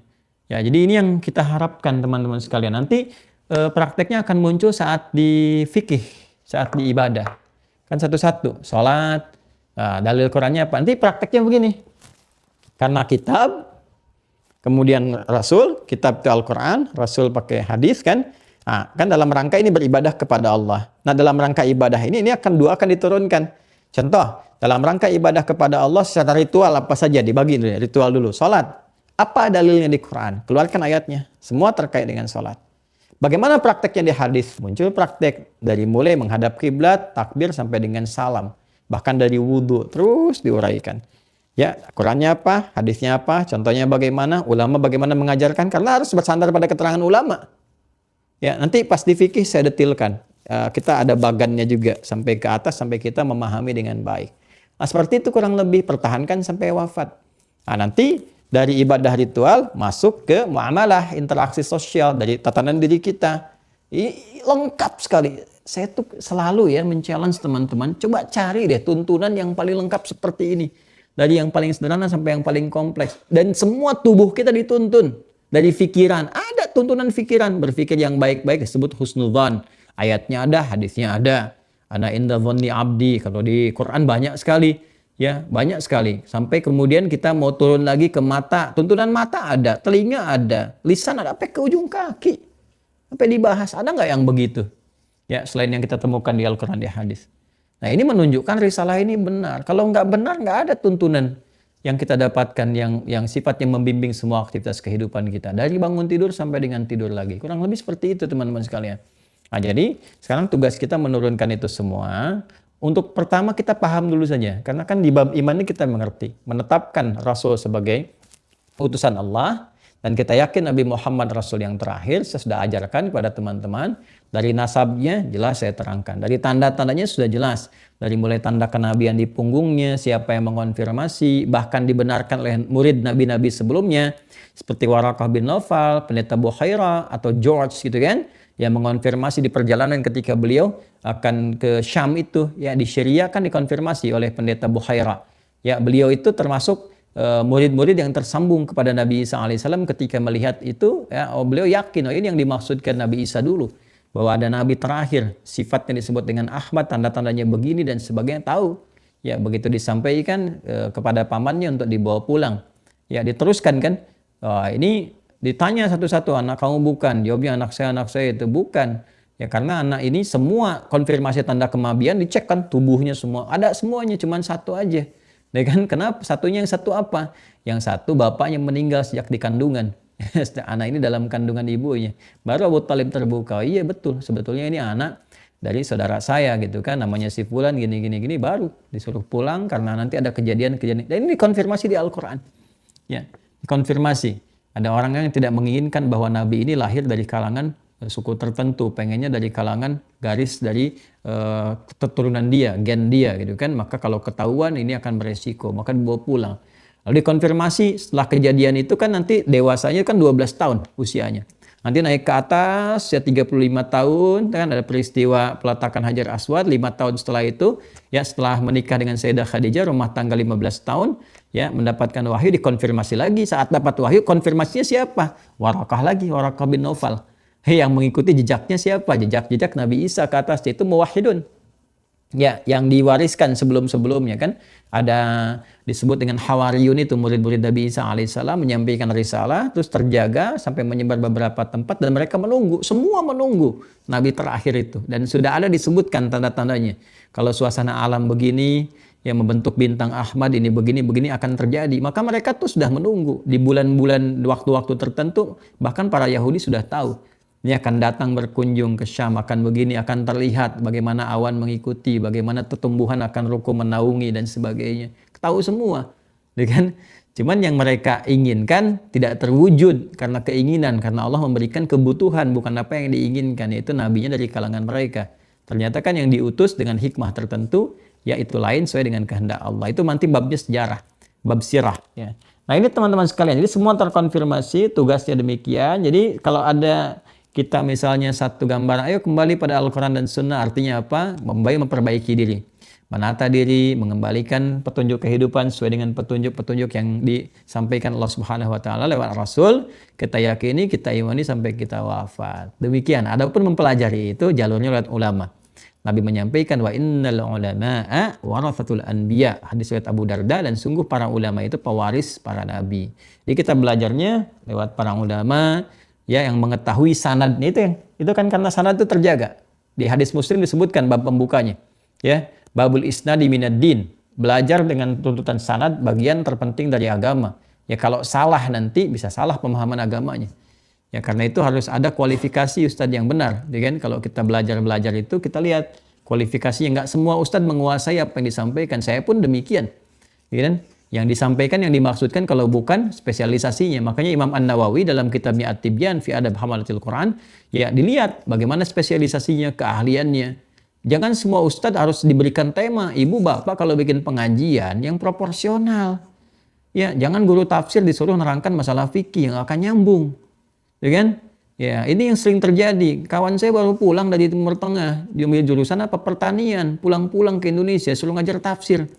Ya, jadi ini yang kita harapkan teman-teman sekalian. Nanti prakteknya akan muncul saat di fikih, saat di ibadah. Kan satu-satu, sholat, dalil Qurannya apa. Nanti prakteknya begini. Karena kitab, kemudian Rasul, kitab itu Al-Quran, Rasul pakai hadis kan. Nah, kan dalam rangka ini beribadah kepada Allah. Nah, dalam rangka ibadah ini akan diturunkan. Contoh, dalam rangka ibadah kepada Allah secara ritual apa saja, dibagi ritual dulu. Sholat, apa dalilnya di Quran? Keluarkan ayatnya. Semua terkait dengan sholat. Bagaimana prakteknya di hadis? Muncul praktek dari mulai menghadap kiblat, takbir sampai dengan salam. Bahkan dari wudhu terus diuraikan. Ya, Qurannya apa? Hadisnya apa? Contohnya bagaimana? Ulama bagaimana mengajarkan? Karena harus bersandar pada keterangan ulama. Ya, nanti pas di fikih saya detilkan. Kita ada bagannya juga sampai ke atas sampai kita memahami dengan baik. Nah, seperti itu kurang lebih, pertahankan sampai wafat. Nah, nanti dari ibadah ritual masuk ke muamalah, interaksi sosial dari tatanan diri kita. Lengkap sekali. Saya tuh selalu ya men-challenge teman-teman, coba cari deh tuntunan yang paling lengkap seperti ini. Dari yang paling sederhana sampai yang paling kompleks. Dan semua tubuh kita dituntun. Dari fikiran, ada tuntunan fikiran. Berpikir yang baik-baik disebut husnudzan. Ayatnya ada, hadisnya ada. Ana inda dhanni abdi. Kalau di Quran banyak sekali. Ya, banyak sekali. Sampai kemudian kita mau turun lagi ke mata. Tuntunan mata ada, telinga ada, lisan ada, sampai ke ujung kaki. Sampai dibahas. Ada nggak yang begitu? Ya, selain yang kita temukan di Al-Quran, di hadis. Nah, ini menunjukkan risalah ini benar. Kalau nggak benar, nggak ada tuntunan yang kita dapatkan yang sifatnya membimbing semua aktivitas kehidupan kita. Dari bangun tidur sampai dengan tidur lagi. Kurang lebih seperti itu teman-teman sekalian. Nah, jadi sekarang tugas kita menurunkan itu semua. Untuk pertama kita paham dulu saja. Karena kan di bab iman ini kita mengerti. Menetapkan Rasul sebagai utusan Allah. Dan kita yakin Nabi Muhammad Rasul yang terakhir. Saya sudah ajarkan kepada teman-teman. Dari nasabnya jelas saya terangkan. Dari tanda-tandanya sudah jelas. Dari mulai tanda kenabian di punggungnya. Siapa yang mengonfirmasi. Bahkan dibenarkan oleh murid nabi-nabi sebelumnya. Seperti Warakah bin Nawfal, Pendeta Bukhairah, atau George gitu kan. Yang mengonfirmasi di perjalanan ketika beliau akan ke Syam itu, ya di Syria kan dikonfirmasi oleh Pendeta Bukhairah. Ya, beliau itu termasuk murid-murid yang tersambung kepada Nabi Isa alaihissalam ketika melihat itu, ya, beliau yakin, ini yang dimaksudkan Nabi Isa dulu, bahwa ada Nabi terakhir, sifatnya disebut dengan Ahmad, tanda-tandanya begini dan sebagainya, tahu. Ya, begitu disampaikan kepada pamannya untuk dibawa pulang. Ya, diteruskan kan, ini ditanya satu-satu, anak kamu bukan? Jawabnya anak saya itu bukan. Ya, karena anak ini semua konfirmasi tanda kemabian dicek kan, tubuhnya semua, ada semuanya, cuma satu aja. Ya kan, kenapa? Satunya yang satu apa? Yang satu bapaknya meninggal sejak di kandungan. Anak ini dalam kandungan ibunya. Baru Abu Thalib terbuka, iya betul, sebetulnya ini anak dari saudara saya gitu kan, namanya si fulan gini, baru disuruh pulang karena nanti ada kejadian-kejadian. Dan ini dikonfirmasi di Al-Quran. Ya, dikonfirmasi. Ada orang yang tidak menginginkan bahwa Nabi ini lahir dari kalangan suku tertentu, pengennya dari kalangan garis dari keturunan dia, gen dia gitu kan. Maka kalau ketahuan ini akan beresiko, maka dibawa pulang. Lalu dikonfirmasi setelah kejadian itu kan nanti dewasanya kan 12 tahun usianya. Nanti naik ke atas ya 35 tahun, kan ada peristiwa peletakan Hajar Aswad 5 tahun setelah itu, ya setelah menikah dengan Sayyidah Khadijah rumah tangga 15 tahun, ya mendapatkan wahyu, dikonfirmasi lagi. Saat dapat wahyu konfirmasinya siapa? Warakah bin Naufal. Yang mengikuti jejaknya siapa? Jejak Nabi Isa ke atas, yaitu muwahhidun. Ya, yang diwariskan sebelum-sebelumnya kan ada disebut dengan Hawariyun, itu murid-murid Nabi Isa alaihissalam menyampaikan risalah terus terjaga sampai menyebar beberapa tempat dan mereka menunggu, semua menunggu Nabi terakhir itu, dan sudah ada disebutkan tanda-tandanya. Kalau suasana alam begini yang membentuk bintang Ahmad ini begini akan terjadi, maka mereka tuh sudah menunggu di bulan-bulan waktu-waktu tertentu. Bahkan para Yahudi sudah tahu ini akan datang berkunjung ke Syam, akan begini, akan terlihat bagaimana awan mengikuti, bagaimana tumbuhan akan ruko menaungi dan sebagainya. Tahu semua, ya kan? Cuman yang mereka inginkan tidak terwujud karena keinginan, karena Allah memberikan kebutuhan, bukan apa yang diinginkan, yaitu nabinya dari kalangan mereka. Ternyata kan yang diutus dengan hikmah tertentu, yaitu lain sesuai dengan kehendak Allah. Itu nanti babnya sejarah, bab sirah. Ya. Nah ini teman-teman sekalian, jadi semua terkonfirmasi, tugasnya demikian. Jadi kalau ada kita misalnya satu gambaran, ayo kembali pada Al-Quran dan Sunnah, artinya apa? Memperbaiki diri, menata diri, mengembalikan petunjuk kehidupan sesuai dengan petunjuk-petunjuk yang disampaikan Allah Subhanahu wa taala lewat Rasul. Kita yakini, kita imani sampai kita wafat. Demikian. Adapun mempelajari itu jalurnya lewat ulama. Nabi menyampaikan wa innal ulama'a warathatul anbiya, hadis riwayat Abu Darda, dan sungguh para ulama itu pewaris para nabi. Jadi kita belajarnya lewat para ulama, ya, yang mengetahui sanadnya itu kan karena sanad itu terjaga. Di hadis Muslim disebutkan bab pembukanya, ya, babul isnadi minad-din, belajar dengan tuntutan sanad bagian terpenting dari agama. Ya, kalau salah nanti bisa salah pemahaman agamanya. Ya, karena itu harus ada kualifikasi ustadz yang benar, ya kan? Kalau kita belajar itu kita lihat kualifikasinya, nggak semua ustadz menguasai apa yang disampaikan. Saya pun demikian, ya kan? Yang disampaikan, yang dimaksudkan kalau bukan spesialisasinya. Makanya Imam An-Nawawi dalam kitabnya At-Tibyan fi Adab Hamalatil Quran, ya dilihat bagaimana spesialisasinya, keahliannya. Jangan semua ustadz harus diberikan tema. Ibu bapak kalau bikin pengajian yang proporsional. Ya, jangan guru tafsir disuruh nerangkan masalah fikih yang akan nyambung. Ya kan? Ya, ini yang sering terjadi. Kawan saya baru pulang dari Timur Tengah, dia ambil jurusan apa? Pertanian, pulang-pulang ke Indonesia suruh ngajar tafsir.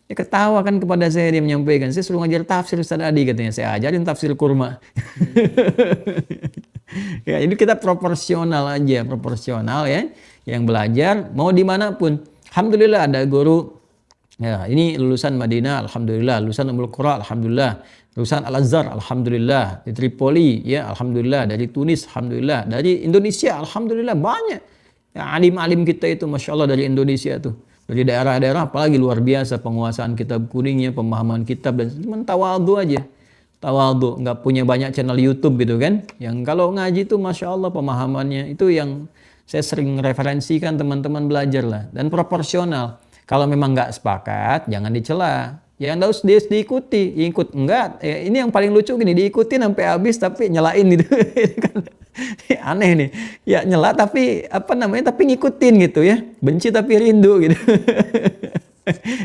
Dia ketawa kan kepada saya, dia menyampaikan, saya suruh ngajar tafsir Ustaz Adi, katanya. Saya ajarin tafsir kurma. Ya, ini kita proporsional aja, proporsional ya. Yang belajar mau dimanapun. Alhamdulillah ada guru. Ya, ini lulusan Madinah, alhamdulillah. Lulusan Ummul Qura, alhamdulillah. Lulusan Al-Azhar, alhamdulillah. Di Tripoli, ya, alhamdulillah. Dari Tunis, alhamdulillah. Dari Indonesia, alhamdulillah, banyak. Ya, alim-alim kita itu, Masya Allah, dari Indonesia tuh. Dari daerah-daerah, apalagi luar biasa penguasaan kitab kuningnya, pemahaman kitab, dan cuma tawadhu aja. Tawadhu, nggak punya banyak channel YouTube gitu kan. Yang kalau ngaji itu Masya Allah pemahamannya, itu yang saya sering referensikan teman-teman belajar lah. Dan proporsional. Kalau memang nggak sepakat, jangan dicela. Ya nggak usah diikuti, ikut enggak. Ya, ini yang paling lucu gini, diikuti sampai habis tapi nyelain gitu. Aneh nih. Ya nyela tapi tapi ngikutin gitu ya. Benci tapi rindu gitu.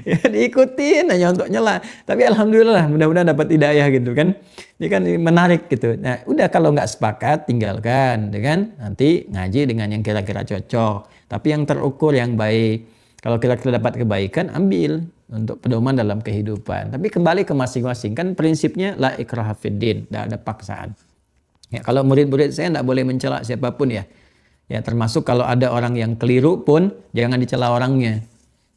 Ya diikutin hanya untuk nyela. Tapi alhamdulillah mudah-mudahan dapat hidayah gitu kan. Ini kan menarik gitu. Nah, udah kalau nggak sepakat tinggalkan, kan? Nanti ngaji dengan yang kira-kira cocok. Tapi yang terukur, yang baik. Kalau kira-kira dapat kebaikan, ambil. untuk pedoman dalam kehidupan. Tapi kembali ke masing-masing, kan prinsipnya la ikraha fiddin, tidak ada paksaan. Ya, kalau murid-murid saya tidak boleh mencela siapapun ya. Ya, termasuk kalau ada orang yang keliru pun jangan dicela orangnya.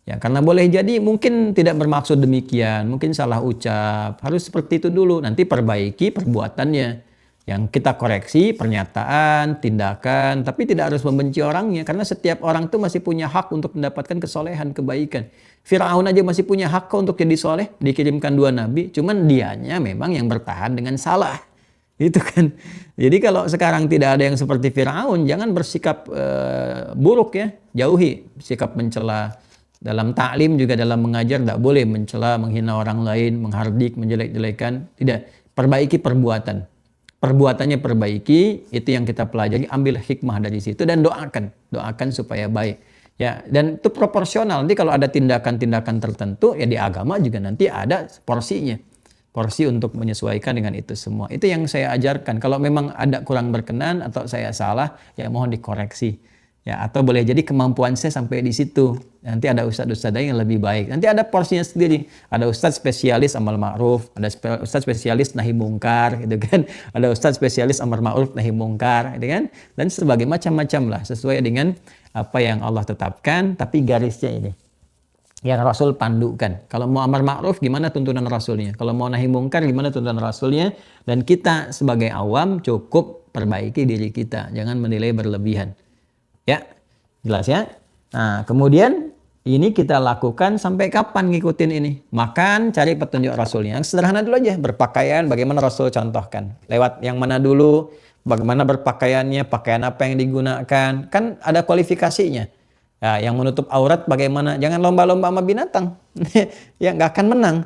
Ya, karena boleh jadi mungkin tidak bermaksud demikian, mungkin salah ucap. Harus seperti itu dulu, nanti perbaiki perbuatannya. Yang kita koreksi pernyataan, tindakan, tapi tidak harus membenci orangnya karena setiap orang itu masih punya hak untuk mendapatkan kesolehan, kebaikan. Firaun aja masih punya hak kok untuk jadi soleh, dikirimkan 2 nabi, cuman dianya memang yang bertahan dengan salah. Itu kan. Jadi kalau sekarang tidak ada yang seperti Firaun, jangan bersikap buruk ya, jauhi sikap mencela. Dalam taklim juga dalam mengajar tidak boleh mencela, menghina orang lain, menghardik, menjelek-jelekan. Tidak, perbaiki perbuatan. Perbuatannya perbaiki, itu yang kita pelajari, ambil hikmah dari situ dan doakan supaya baik. Ya, dan itu proporsional. Nanti kalau ada tindakan-tindakan tertentu, ya di agama juga nanti ada porsinya. Porsi untuk menyesuaikan dengan itu semua. Itu yang saya ajarkan. Kalau memang ada kurang berkenan atau saya salah, ya mohon dikoreksi. Ya, atau boleh jadi kemampuan saya sampai di situ. Nanti ada ustadz-ustadz yang lebih baik. Nanti ada porsinya sendiri. Ada ustadz spesialis amal ma'ruf, ada ustadz spesialis nahi mungkar, gitu kan. Ada ustadz spesialis amar ma'ruf nahi mungkar, gitu kan. Dan sebagai macam-macam lah, sesuai dengan apa yang Allah tetapkan, tapi garisnya ini. Yang Rasul pandukan. Kalau mau amar ma'ruf, gimana tuntunan Rasulnya? Kalau mau nahi mungkar, gimana tuntunan Rasulnya? Dan kita sebagai awam cukup perbaiki diri kita. Jangan menilai berlebihan. Ya, jelas ya. Nah, kemudian ini kita lakukan sampai kapan ngikutin ini? Makan, cari petunjuk Rasulnya. Yang sederhana dulu aja, berpakaian, bagaimana Rasul contohkan. Lewat yang mana dulu, bagaimana berpakaiannya, pakaian apa yang digunakan. Kan ada kualifikasinya. Ya, yang menutup aurat bagaimana? Jangan lomba-lomba sama binatang. Ya, nggak akan menang.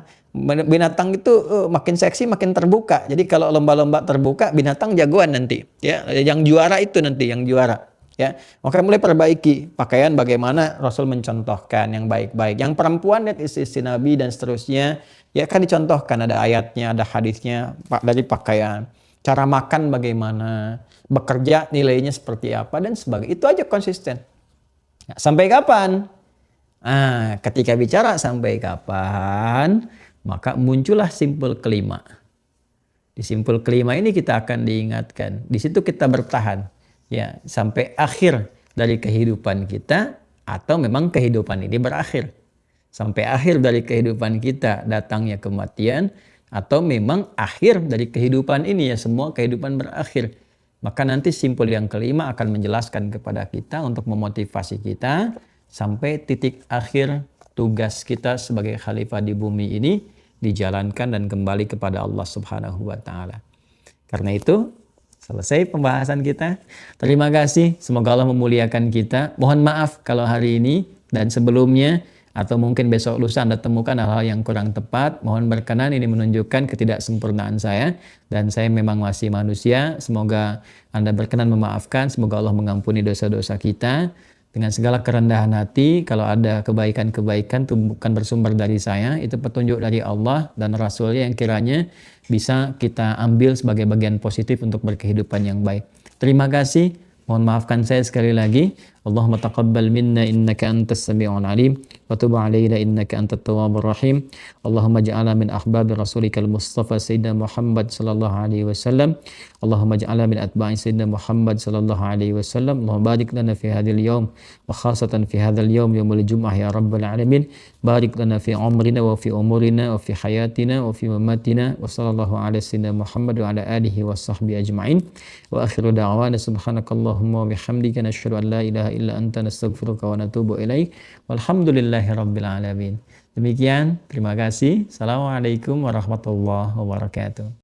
Binatang itu makin seksi, makin terbuka. Jadi kalau lomba-lomba terbuka, binatang jagoan nanti. Ya, yang juara itu nanti, yang juara. Ya, maka mulai perbaiki pakaian bagaimana Rasul mencontohkan yang baik-baik. Yang perempuan lihat istri Nabi dan seterusnya, ya kan dicontohkan ada ayatnya, ada hadisnya dari pakaian. Cara makan bagaimana, bekerja nilainya seperti apa dan sebagainya. Itu aja konsisten. Nah, sampai kapan? Ketika bicara sampai kapan, maka muncullah simpul kelima. Di simpul kelima ini kita akan diingatkan. Di situ kita bertahan. Ya, sampai akhir dari kehidupan kita atau memang kehidupan ini berakhir. Sampai akhir dari kehidupan kita datangnya kematian atau memang akhir dari kehidupan ini ya semua kehidupan berakhir. Maka nanti simpul yang kelima akan menjelaskan kepada kita untuk memotivasi kita sampai titik akhir tugas kita sebagai khalifah di bumi ini dijalankan dan kembali kepada Allah Subhanahu wa taala. Karena itu selesai pembahasan kita. Terima kasih. Semoga Allah memuliakan kita. Mohon maaf kalau hari ini dan sebelumnya atau mungkin besok lusa Anda temukan hal-hal yang kurang tepat. Mohon berkenan, ini menunjukkan ketidaksempurnaan saya. Dan saya memang masih manusia. Semoga Anda berkenan memaafkan. Semoga Allah mengampuni dosa-dosa kita. Dengan segala kerendahan hati, kalau ada kebaikan-kebaikan itu bukan bersumber dari saya, itu petunjuk dari Allah dan Rasulnya yang kiranya bisa kita ambil sebagai bagian positif untuk berkehidupan yang baik. Terima kasih. Mohon maafkan saya sekali lagi. Allahumma taqabbal minna innaka antas sami'ul alim wa tub 'alaina innaka antat tawwabur rahim. Allahumma ij'alna min ahbabi rasulika al-mustafa sayyidina Muhammad sallallahu alaihi wasallam. Allahumma ij'alna min atba'i sayyidina Muhammad sallallahu alaihi wasallam. Allahumma barik lana fi hadzal yawm wa khasatan fi hadzal yawm yaumul jum'ah ya rabbal alamin. Barik lana fi umrina wa fi umurina wa fi hayatina wa fi mamatina wa sallallahu ala sayyidina Muhammad wa ala alihi wa sahbihi ajma'in. Wa akhiru da'wana subhanakallahumma wa bihamdika nasyhadu an la ilaha illa anta nastaghfiruka wa natubu ilaik. Walhamdulillahi rabbil alamin. Demikian, terima kasih. Assalamualaikum warahmatullahi wabarakatuh.